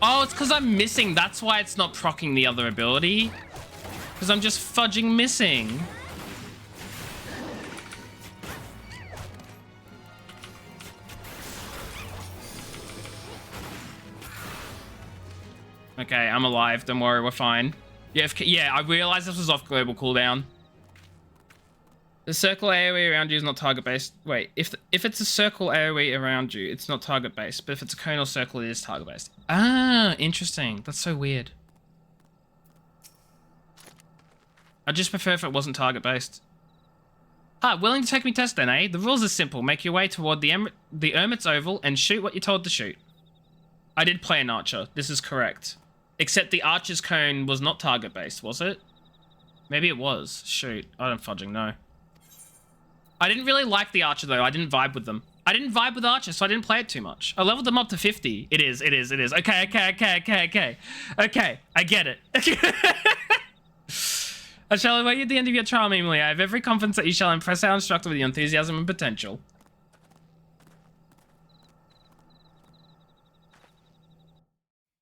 Oh, it's because I'm missing. That's why it's not proccing the other ability. Because I'm just fudging missing. Okay, I'm alive. Don't worry, we're fine. Yeah, I realized this was off global cooldown. The circle AoE around you is not target based. Wait, if it's a circle AoE around you, it's not target based. But if it's a cone or circle, it is target based. Ah, interesting. That's so weird. I'd just prefer if it wasn't target based. Ah, willing to take me test then, eh? The rules are simple. Make your way toward the Ermit's Oval and shoot what you're told to shoot. I did play an archer. This is correct. Except the archer's cone was not target based, was it? Maybe it was. Shoot. I don't fudging know. I didn't really like the archer though. I didn't vibe with them. I didn't vibe with archer, so I didn't play it too much. I leveled them up to 50. It is. Okay. Okay, I get it. I shall await you at the end of your trial, Emily. I have every confidence that you shall impress our instructor with your enthusiasm and potential.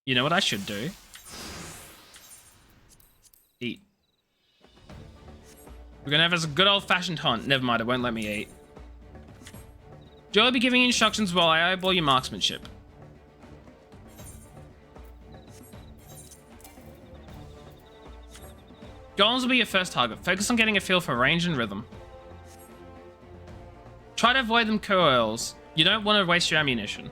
You know what I should do? Eat. We're gonna have us a good old-fashioned hunt. Never mind, it won't let me eat. Joe will be giving instructions while I eyeball your marksmanship. Golems will be your first target. Focus on getting a feel for range and rhythm. Try to avoid them coils. You don't want to waste your ammunition.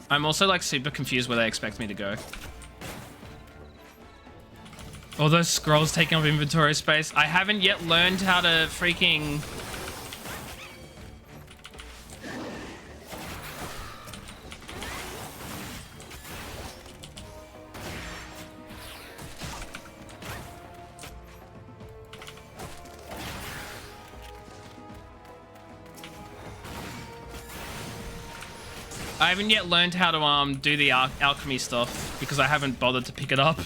I'm also like super confused where they expect me to go. All those scrolls taking up inventory space. I haven't yet learned how to freaking... I haven't yet learned how to do the alchemy stuff because I haven't bothered to pick it up.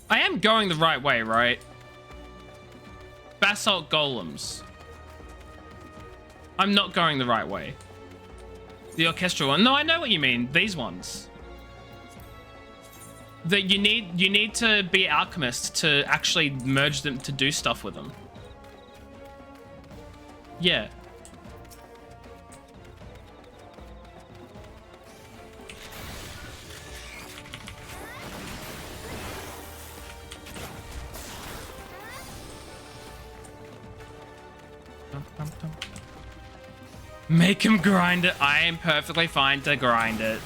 I am going the right way, right? Basalt golems. I'm not going the right way. The orchestral one. No, I know what you mean. These ones. That you need to be alchemist to actually merge them to do stuff with them. Yeah. Make him grind it. I am perfectly fine to grind it.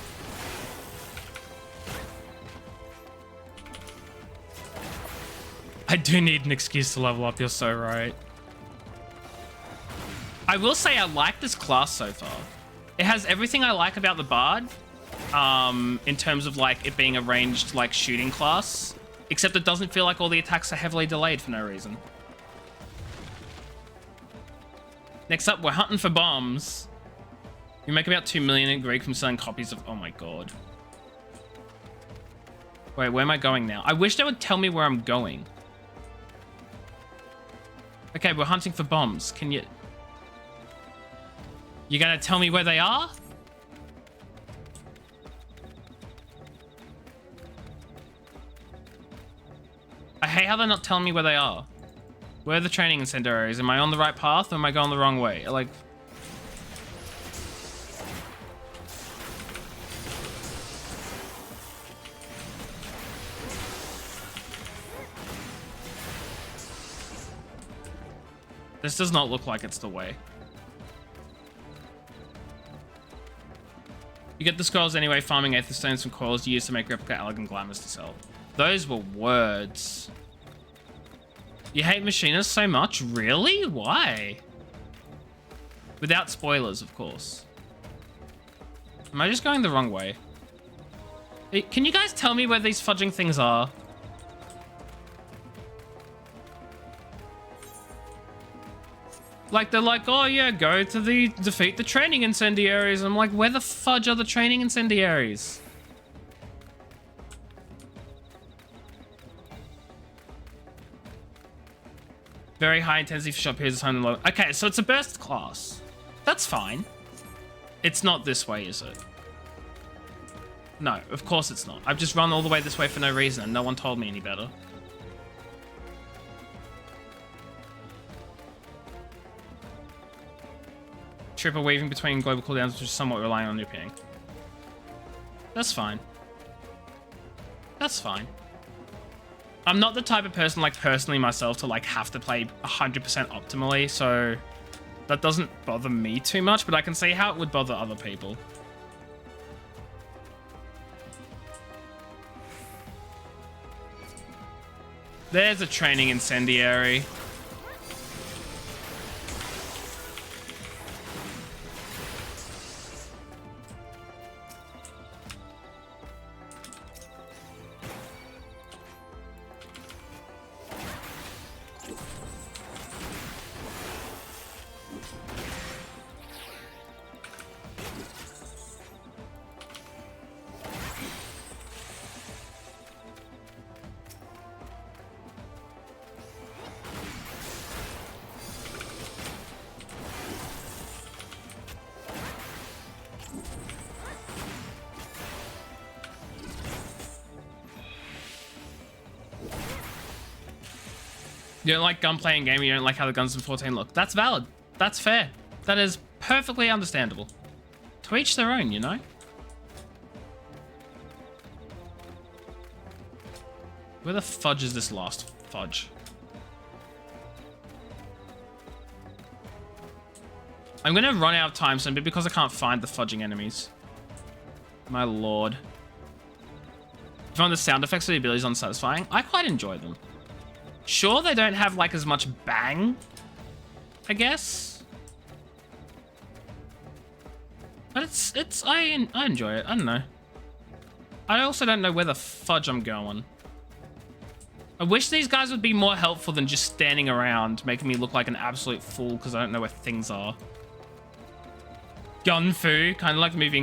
I do need an excuse to level up. You're so right. I will say I like this class so far. It has everything I like about the Bard, in terms of like it being a ranged like shooting class, except it doesn't feel like all the attacks are heavily delayed for no reason. Next up, we're hunting for bombs. We make about 2 million in Greek from selling copies of... Oh my god. Wait, where am I going now? I wish they would tell me where I'm going. Okay, we're hunting for bombs. Can you... You gonna tell me where they are? I hate how they're not telling me where they are. Where are the training incendiaries? Am I on the right path or am I going the wrong way? Like... This does not look like it's the way. You get the scrolls anyway, farming aether stones from coils used to make replica elegant glamours to sell. Those were words. You hate machinists so much? Really? Why? Without spoilers, of course. Am I just going the wrong way? Can you guys tell me where these fudging things are? Like, they're like, oh yeah, go to defeat the training incendiaries. I'm like, where the fudge are the training incendiaries? Very high intensity for shot periods of time and low. Okay, so it's a burst class. That's fine. It's not this way, is it? No, of course it's not. I've just run all the way this way for no reason and no one told me any better. Triple weaving between global cooldowns, which is somewhat relying on your ping. That's fine. That's fine. I'm not the type of person, like, personally myself to, like, have to play 100% optimally, so that doesn't bother me too much, but I can see how it would bother other people. There's a training incendiary. You don't like gunplay in game, you don't like how the guns in 14 look. That's valid. That's fair. That is perfectly understandable. To each their own, you know? Where the fudge is this last fudge? I'm gonna run out of time soon, but because I can't find the fudging enemies. My lord. I found the sound effects of the abilities unsatisfying. I quite enjoy them. Sure, they don't have like as much bang, I guess. But I enjoy it. I don't know. I also don't know where the fudge I'm going. I wish these guys would be more helpful than just standing around, making me look like an absolute fool because I don't know where things are. Gun fu, kind of like the movie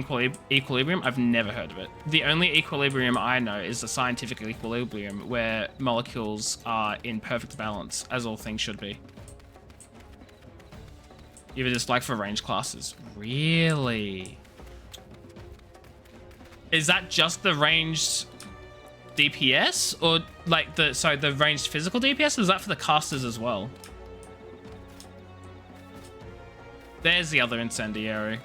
Equilibrium. I've never heard of it. The only equilibrium I know is the scientific equilibrium, where molecules are in perfect balance, as all things should be. Even just like for range classes. Really? Is that just the ranged DPS? Or like the ranged physical DPS? Or is that for the casters as well? There's the other incendiary.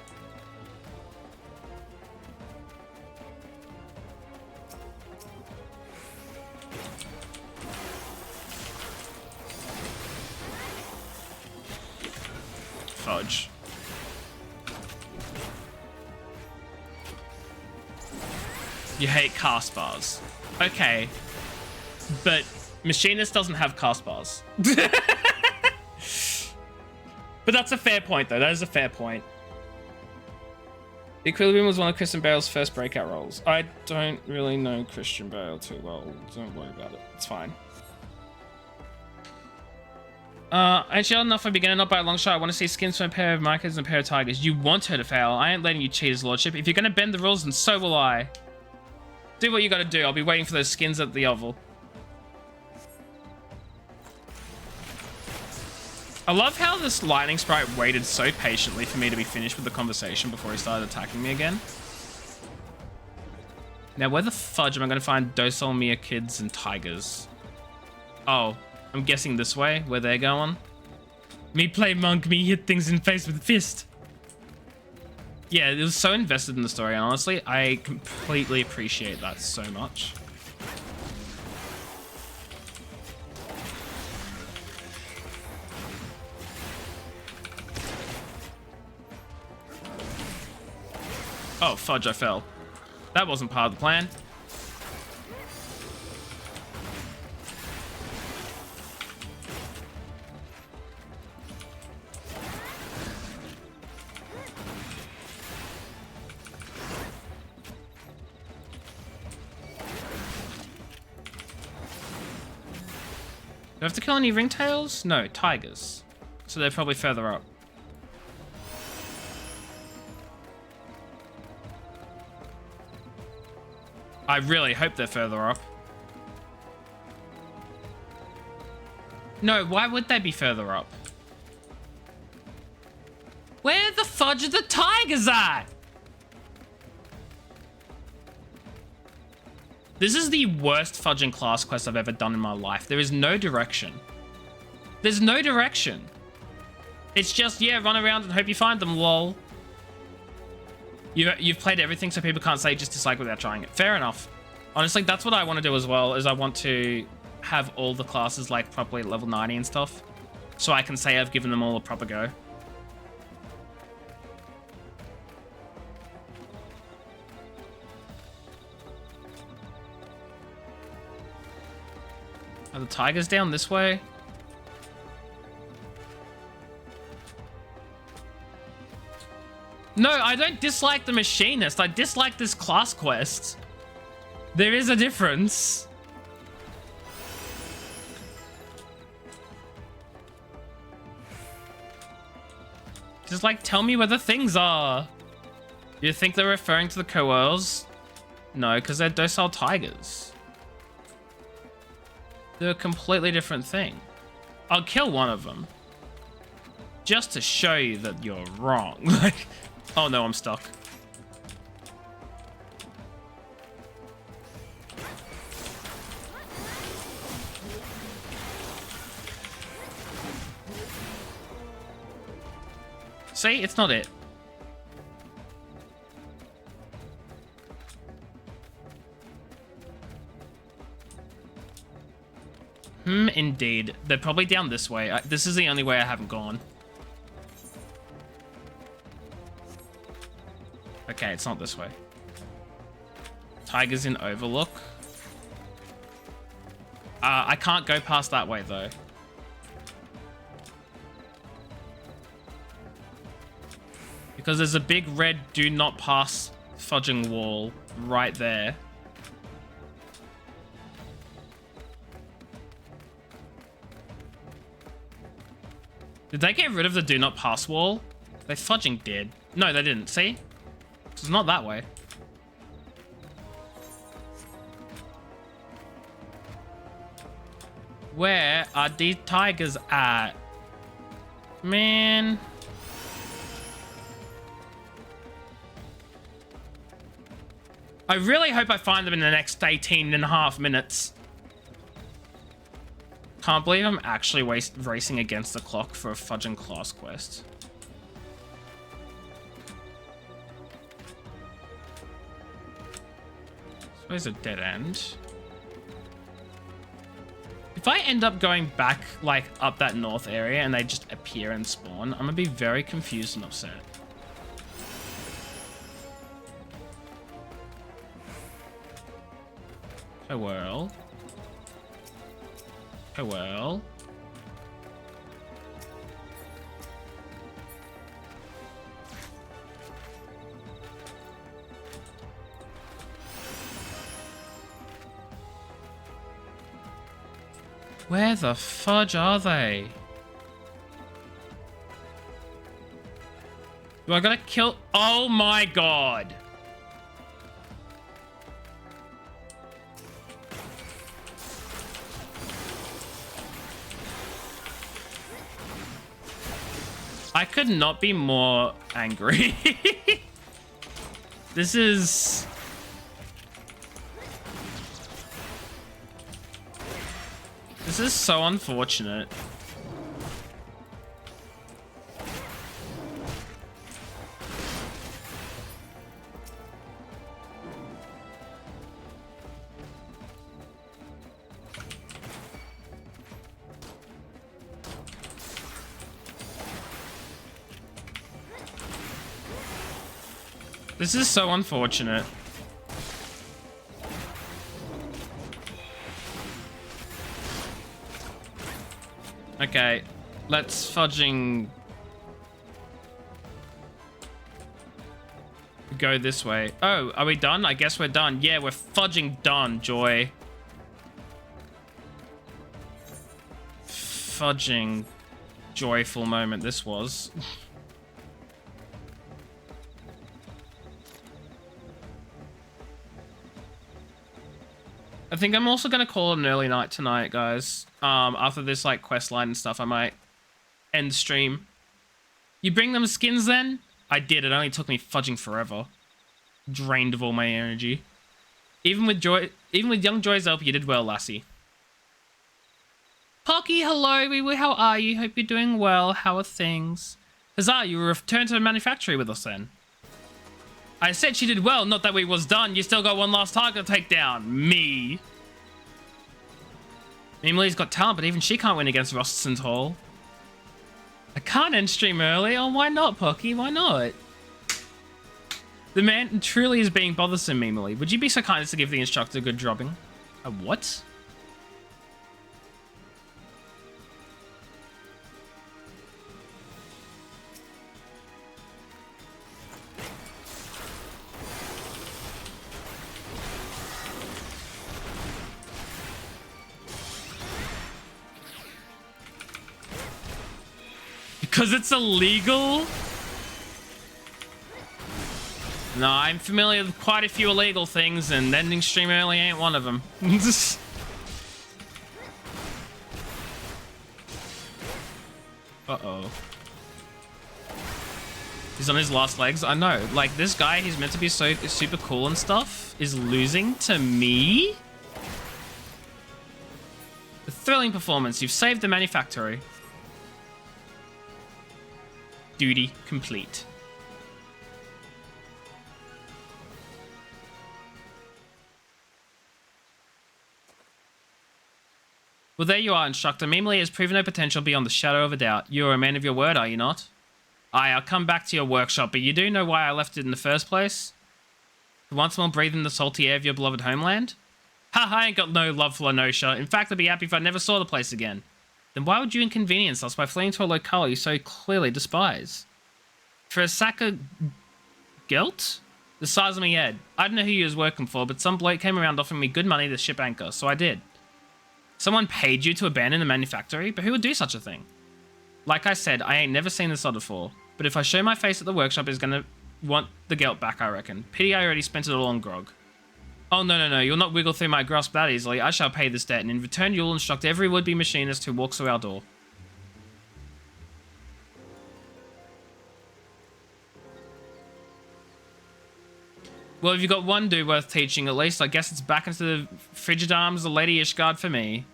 Fudge. You hate cast bars. Okay. But Machinist doesn't have cast bars. But that's a fair point, though. That is a fair point. Equilibrium was one of Christian Bale's first breakout roles. I don't really know Christian Bale too well. Don't worry about it. It's fine. And she enough for beginner, not by a long shot. I want to see skins from a pair of Micas and a pair of Tigers. You want her to fail. I ain't letting you cheat, His Lordship. If you're going to bend the rules, then so will I. Do what you got to do. I'll be waiting for those skins at the oval. I love how this lightning sprite waited so patiently for me to be finished with the conversation before he started attacking me again. Now, where the fudge am I going to find docile Mia kids and tigers? Oh, I'm guessing this way, where they're going. Me play monk, me hit things in face with a fist. Yeah, it was so invested in the story, and honestly, I completely appreciate that so much. Oh, fudge, I fell. That wasn't part of the plan. Do I have to kill any ringtails? No, tigers. So they're probably further up. I really hope they're further up. No, why would they be further up? Where the fudge are the tigers at? This is the worst fudging class quest I've ever done in my life. There is no direction. There's no direction. It's just, yeah, run around and hope you find them, lol. You've played everything so people can't say just dislike without trying it. Fair enough. Honestly, that's what I want to do as well, is I want to have all the classes like properly at level 90 and stuff. So I can say I've given them all a proper go. Are the tigers down this way? No, I don't dislike the machinist. I dislike this class quest. There is a difference. Just like, tell me where the things are. You think they're referring to the coels? No, because they're docile tigers. They're a completely different thing. I'll kill one of them. Just to show you that you're wrong. Like, oh no, I'm stuck. See, it's not it. Indeed. They're probably down this way. This is the only way I haven't gone. Okay, it's not this way. Tiger's in Overlook. I can't go past that way, though. Because there's a big red do not pass fudging wall right there. Did they get rid of the do not pass wall? They fudging did. No, they didn't. See? It's not that way. Where are these tigers at? Man. I really hope I find them in the next 18.5 minutes. Can't believe I'm actually racing against the clock for a fudging class quest. Suppose a dead end. If I end up going back, like, up that north area and they just appear and spawn, I'm gonna be very confused and upset. Oh well. Oh well. Where the fudge are they? Do I gotta kill? Oh my god! I could not be more angry. This is... This is so unfortunate. This is so unfortunate. Okay, let's fudging go this way. Oh, are we done? I guess we're done. Yeah, we're fudging done, Joy. Fudging joyful moment this was. I think I'm also going to call it an early night tonight, guys. After this, like, quest line and stuff, I might end stream. You bring them skins, then? I did. It only took me fudging forever. Drained of all my energy. Even with young Joy's help, you did well, lassie. Pocky, hello, wee wee, how are you? Hope you're doing well. How are things? Huzzah, you returned to the manufactory with us, then. I said she did well, not that we was done. You still got one last target to take down. Me. Emily's got talent, but even she can't win against Rosston Hall. I can't end stream early. Oh, why not, Pocky? Why not? The man truly is being bothersome, Emily. Would you be so kind as to give the instructor a good drubbing? A what? Because it's illegal? No, I'm familiar with quite a few illegal things, and ending stream early ain't one of them. Uh-oh. He's on his last legs. I know. Like, this guy, he's meant to be so super cool and stuff, is losing to me? A thrilling performance. You've saved the manufactory. Duty complete. Well, there you are, Instructor. Mimily has proven her potential beyond the shadow of a doubt. You are a man of your word, are you not? Aye, I'll come back to your workshop, but you do know why I left it in the first place? To once more breathe in the salty air of your beloved homeland? Ha, I ain't got no love for Lenosha. In fact, I'd be happy if I never saw the place again. Then why would you inconvenience us by fleeing to a locale you so clearly despise? For a sack of gelt? The size of my head. I don't know who you was working for, but some bloke came around offering me good money to ship anchor, so I did. Someone paid you to abandon the manufactory? But who would do such a thing? Like I said, I ain't never seen this sort before. But if I show my face at the workshop, he's gonna want the gelt back, I reckon. Pity I already spent it all on grog. Oh, no. You'll not wiggle through my grasp that easily. I shall pay this debt, and in return you'll instruct every would-be machinist who walks through our door. Well, if you've got one dude worth teaching, at least, I guess it's back into the frigid arms of Lady Ishgard for me.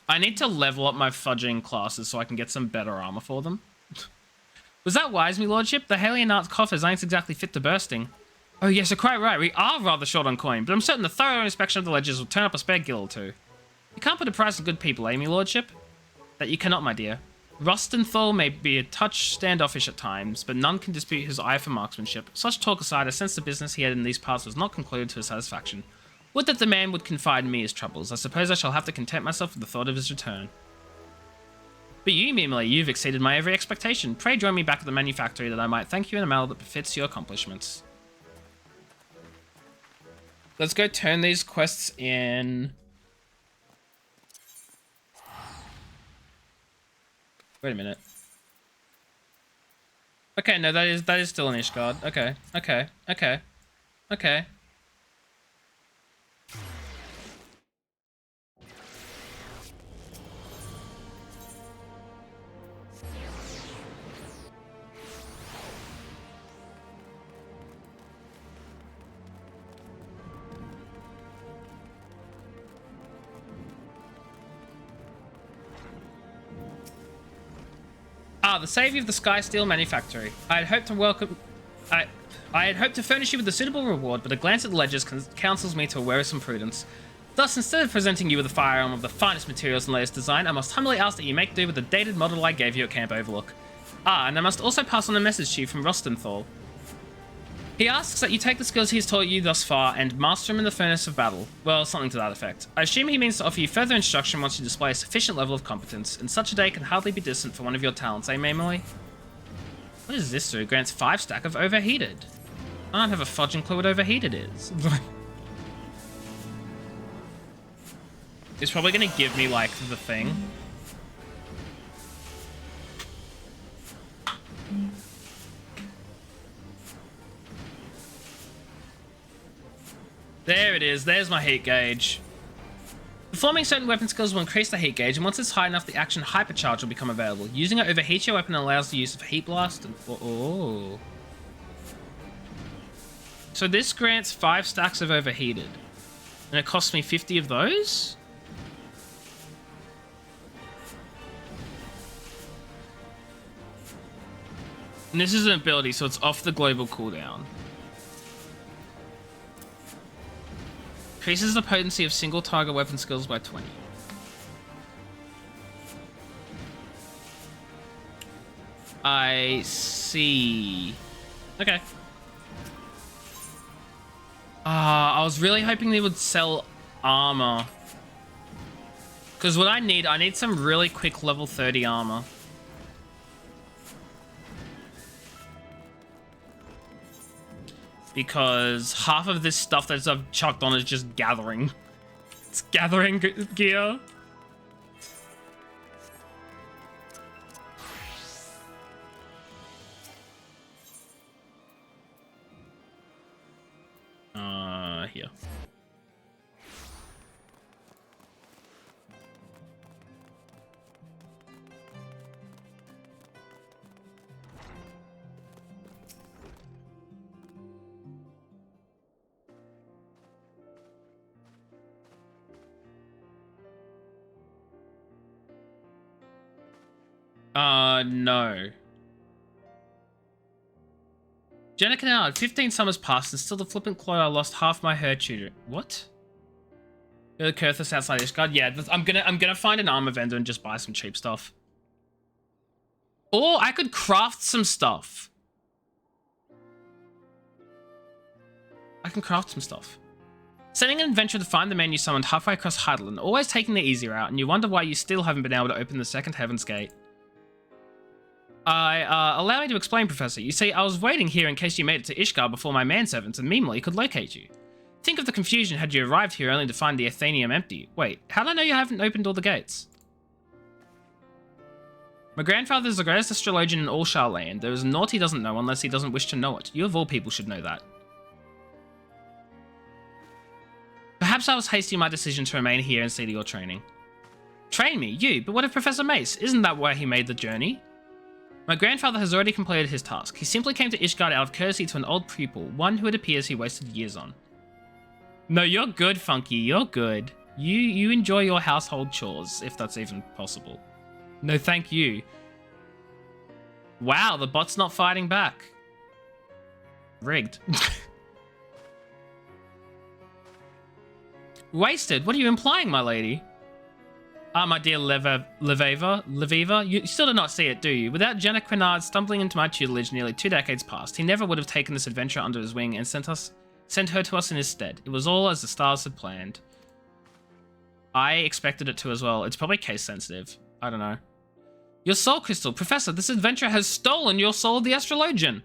I need to level up my fudging classes so I can get some better armor for them. Was that wise, me lordship? The Halion Arts coffers ain't exactly fit to bursting. Oh yes, you're quite right. We are rather short on coin, but I'm certain the thorough inspection of the ledgers will turn up a spare gill or two. You can't put a price on good people, eh, me lordship? That you cannot, my dear. Rostenthal may be a touch standoffish at times, but none can dispute his eye for marksmanship. Such talk aside, I sense the business he had in these parts was not concluded to his satisfaction. Would that the man would confide in me his troubles. I suppose I shall have to content myself with the thought of his return. But you, Mimily, you've exceeded my every expectation. Pray join me back at the manufactory that I might thank you in a manner that befits your accomplishments. Let's go turn these quests in. Wait a minute. Okay, no, that is still an Ishgard. Okay. Ah, the savior of the Sky Steel Manufactory. I had hoped to furnish you with a suitable reward, but a glance at the ledgers counsels me to wearisome prudence. Thus, instead of presenting you with a firearm of the finest materials and latest design, I must humbly ask that you make do with the dated model I gave you at Camp Overlook. Ah, and I must also pass on a message to you from Rostenthal. He asks that you take the skills he has taught you thus far and master them in the furnace of battle. Well, something to that effect. I assume he means to offer you further instruction once you display a sufficient level of competence, and such a day can hardly be distant for one of your talents, eh, Mimily? What does this do? Grants 5 stack of overheated. I don't have a fudging clue what overheated is. It's probably gonna give me, like, the thing. There it is. There's my heat gauge. Performing certain weapon skills will increase the heat gauge, and once it's high enough, the action hypercharge will become available. Using it overheats your weapon and allows the use of heat blast. And oh. So this grants 5 stacks of overheated, and it costs me 50 of those. And this is an ability, so it's off the global cooldown. Increases the potency of single target weapon skills by 20. I see. Okay. I was really hoping they would sell armor. Because what I need some really quick level 30 armor. Because half of this stuff that I've chucked on is just gathering. It's gathering gear. Here. No. Jenna Kennard, 15 summers passed and still the flippant claw I lost half my hair tutor. What? You're the Kurthus outside Ishgard? Yeah, I'm gonna find an armor vendor and just buy some cheap stuff. Or I could craft some stuff. I can craft some stuff. Sending an adventurer to find the man you summoned halfway across Heidelin, always taking the easy route, and you wonder why you still haven't been able to open the second Heaven's Gate. Allow me to explain, Professor. You see, I was waiting here in case you made it to Ishgard before my manservants and Mimli could locate you. Think of the confusion had you arrived here only to find the Athenium empty. Wait, how do I know you haven't opened all the gates? My grandfather is the greatest astrologian in all Charlayan. There is naught he doesn't know unless he doesn't wish to know it. You of all people should know that. Perhaps I was hasty in my decision to remain here and see to your training. Train me? You? But what of Professor Mace? Isn't that why he made the journey? My grandfather has already completed his task. He simply came to Ishgard out of courtesy to an old pupil, one who it appears he wasted years on. No, you're good, Funky. You're good. You enjoy your household chores, if that's even possible. No, thank you. Wow, the bot's not fighting back. Rigged. Wasted? What are you implying, my lady? Ah, my dear Leviva, you still do not see it, do you? Without Jenna Quinard stumbling into my tutelage nearly 2 decades past, he never would have taken this adventure under his wing and sent her to us in his stead. It was all as the stars had planned. I expected it to as well. It's probably case sensitive. I don't know. Your soul crystal. Professor, this adventure has stolen your soul of the astrologian.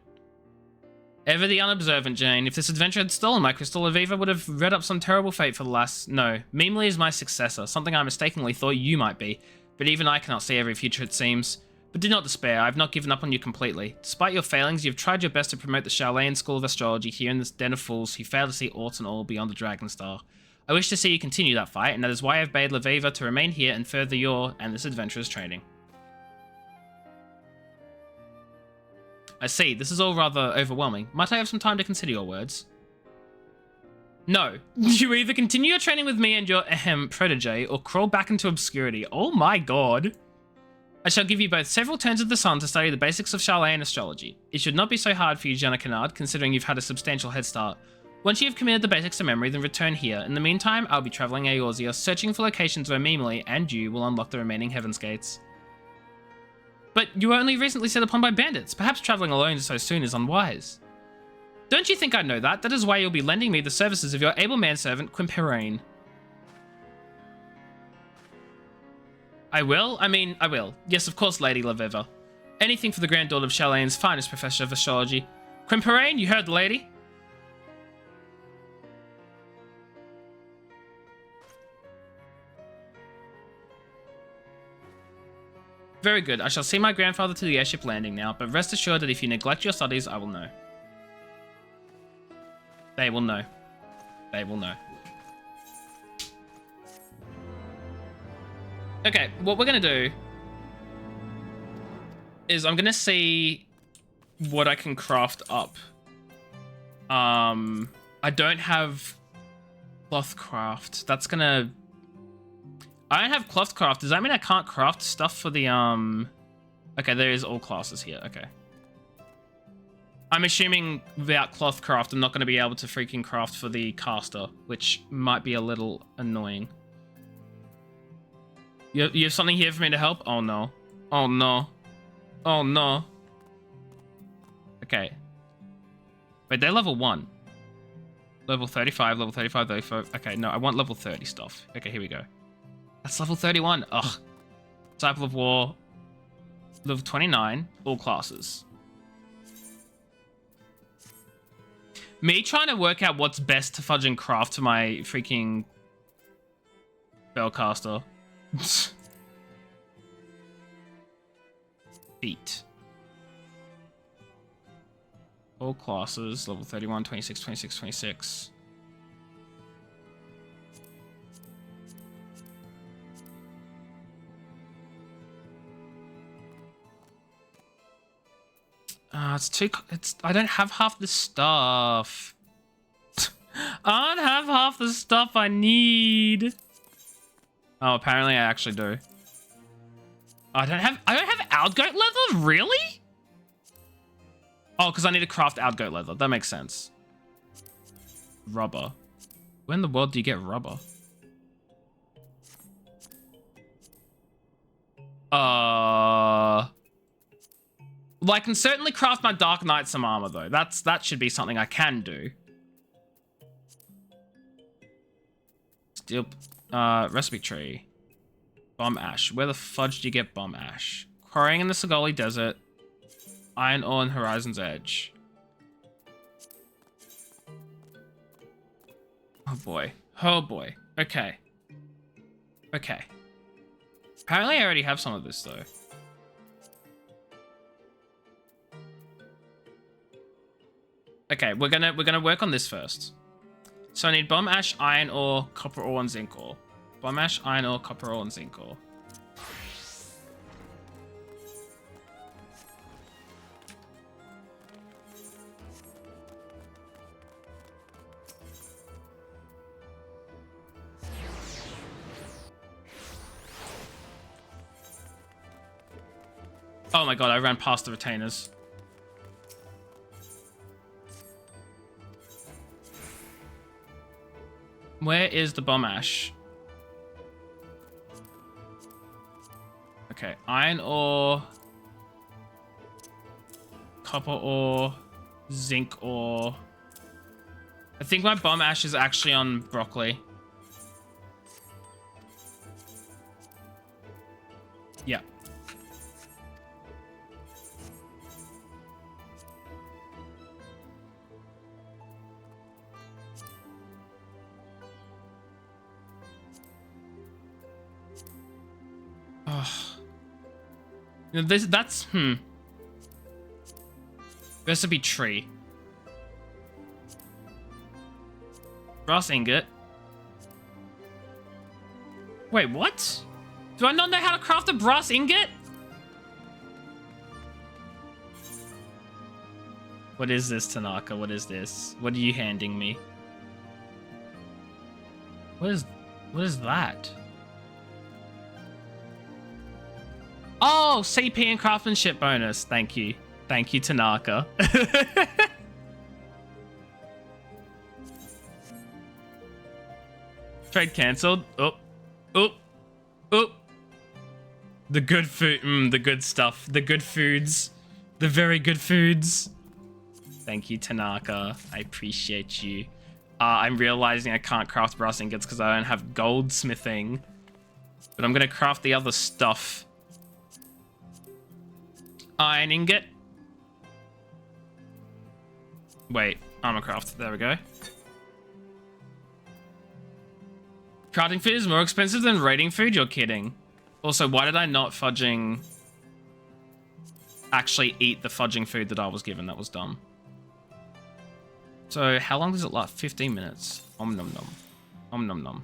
Ever the unobservant, Jane. If this adventure had stolen my crystal, Aviva would have read up some terrible fate for the last... No. Mimli is my successor, something I mistakenly thought you might be. But even I cannot see every future, it seems. But do not despair, I have not given up on you completely. Despite your failings, you have tried your best to promote the Charlayan School of Astrology here in this den of fools who fail to see aught and all beyond the Dragon Star. I wish to see you continue that fight, and that is why I have bade Leviva to remain here and further your and this adventurer's training. I see, this is all rather overwhelming. Might I have some time to consider your words? No. You either continue your training with me and your protege, or crawl back into obscurity. Oh my god. I shall give you both several turns of the sun to study the basics of Charlayan astrology. It should not be so hard for you, Jenna Kennard, considering you've had a substantial head start. Once you have committed the basics to memory, then return here. In the meantime, I'll be traveling Eorzea, searching for locations where Mimli and you will unlock the remaining Heaven's Gates. But you were only recently set upon by bandits. Perhaps traveling alone so soon is unwise. Don't you think I know that? That is why you'll be lending me the services of your able manservant, Quimperane. I will? I mean, I will. Yes, of course, Lady Leviva. Anything for the granddaughter of Charlayan's finest professor of astrology. Quimperane, you heard the lady? Very good. I shall see my grandfather to the airship landing now, but rest assured that if you neglect your studies, I will know. They will know. They will know. Okay, what we're going to do is I'm going to see what I can craft up. I don't have cloth craft. That's going to... I don't have cloth craft. Does that mean I can't craft stuff for the, Okay, there is all classes here. Okay. I'm assuming without cloth craft, I'm not going to be able to freaking craft for the caster, which might be a little annoying. You have something here for me to help? Oh, no. Oh, no. Oh, no. Okay. Wait, they're level 1. Level 35, level 35, 35. Okay, no, I want level 30 stuff. Okay, here we go. That's level 31. Ugh. Disciple of War. Level 29. All classes. Me trying to work out what's best to fudge and craft to my freaking spellcaster. Feet. All classes. Level 31, 26, 26, 26. I don't have half the stuff. I don't have half the stuff I need. Oh, apparently I actually do. I don't have outgoat leather? Really? Oh, because I need to craft outgoat leather. That makes sense. Rubber. Where in the world do you get rubber? Well, I can certainly craft my Dark Knight some armor, though. That should be something I can do. Steel, recipe tree. Bomb ash. Where the fudge do you get bomb ash? Quarrying in the Sagoli Desert. Iron ore and Horizon's Edge. Oh boy. Oh boy. Okay. Okay. Apparently I already have some of this, though. Okay, we're gonna work on this first. So I need bomb ash, iron ore, copper ore, and zinc ore. Bomb ash, iron ore, copper ore, and zinc ore. Oh my god, I ran past the retainers. Where is the bomb ash? Okay, iron ore, copper ore, zinc ore. I think my bomb ash is actually on broccoli. Yeah. You know, that's recipe tree. Brass ingot. Wait, what? Do I not know how to craft a brass ingot? What is this, Tanaka? What is this? What are you handing me? What is that? Oh, CP and craftsmanship bonus. Thank you. Thank you, Tanaka. Trade cancelled. Oh. Oh. Oh. The good food. The good stuff. The good foods. The very good foods. Thank you, Tanaka. I appreciate you. I'm realizing I can't craft brass ingots because I don't have goldsmithing. But I'm going to craft the other stuff. Iron ingot. Wait, armor craft. There we go. Crafting food is more expensive than raiding food? You're kidding. Also, why did I not fudging... actually eat the fudging food that I was given? That was dumb. So, how long does it last? 15 minutes. Om nom nom. Om nom nom.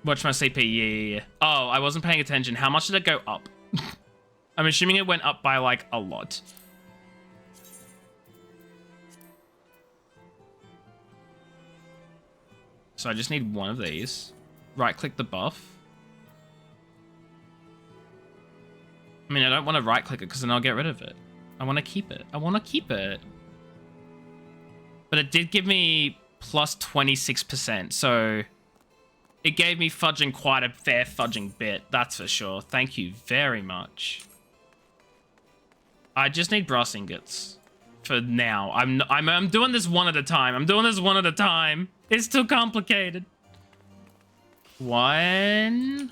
Watch my CP, yeah. Oh, I wasn't paying attention. How much did it go up? I'm assuming it went up by, like, a lot. So I just need one of these. Right-click the buff. I mean, I don't want to right-click it because then I'll get rid of it. I want to keep it. I want to keep it. But it did give me plus 26%, so... it gave me fudging quite a fair fudging bit, that's for sure. Thank you very much. I just need brass ingots for now. I'm doing this one at a time. I'm doing this one at a time. It's too complicated. One.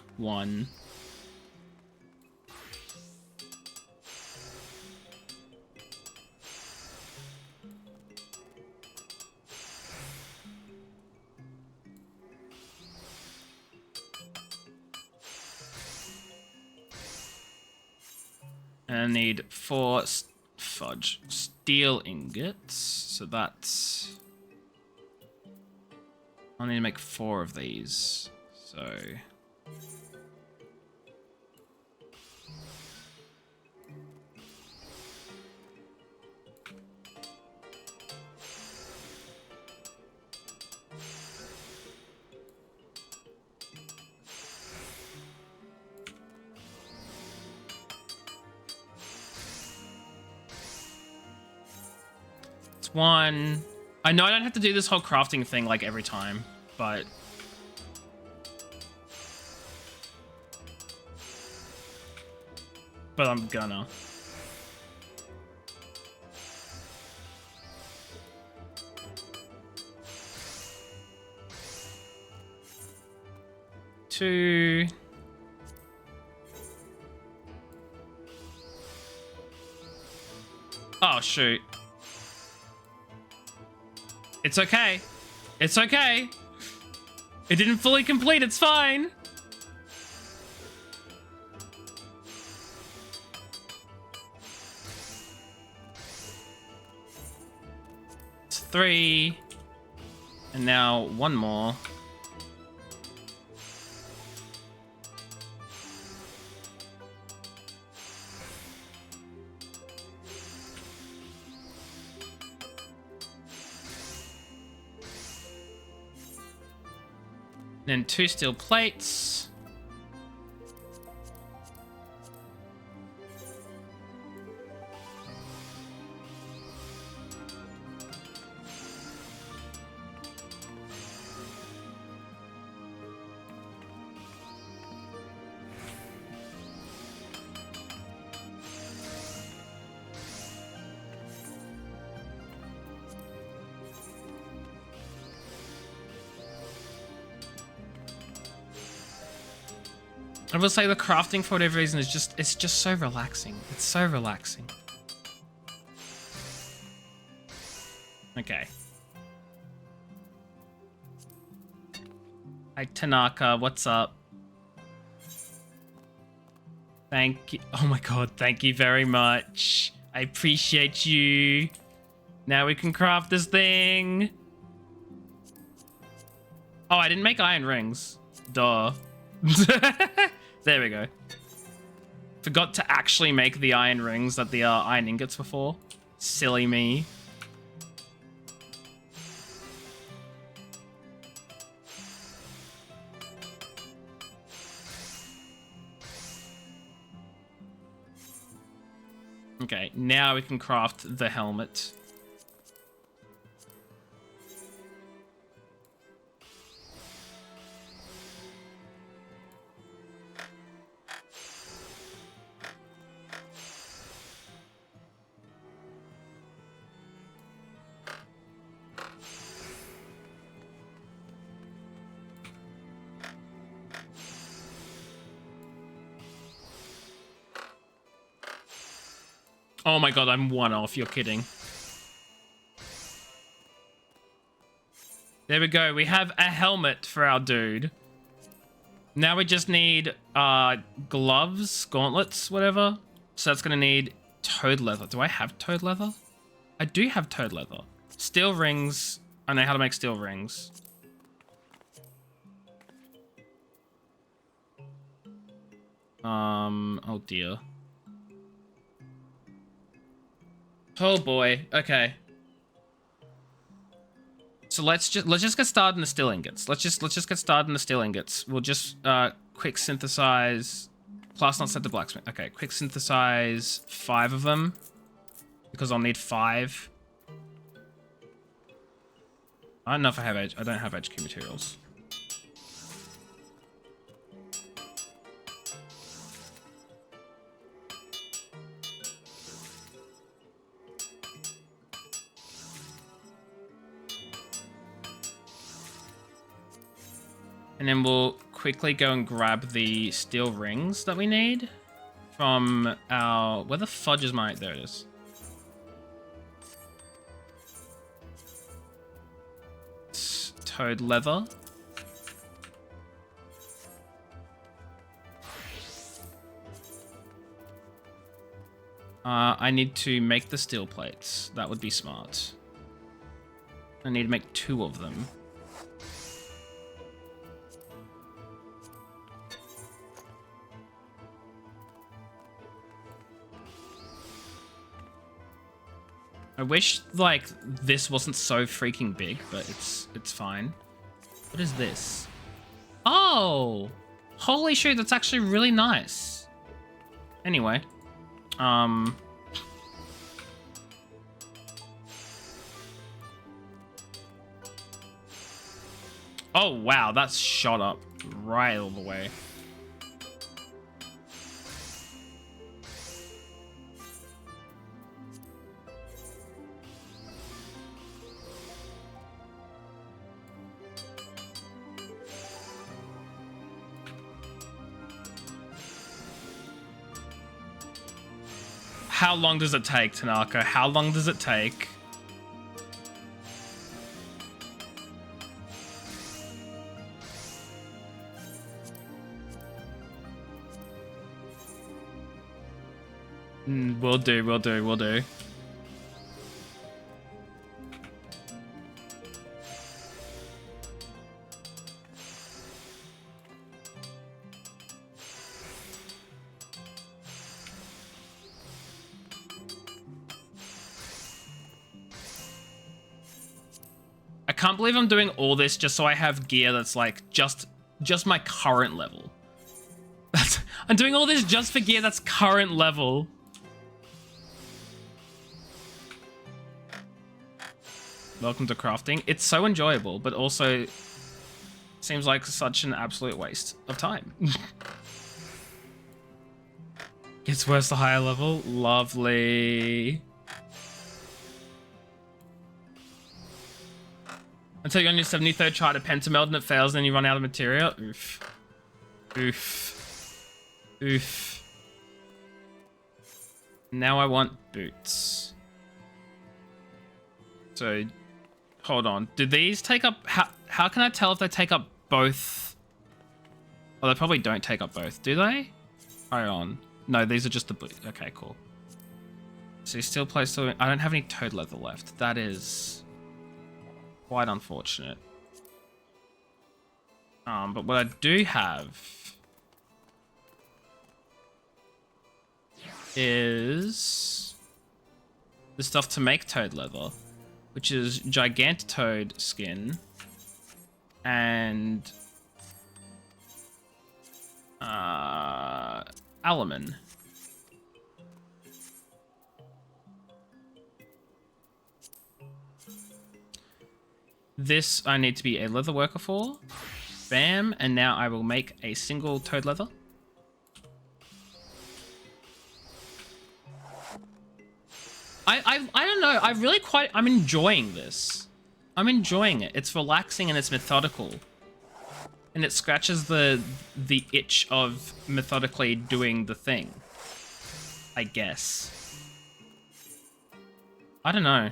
And I need 4 fudge steel ingots. So that's... I need to make 4 of these. So... It's 1. I know I don't have to do this whole crafting thing like every time, but... I'm gonna. Two. Oh, shoot. It's okay. It's okay. It didn't fully complete. It's fine. It's 3. And now 1 more. Then 2 steel plates. I will say the crafting for whatever reason is it's just so relaxing. It's so relaxing. Okay. Hi Tanaka, what's up? Thank you. Oh my god, thank you very much. I appreciate you. Now we can craft this thing. Oh, I didn't make iron rings. Duh. There we go. Forgot to actually make the iron rings that the iron ingots were for. Silly me. Okay, now we can craft the helmet. Oh my god, I'm 1 off. You're kidding. There we go. We have a helmet for our dude. Now we just need gloves, gauntlets, whatever. So that's going to need toad leather. Do I have toad leather? I do have toad leather. Steel rings. I know how to make steel rings. Oh dear. Oh boy. Okay. So let's just get started in the steel ingots. Let's just get started in the steel ingots. We'll just quick synthesize. Plus not set the blacksmith. Okay, quick synthesize 5 of them because I'll need 5. I don't know if I have I don't have HQ materials. And then we'll quickly go and grab the steel rings that we need from our... Where the fudge is my... There it is. It's toad leather. I need to make the steel plates. That would be smart. I need to make 2 of them. I wish, like, this wasn't so freaking big, but it's fine. What is this? Oh! Holy shoot, that's actually really nice. Anyway. Oh, wow. That's shot up right all the way. How long does it take, Tanaka? How long does it take? We'll do. I can't believe I'm doing all this just so I have gear that's like just my current level. I'm doing all this just for gear that's current level. Welcome to crafting. It's so enjoyable, but also seems like such an absolute waste of time. Gets worse the higher level. Lovely. Until you're on your 73rd try to pentameld and it fails, then you run out of material. Oof. Oof. Oof. Now I want boots. So, hold on. Do these take up... How can I tell if they take up both? Oh, they probably don't take up both, do they? Hold on. No, these are just the boots. Okay, cool. So you still play... I don't have any toad leather left. That is... quite unfortunate. But what I do have is the stuff to make toad leather, which is Giganttoad skin and Alaman. This I need to be a leather worker for. Bam, and now I will make a single toad leather. I don't know, I'm enjoying this. I'm enjoying it. It's relaxing and it's methodical. And it scratches the itch of methodically doing the thing. I guess. I don't know.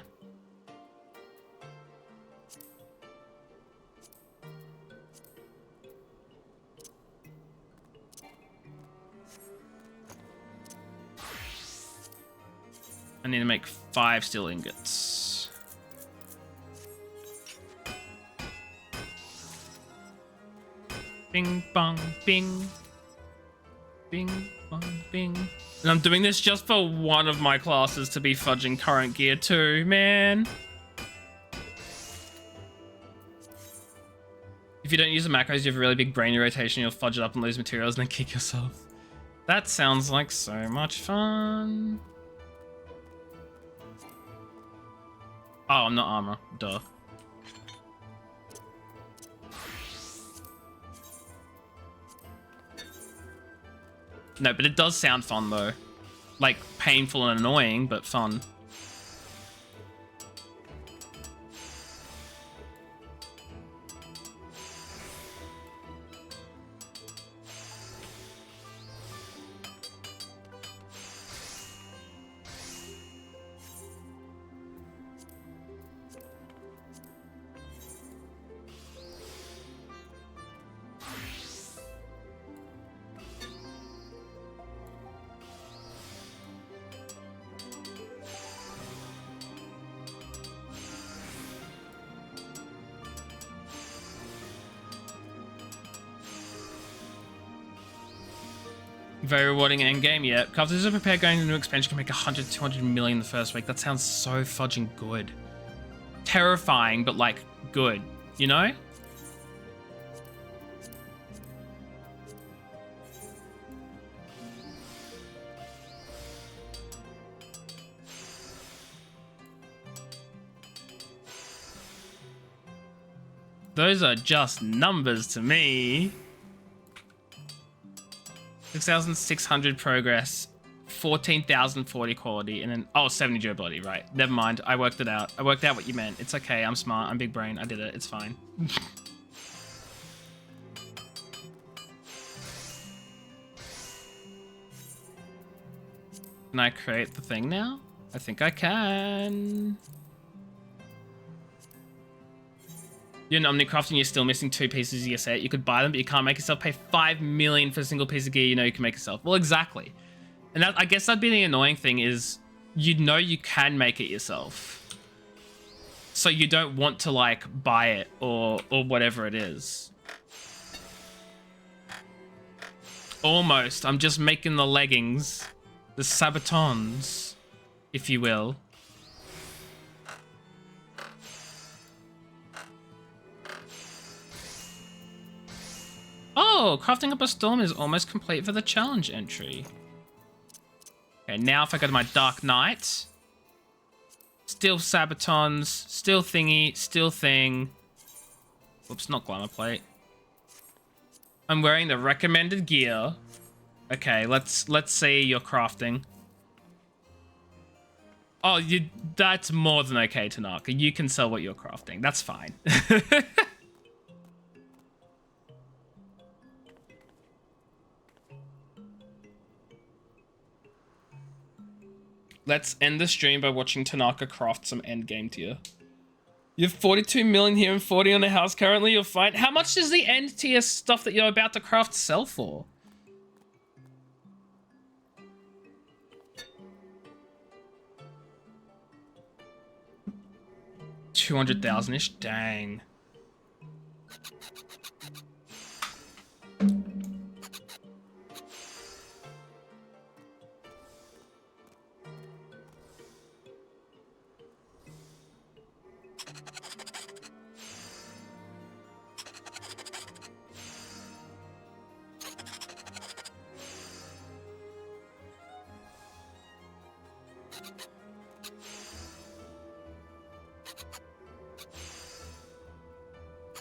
I need to make 5 steel ingots. Bing, bong, bing. Bing, bong, bing. And I'm doing this just for one of my classes to be fudging current gear too, man. If you don't use the macros, you have a really big brain rotation, you'll fudge it up and lose materials and then kick yourself. That sounds like so much fun. Oh, I'm not armor. Duh. No, but it does sound fun, though. Like, painful and annoying, but fun. Very rewarding endgame, yeah. Crafters are prepared going into a new expansion can make 100, 200 million the first week. That sounds so fudging good. Terrifying, but like good, you know? Those are just numbers to me. 6,600 progress, 14,040 quality, and then, oh, 70 durability, right. Never mind, I worked it out. I worked out what you meant. It's okay, I'm smart, I'm big brain, I did it, it's fine. Can I create the thing now? I think I can. You're an Omnicraft and you're still missing 2 pieces of your set. You could buy them, but you can't make yourself pay 5 million for a single piece of gear you know you can make yourself. Well, exactly. And that, I guess that'd be the annoying thing is you know you can make it yourself. So you don't want to like buy it or whatever it is. Almost. I'm just making the leggings. The sabatons, if you will. Oh, crafting up a storm is almost complete for the challenge entry. Okay, now if I go to my Dark Knight. Still sabatons, still thingy, still thing. Whoops, not glamour plate. I'm wearing the recommended gear. Okay, let's see your crafting. Oh, that's more than okay, Tanaka. You can sell what you're crafting. That's fine. Let's end the stream by watching Tanaka craft some endgame tier. You have 42 million here and 40 on the house currently. You're fine. How much does the end tier stuff that you're about to craft sell for? 200,000-ish? Dang.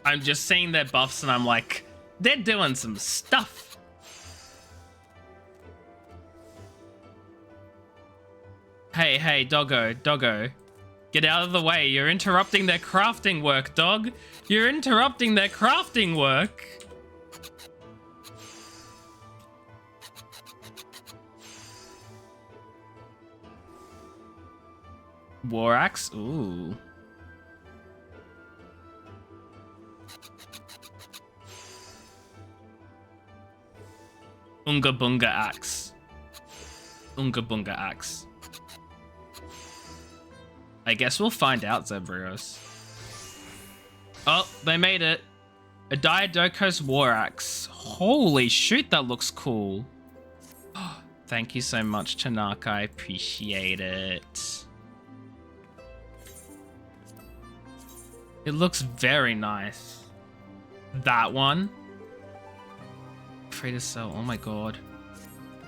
I'm just seeing their buffs and I'm like, they're doing some stuff. Hey, doggo. Get out of the way. You're interrupting their crafting work, dog. You're interrupting their crafting work. War axe? Ooh. Unga Bunga axe. Unga Bunga axe. I guess we'll find out, Zebrios. Oh, they made it. A Diadocos war axe. Holy shoot, that looks cool. Thank you so much, Tanaka. I appreciate it. It looks very nice. That one. Free to sell. Oh my god.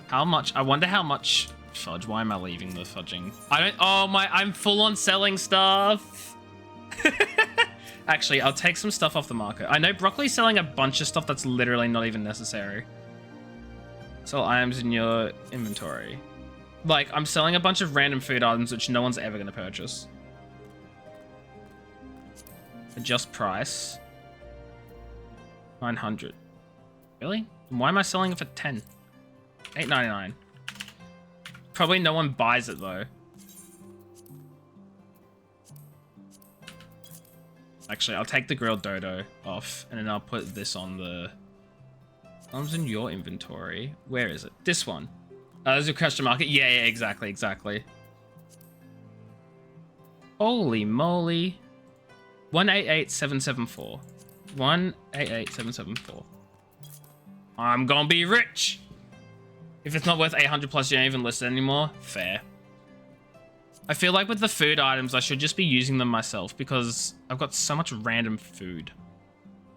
How much? I wonder how much fudge. Why am I leaving the fudging? I don't. Oh my. I'm full on selling stuff. Actually, I'll take some stuff off the market. I know Broccoli's selling a bunch of stuff that's literally not even necessary. Sell items in your inventory. Like, I'm selling a bunch of random food items which no one's ever going to purchase. Adjust price. 900. Really? Why am I selling it for 10? $8.99. Probably no one buys it though. Actually, I'll take the grilled dodo off and then I'll put this on the items in your inventory. Where is it? This one. There's a question market. Yeah, exactly. Holy moly. 188774. 188774. I'm gonna be rich. If it's not worth 800 plus, you don't even list it anymore. Fair. I feel like with the food items, I should just be using them myself because I've got so much random food.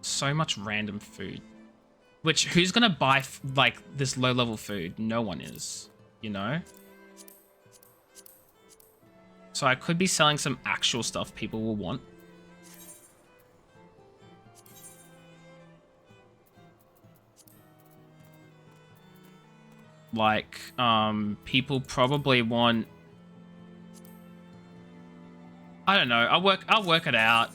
So much random food. Which, who's gonna buy, like, this low-level food? No one is, you know? So I could be selling some actual stuff people will want. like, people probably want... I don't know. I'll work it out.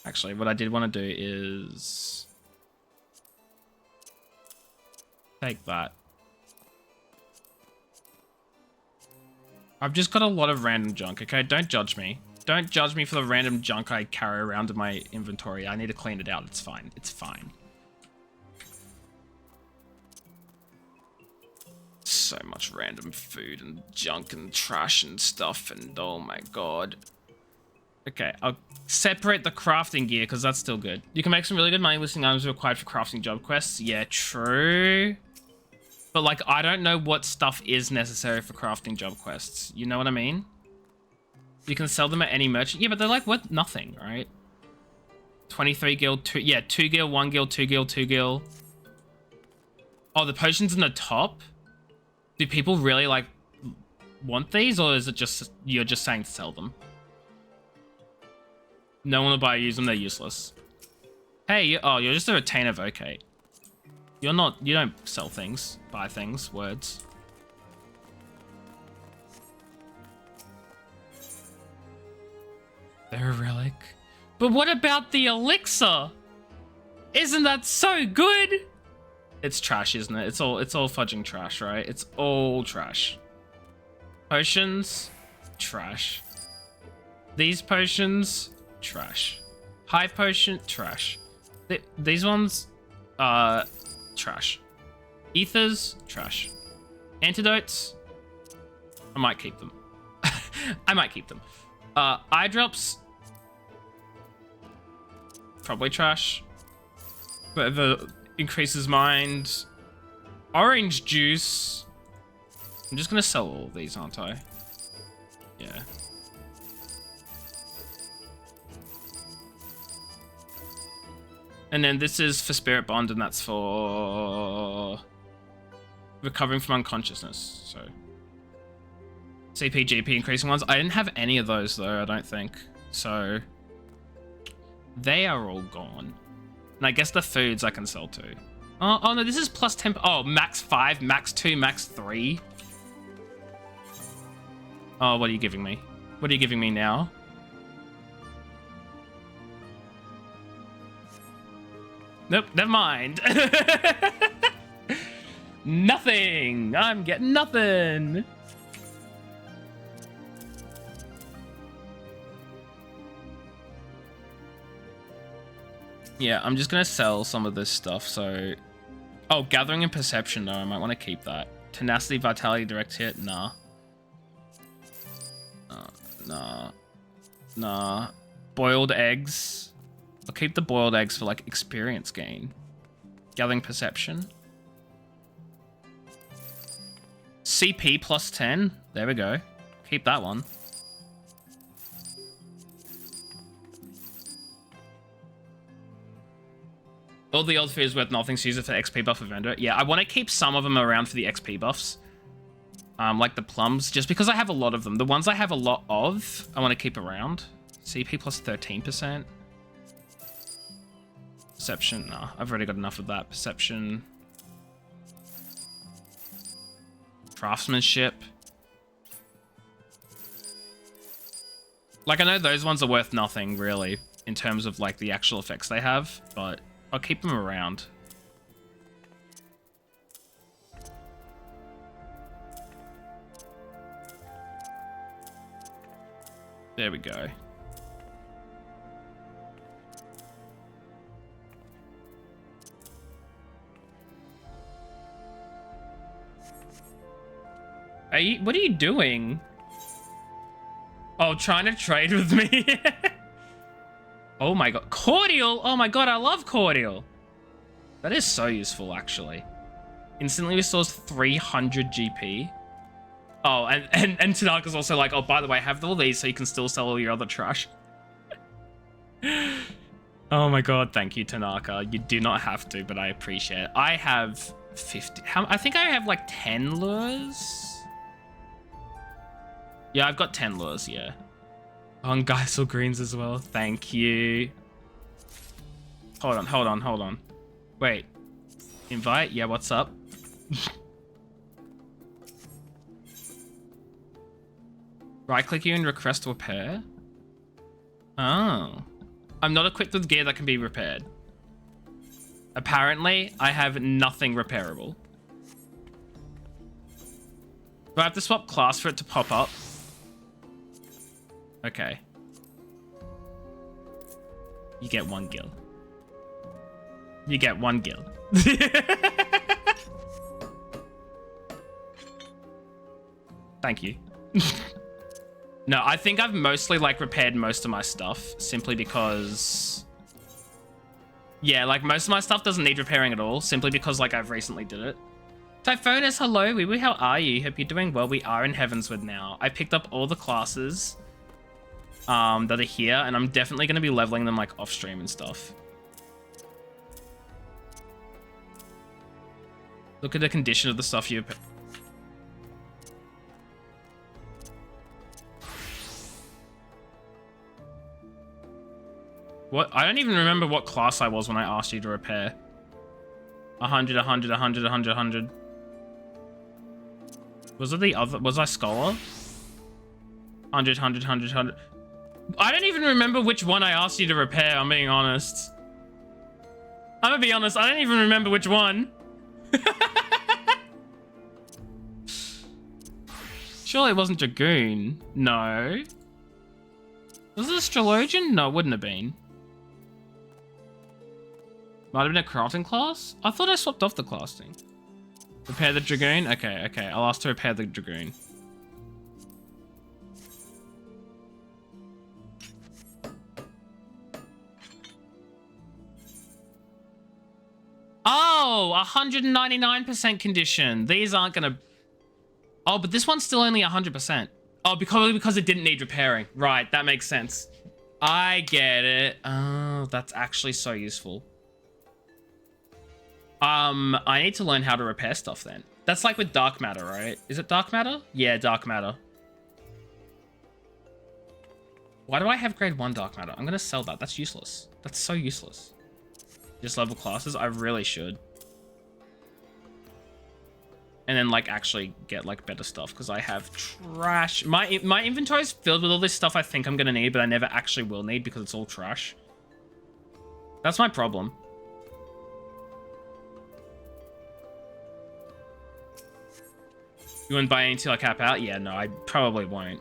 Actually, what I did want to do is take that. I've just got a lot of random junk, okay? Don't judge me. Don't judge me for the random junk I carry around in my inventory. I need to clean it out. It's fine. It's fine. So much random food and junk and trash and stuff, and oh my god. Okay, I'll separate the crafting gear because that's still good. You can make some really good money listing items required for crafting job quests. Yeah, true. But like, I don't know what stuff is necessary for crafting job quests. You know what I mean? You can sell them at any merchant. Yeah, but they're like worth nothing, right? 23 gil, 2 gil, 1 gil, 2 gil, 2 gil. Oh, the potions in the top? Do people really like want these, or is it just you're just saying to sell them? No one will buy or use them, they're useless. Hey, you're just a retainer vocate. You don't sell things, buy things, words. They're a relic. But what about the elixir? Isn't that so good? It's trash, isn't it? It's all fudging trash, right? It's all trash. Potions, trash. These potions, trash. High potion, trash. These ones, trash. Ethers, trash. Antidotes, I might keep them. I might keep them. Eye drops, probably trash. But the increases mind. Orange juice. I'm just gonna sell all of these, aren't I? Yeah. And then this is for Spirit Bond, and that's for recovering from unconsciousness. So CP, GP increasing ones. I didn't have any of those though, I don't think. So they are all gone. And I guess the foods I can sell too. Oh no, this is plus 10. Oh, max 5, max 2, max 3. Oh, what are you giving me? What are you giving me now? Nope, never mind. Nothing. I'm getting nothing. Yeah, I'm just gonna sell some of this stuff, so... Oh, Gathering and Perception, though. I might want to keep that. Tenacity, Vitality, Direct Hit? Nah. Nah. Boiled Eggs. I'll keep the Boiled Eggs for, like, experience gain. Gathering Perception. CP plus 10. There we go. Keep that one. All the old food is worth nothing, so use it for XP buff or vendor. Yeah, I want to keep some of them around for the XP buffs. Like the plums, just because I have a lot of them. The ones I have a lot of, I want to keep around. CP plus 13%. Perception, nah, I've already got enough of that. Perception. Craftsmanship. Like, I know those ones are worth nothing, really, in terms of, like, the actual effects they have, but I'll keep them around. There we go. What are you doing? Oh, trying to trade with me? Oh my god. Cordial! Oh my god, I love Cordial. That is so useful, actually. Instantly restores 300 GP. Oh, and Tanaka's also like, oh, by the way, have all these so you can still sell all your other trash. Oh my god, thank you, Tanaka. You do not have to, but I appreciate it. I have 50... I think I have like 10 lures? Yeah, I've got 10 lures, yeah. On Geisel greens as well. Thank you. Hold on. Wait. Invite? Yeah, what's up? Right-click you and request repair? Oh. I'm not equipped with gear that can be repaired. Apparently, I have nothing repairable. Do I have to swap class for it to pop up? Okay. You get 1 gil. You get 1 gil. Thank you. No, I think I've mostly like repaired most of my stuff simply because... Yeah, like most of my stuff doesn't need repairing at all, simply because like I've recently did it. Typhonus, hello, Wee Wee, how are you? Hope you're doing well. We are in Heavensward now. I picked up all the classes that are here, and I'm definitely going to be leveling them like off stream and stuff. Look at the condition of the stuff you... What? I don't even remember what class I was when I asked you to repair. 100, 100, 100, 100, 100. Was it the other? Was I Scholar? 100, 100, 100, 100. I don't even remember which one I asked you to repair, I'm being honest. I'm gonna be honest, I don't even remember which one. Surely it wasn't Dragoon. No. Was it Astrologian? No, it wouldn't have been. Might have been a crafting class? I thought I swapped off the class thing. Repair the Dragoon? Okay, okay. I'll ask to repair the Dragoon. Oh, 199% condition. These aren't gonna... Oh, but this one's still only 100%. Oh, because it didn't need repairing. Right, that makes sense. I get it. Oh, that's actually so useful. I need to learn how to repair stuff then. That's like with dark matter, right? Is it dark matter? Yeah, dark matter. Why do I have grade 1 dark matter? I'm gonna sell that. That's useless. That's so useless. Just level classes? I really should. And then like actually get like better stuff because I have trash. My inventory is filled with all this stuff I think I'm gonna need, but I never actually will need because it's all trash. That's my problem. You wouldn't buy any till I cap out? Yeah, no, I probably won't.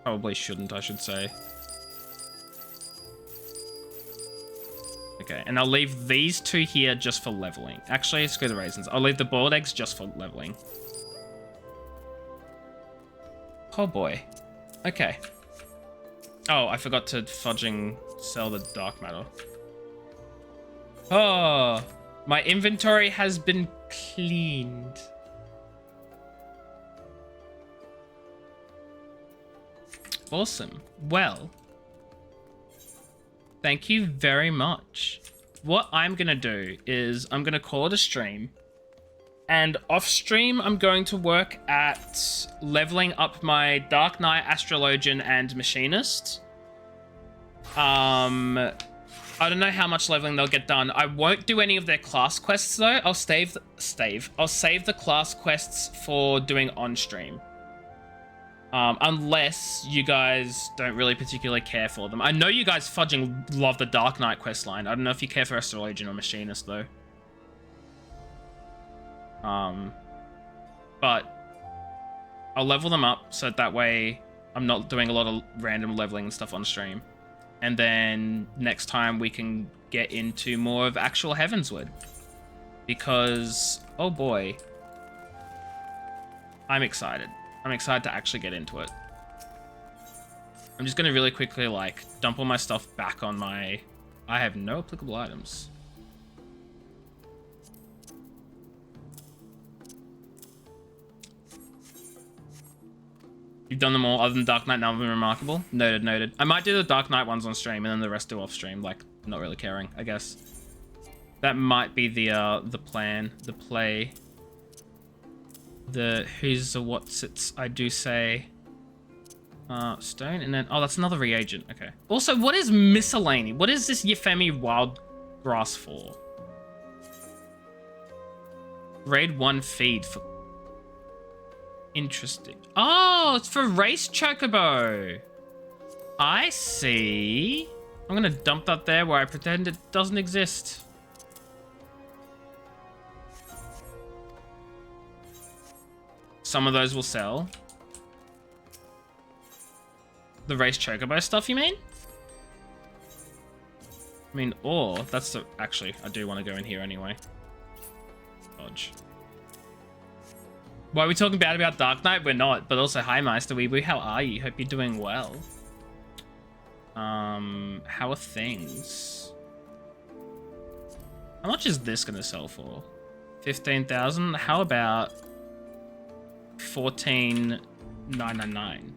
Probably shouldn't, I should say. Okay, and I'll leave these 2 here just for leveling. Actually, screw the raisins. I'll leave the boiled eggs just for leveling. Oh boy. Okay. Oh, I forgot to fudging sell the dark matter. Oh, my inventory has been cleaned. Awesome. Well, thank you very much. What I'm going to do is I'm going to call it a stream. And off stream, I'm going to work at leveling up my Dark Knight, Astrologian, and Machinist. I don't know how much leveling they'll get done. I won't do any of their class quests though. I'll save the class quests for doing on stream. Unless you guys don't really particularly care for them. I know you guys fudging love the Dark Knight quest line. I don't know if you care for Astrologian or Machinist though. But I'll level them up so that way I'm not doing a lot of random leveling and stuff on stream. And then next time we can get into more of actual Heavensward. Because, oh boy, I'm excited. I'm excited to actually get into it. I'm just going to really quickly, like, dump all my stuff back on my... I have no applicable items. You've done them all other than Dark Knight, none of them remarkable? Noted, noted. I might do the Dark Knight ones on stream and then the rest do off stream, like, not really caring, I guess. That might be the plan, the play. The who's the what's it's, I do say. Stone, and then, oh, that's another reagent, okay. Also, what is miscellany? What is this Euphemi wild grass for? Raid 1 feed for... Interesting. Oh, it's for race chocobo. I see. I'm gonna dump that there where I pretend it doesn't exist. Some of those will sell. The race chocobo stuff, you mean? I mean, or that's the... Actually, I do want to go in here anyway. Dodge. Why are we talking bad about Dark Knight? We're not. But also, hi, Meister Weeboo. How are you? Hope you're doing well. How are things? How much is this going to sell for? 15,000? How about 14,999?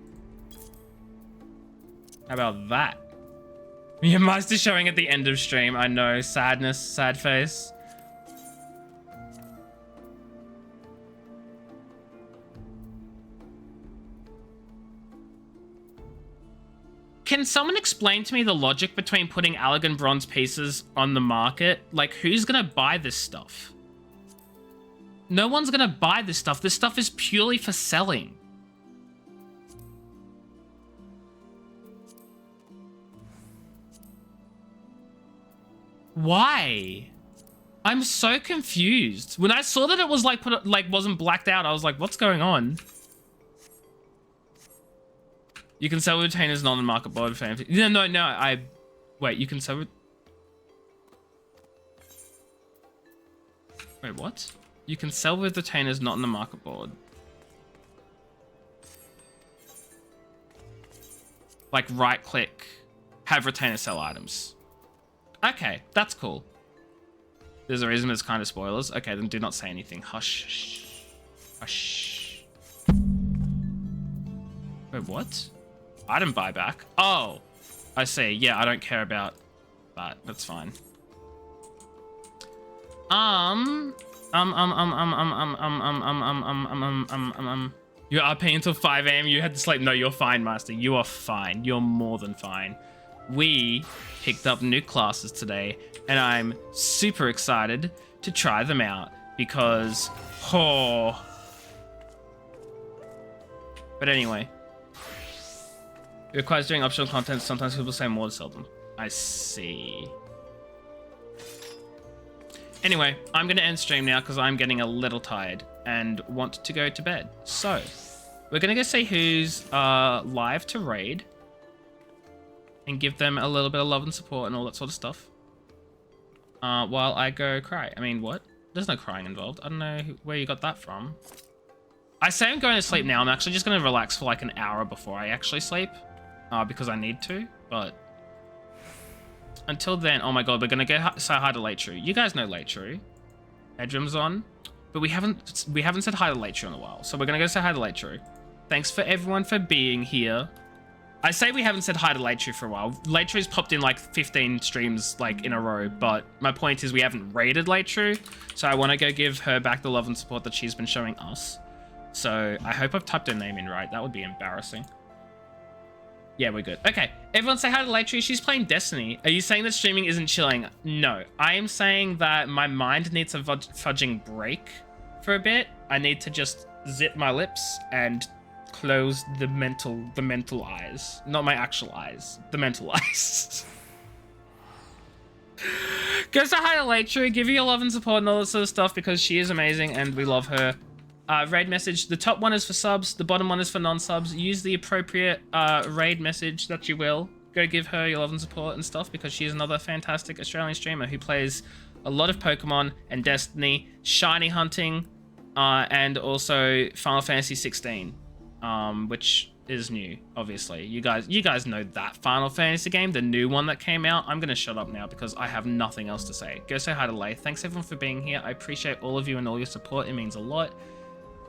How about that? Your Meister showing at the end of stream. I know. Sadness. Sad face. Can someone explain to me the logic between putting Allegan bronze pieces on the market? Like, who's gonna buy this stuff? No one's gonna buy this stuff. This stuff is purely for selling. Why? I'm so confused. When I saw that it was like wasn't blacked out, I was like, what's going on? You can sell retainers not on the market board for no. Wait, you can sell Wait, what? You can sell with retainers not on the market board. Like right click, have retainer sell items. Okay, that's cool. There's a reason it's kind of spoilers. Okay, then do not say anything. Hush. Hush. Wait, what? Item buyback? Oh, I see. Yeah, I don't care about that. That's fine. You're up until 5 AM. You had to sleep. No, you're fine, Master. You are fine. You're more than fine. We picked up new classes today, and I'm super excited to try them out because, oh. But anyway. It requires doing optional content. Sometimes people say more to sell them. I see. Anyway, I'm going to end stream now because I'm getting a little tired and want to go to bed. So, we're going to go see who's live to raid and give them a little bit of love and support and all that sort of stuff. While I go cry. I mean, what? There's no crying involved. I don't know where you got that from. I say I'm going to sleep now. I'm actually just going to relax for like an hour before I actually sleep. Because I need to, but until then, oh my god, we're gonna go say hi to Late True. You guys know Late True. Edrum's on, but we haven't said hi to Late True in a while, so we're gonna go say hi to Late True. Thanks for everyone for being here. I say we haven't said hi to Late True for a while. Late True's popped in like 15 streams like in a row, but my point is we haven't raided Late True, so I want to go give her back the love and support that she's been showing us. So I hope I've typed her name in right. That would be embarrassing. Yeah, we're good. Okay, everyone say hi to Late Tree. She's playing Destiny. Are you saying that streaming isn't chilling? No, I am saying that my mind needs a fudging break for a bit. I need to just zip my lips and close the mental eyes. Not my actual eyes, the mental eyes. Go say hi to Late Tree. Give her your love and support and all that sort of stuff because she is amazing and we love her. Raid message. The top one is for subs. The bottom one is for non-subs. Use the appropriate raid message that you will. Go give her your love and support and stuff because she is another fantastic Australian streamer who plays a lot of Pokemon and Destiny, shiny hunting, and also Final Fantasy 16, which is new, obviously. You guys know that Final Fantasy game, the new one that came out. I'm going to shut up now because I have nothing else to say. Go say hi to Lay. Thanks everyone for being here. I appreciate all of you and all your support. It means a lot.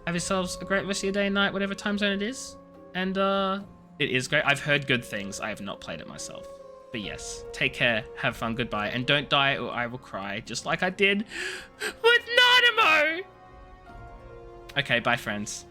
Have yourselves a great rest of your day and night, whatever time zone it is. And it is great. I've heard good things. I have not played it myself. But yes, take care, have fun, goodbye, and don't die or I will cry, just like I did with Nanamo! Okay, bye friends.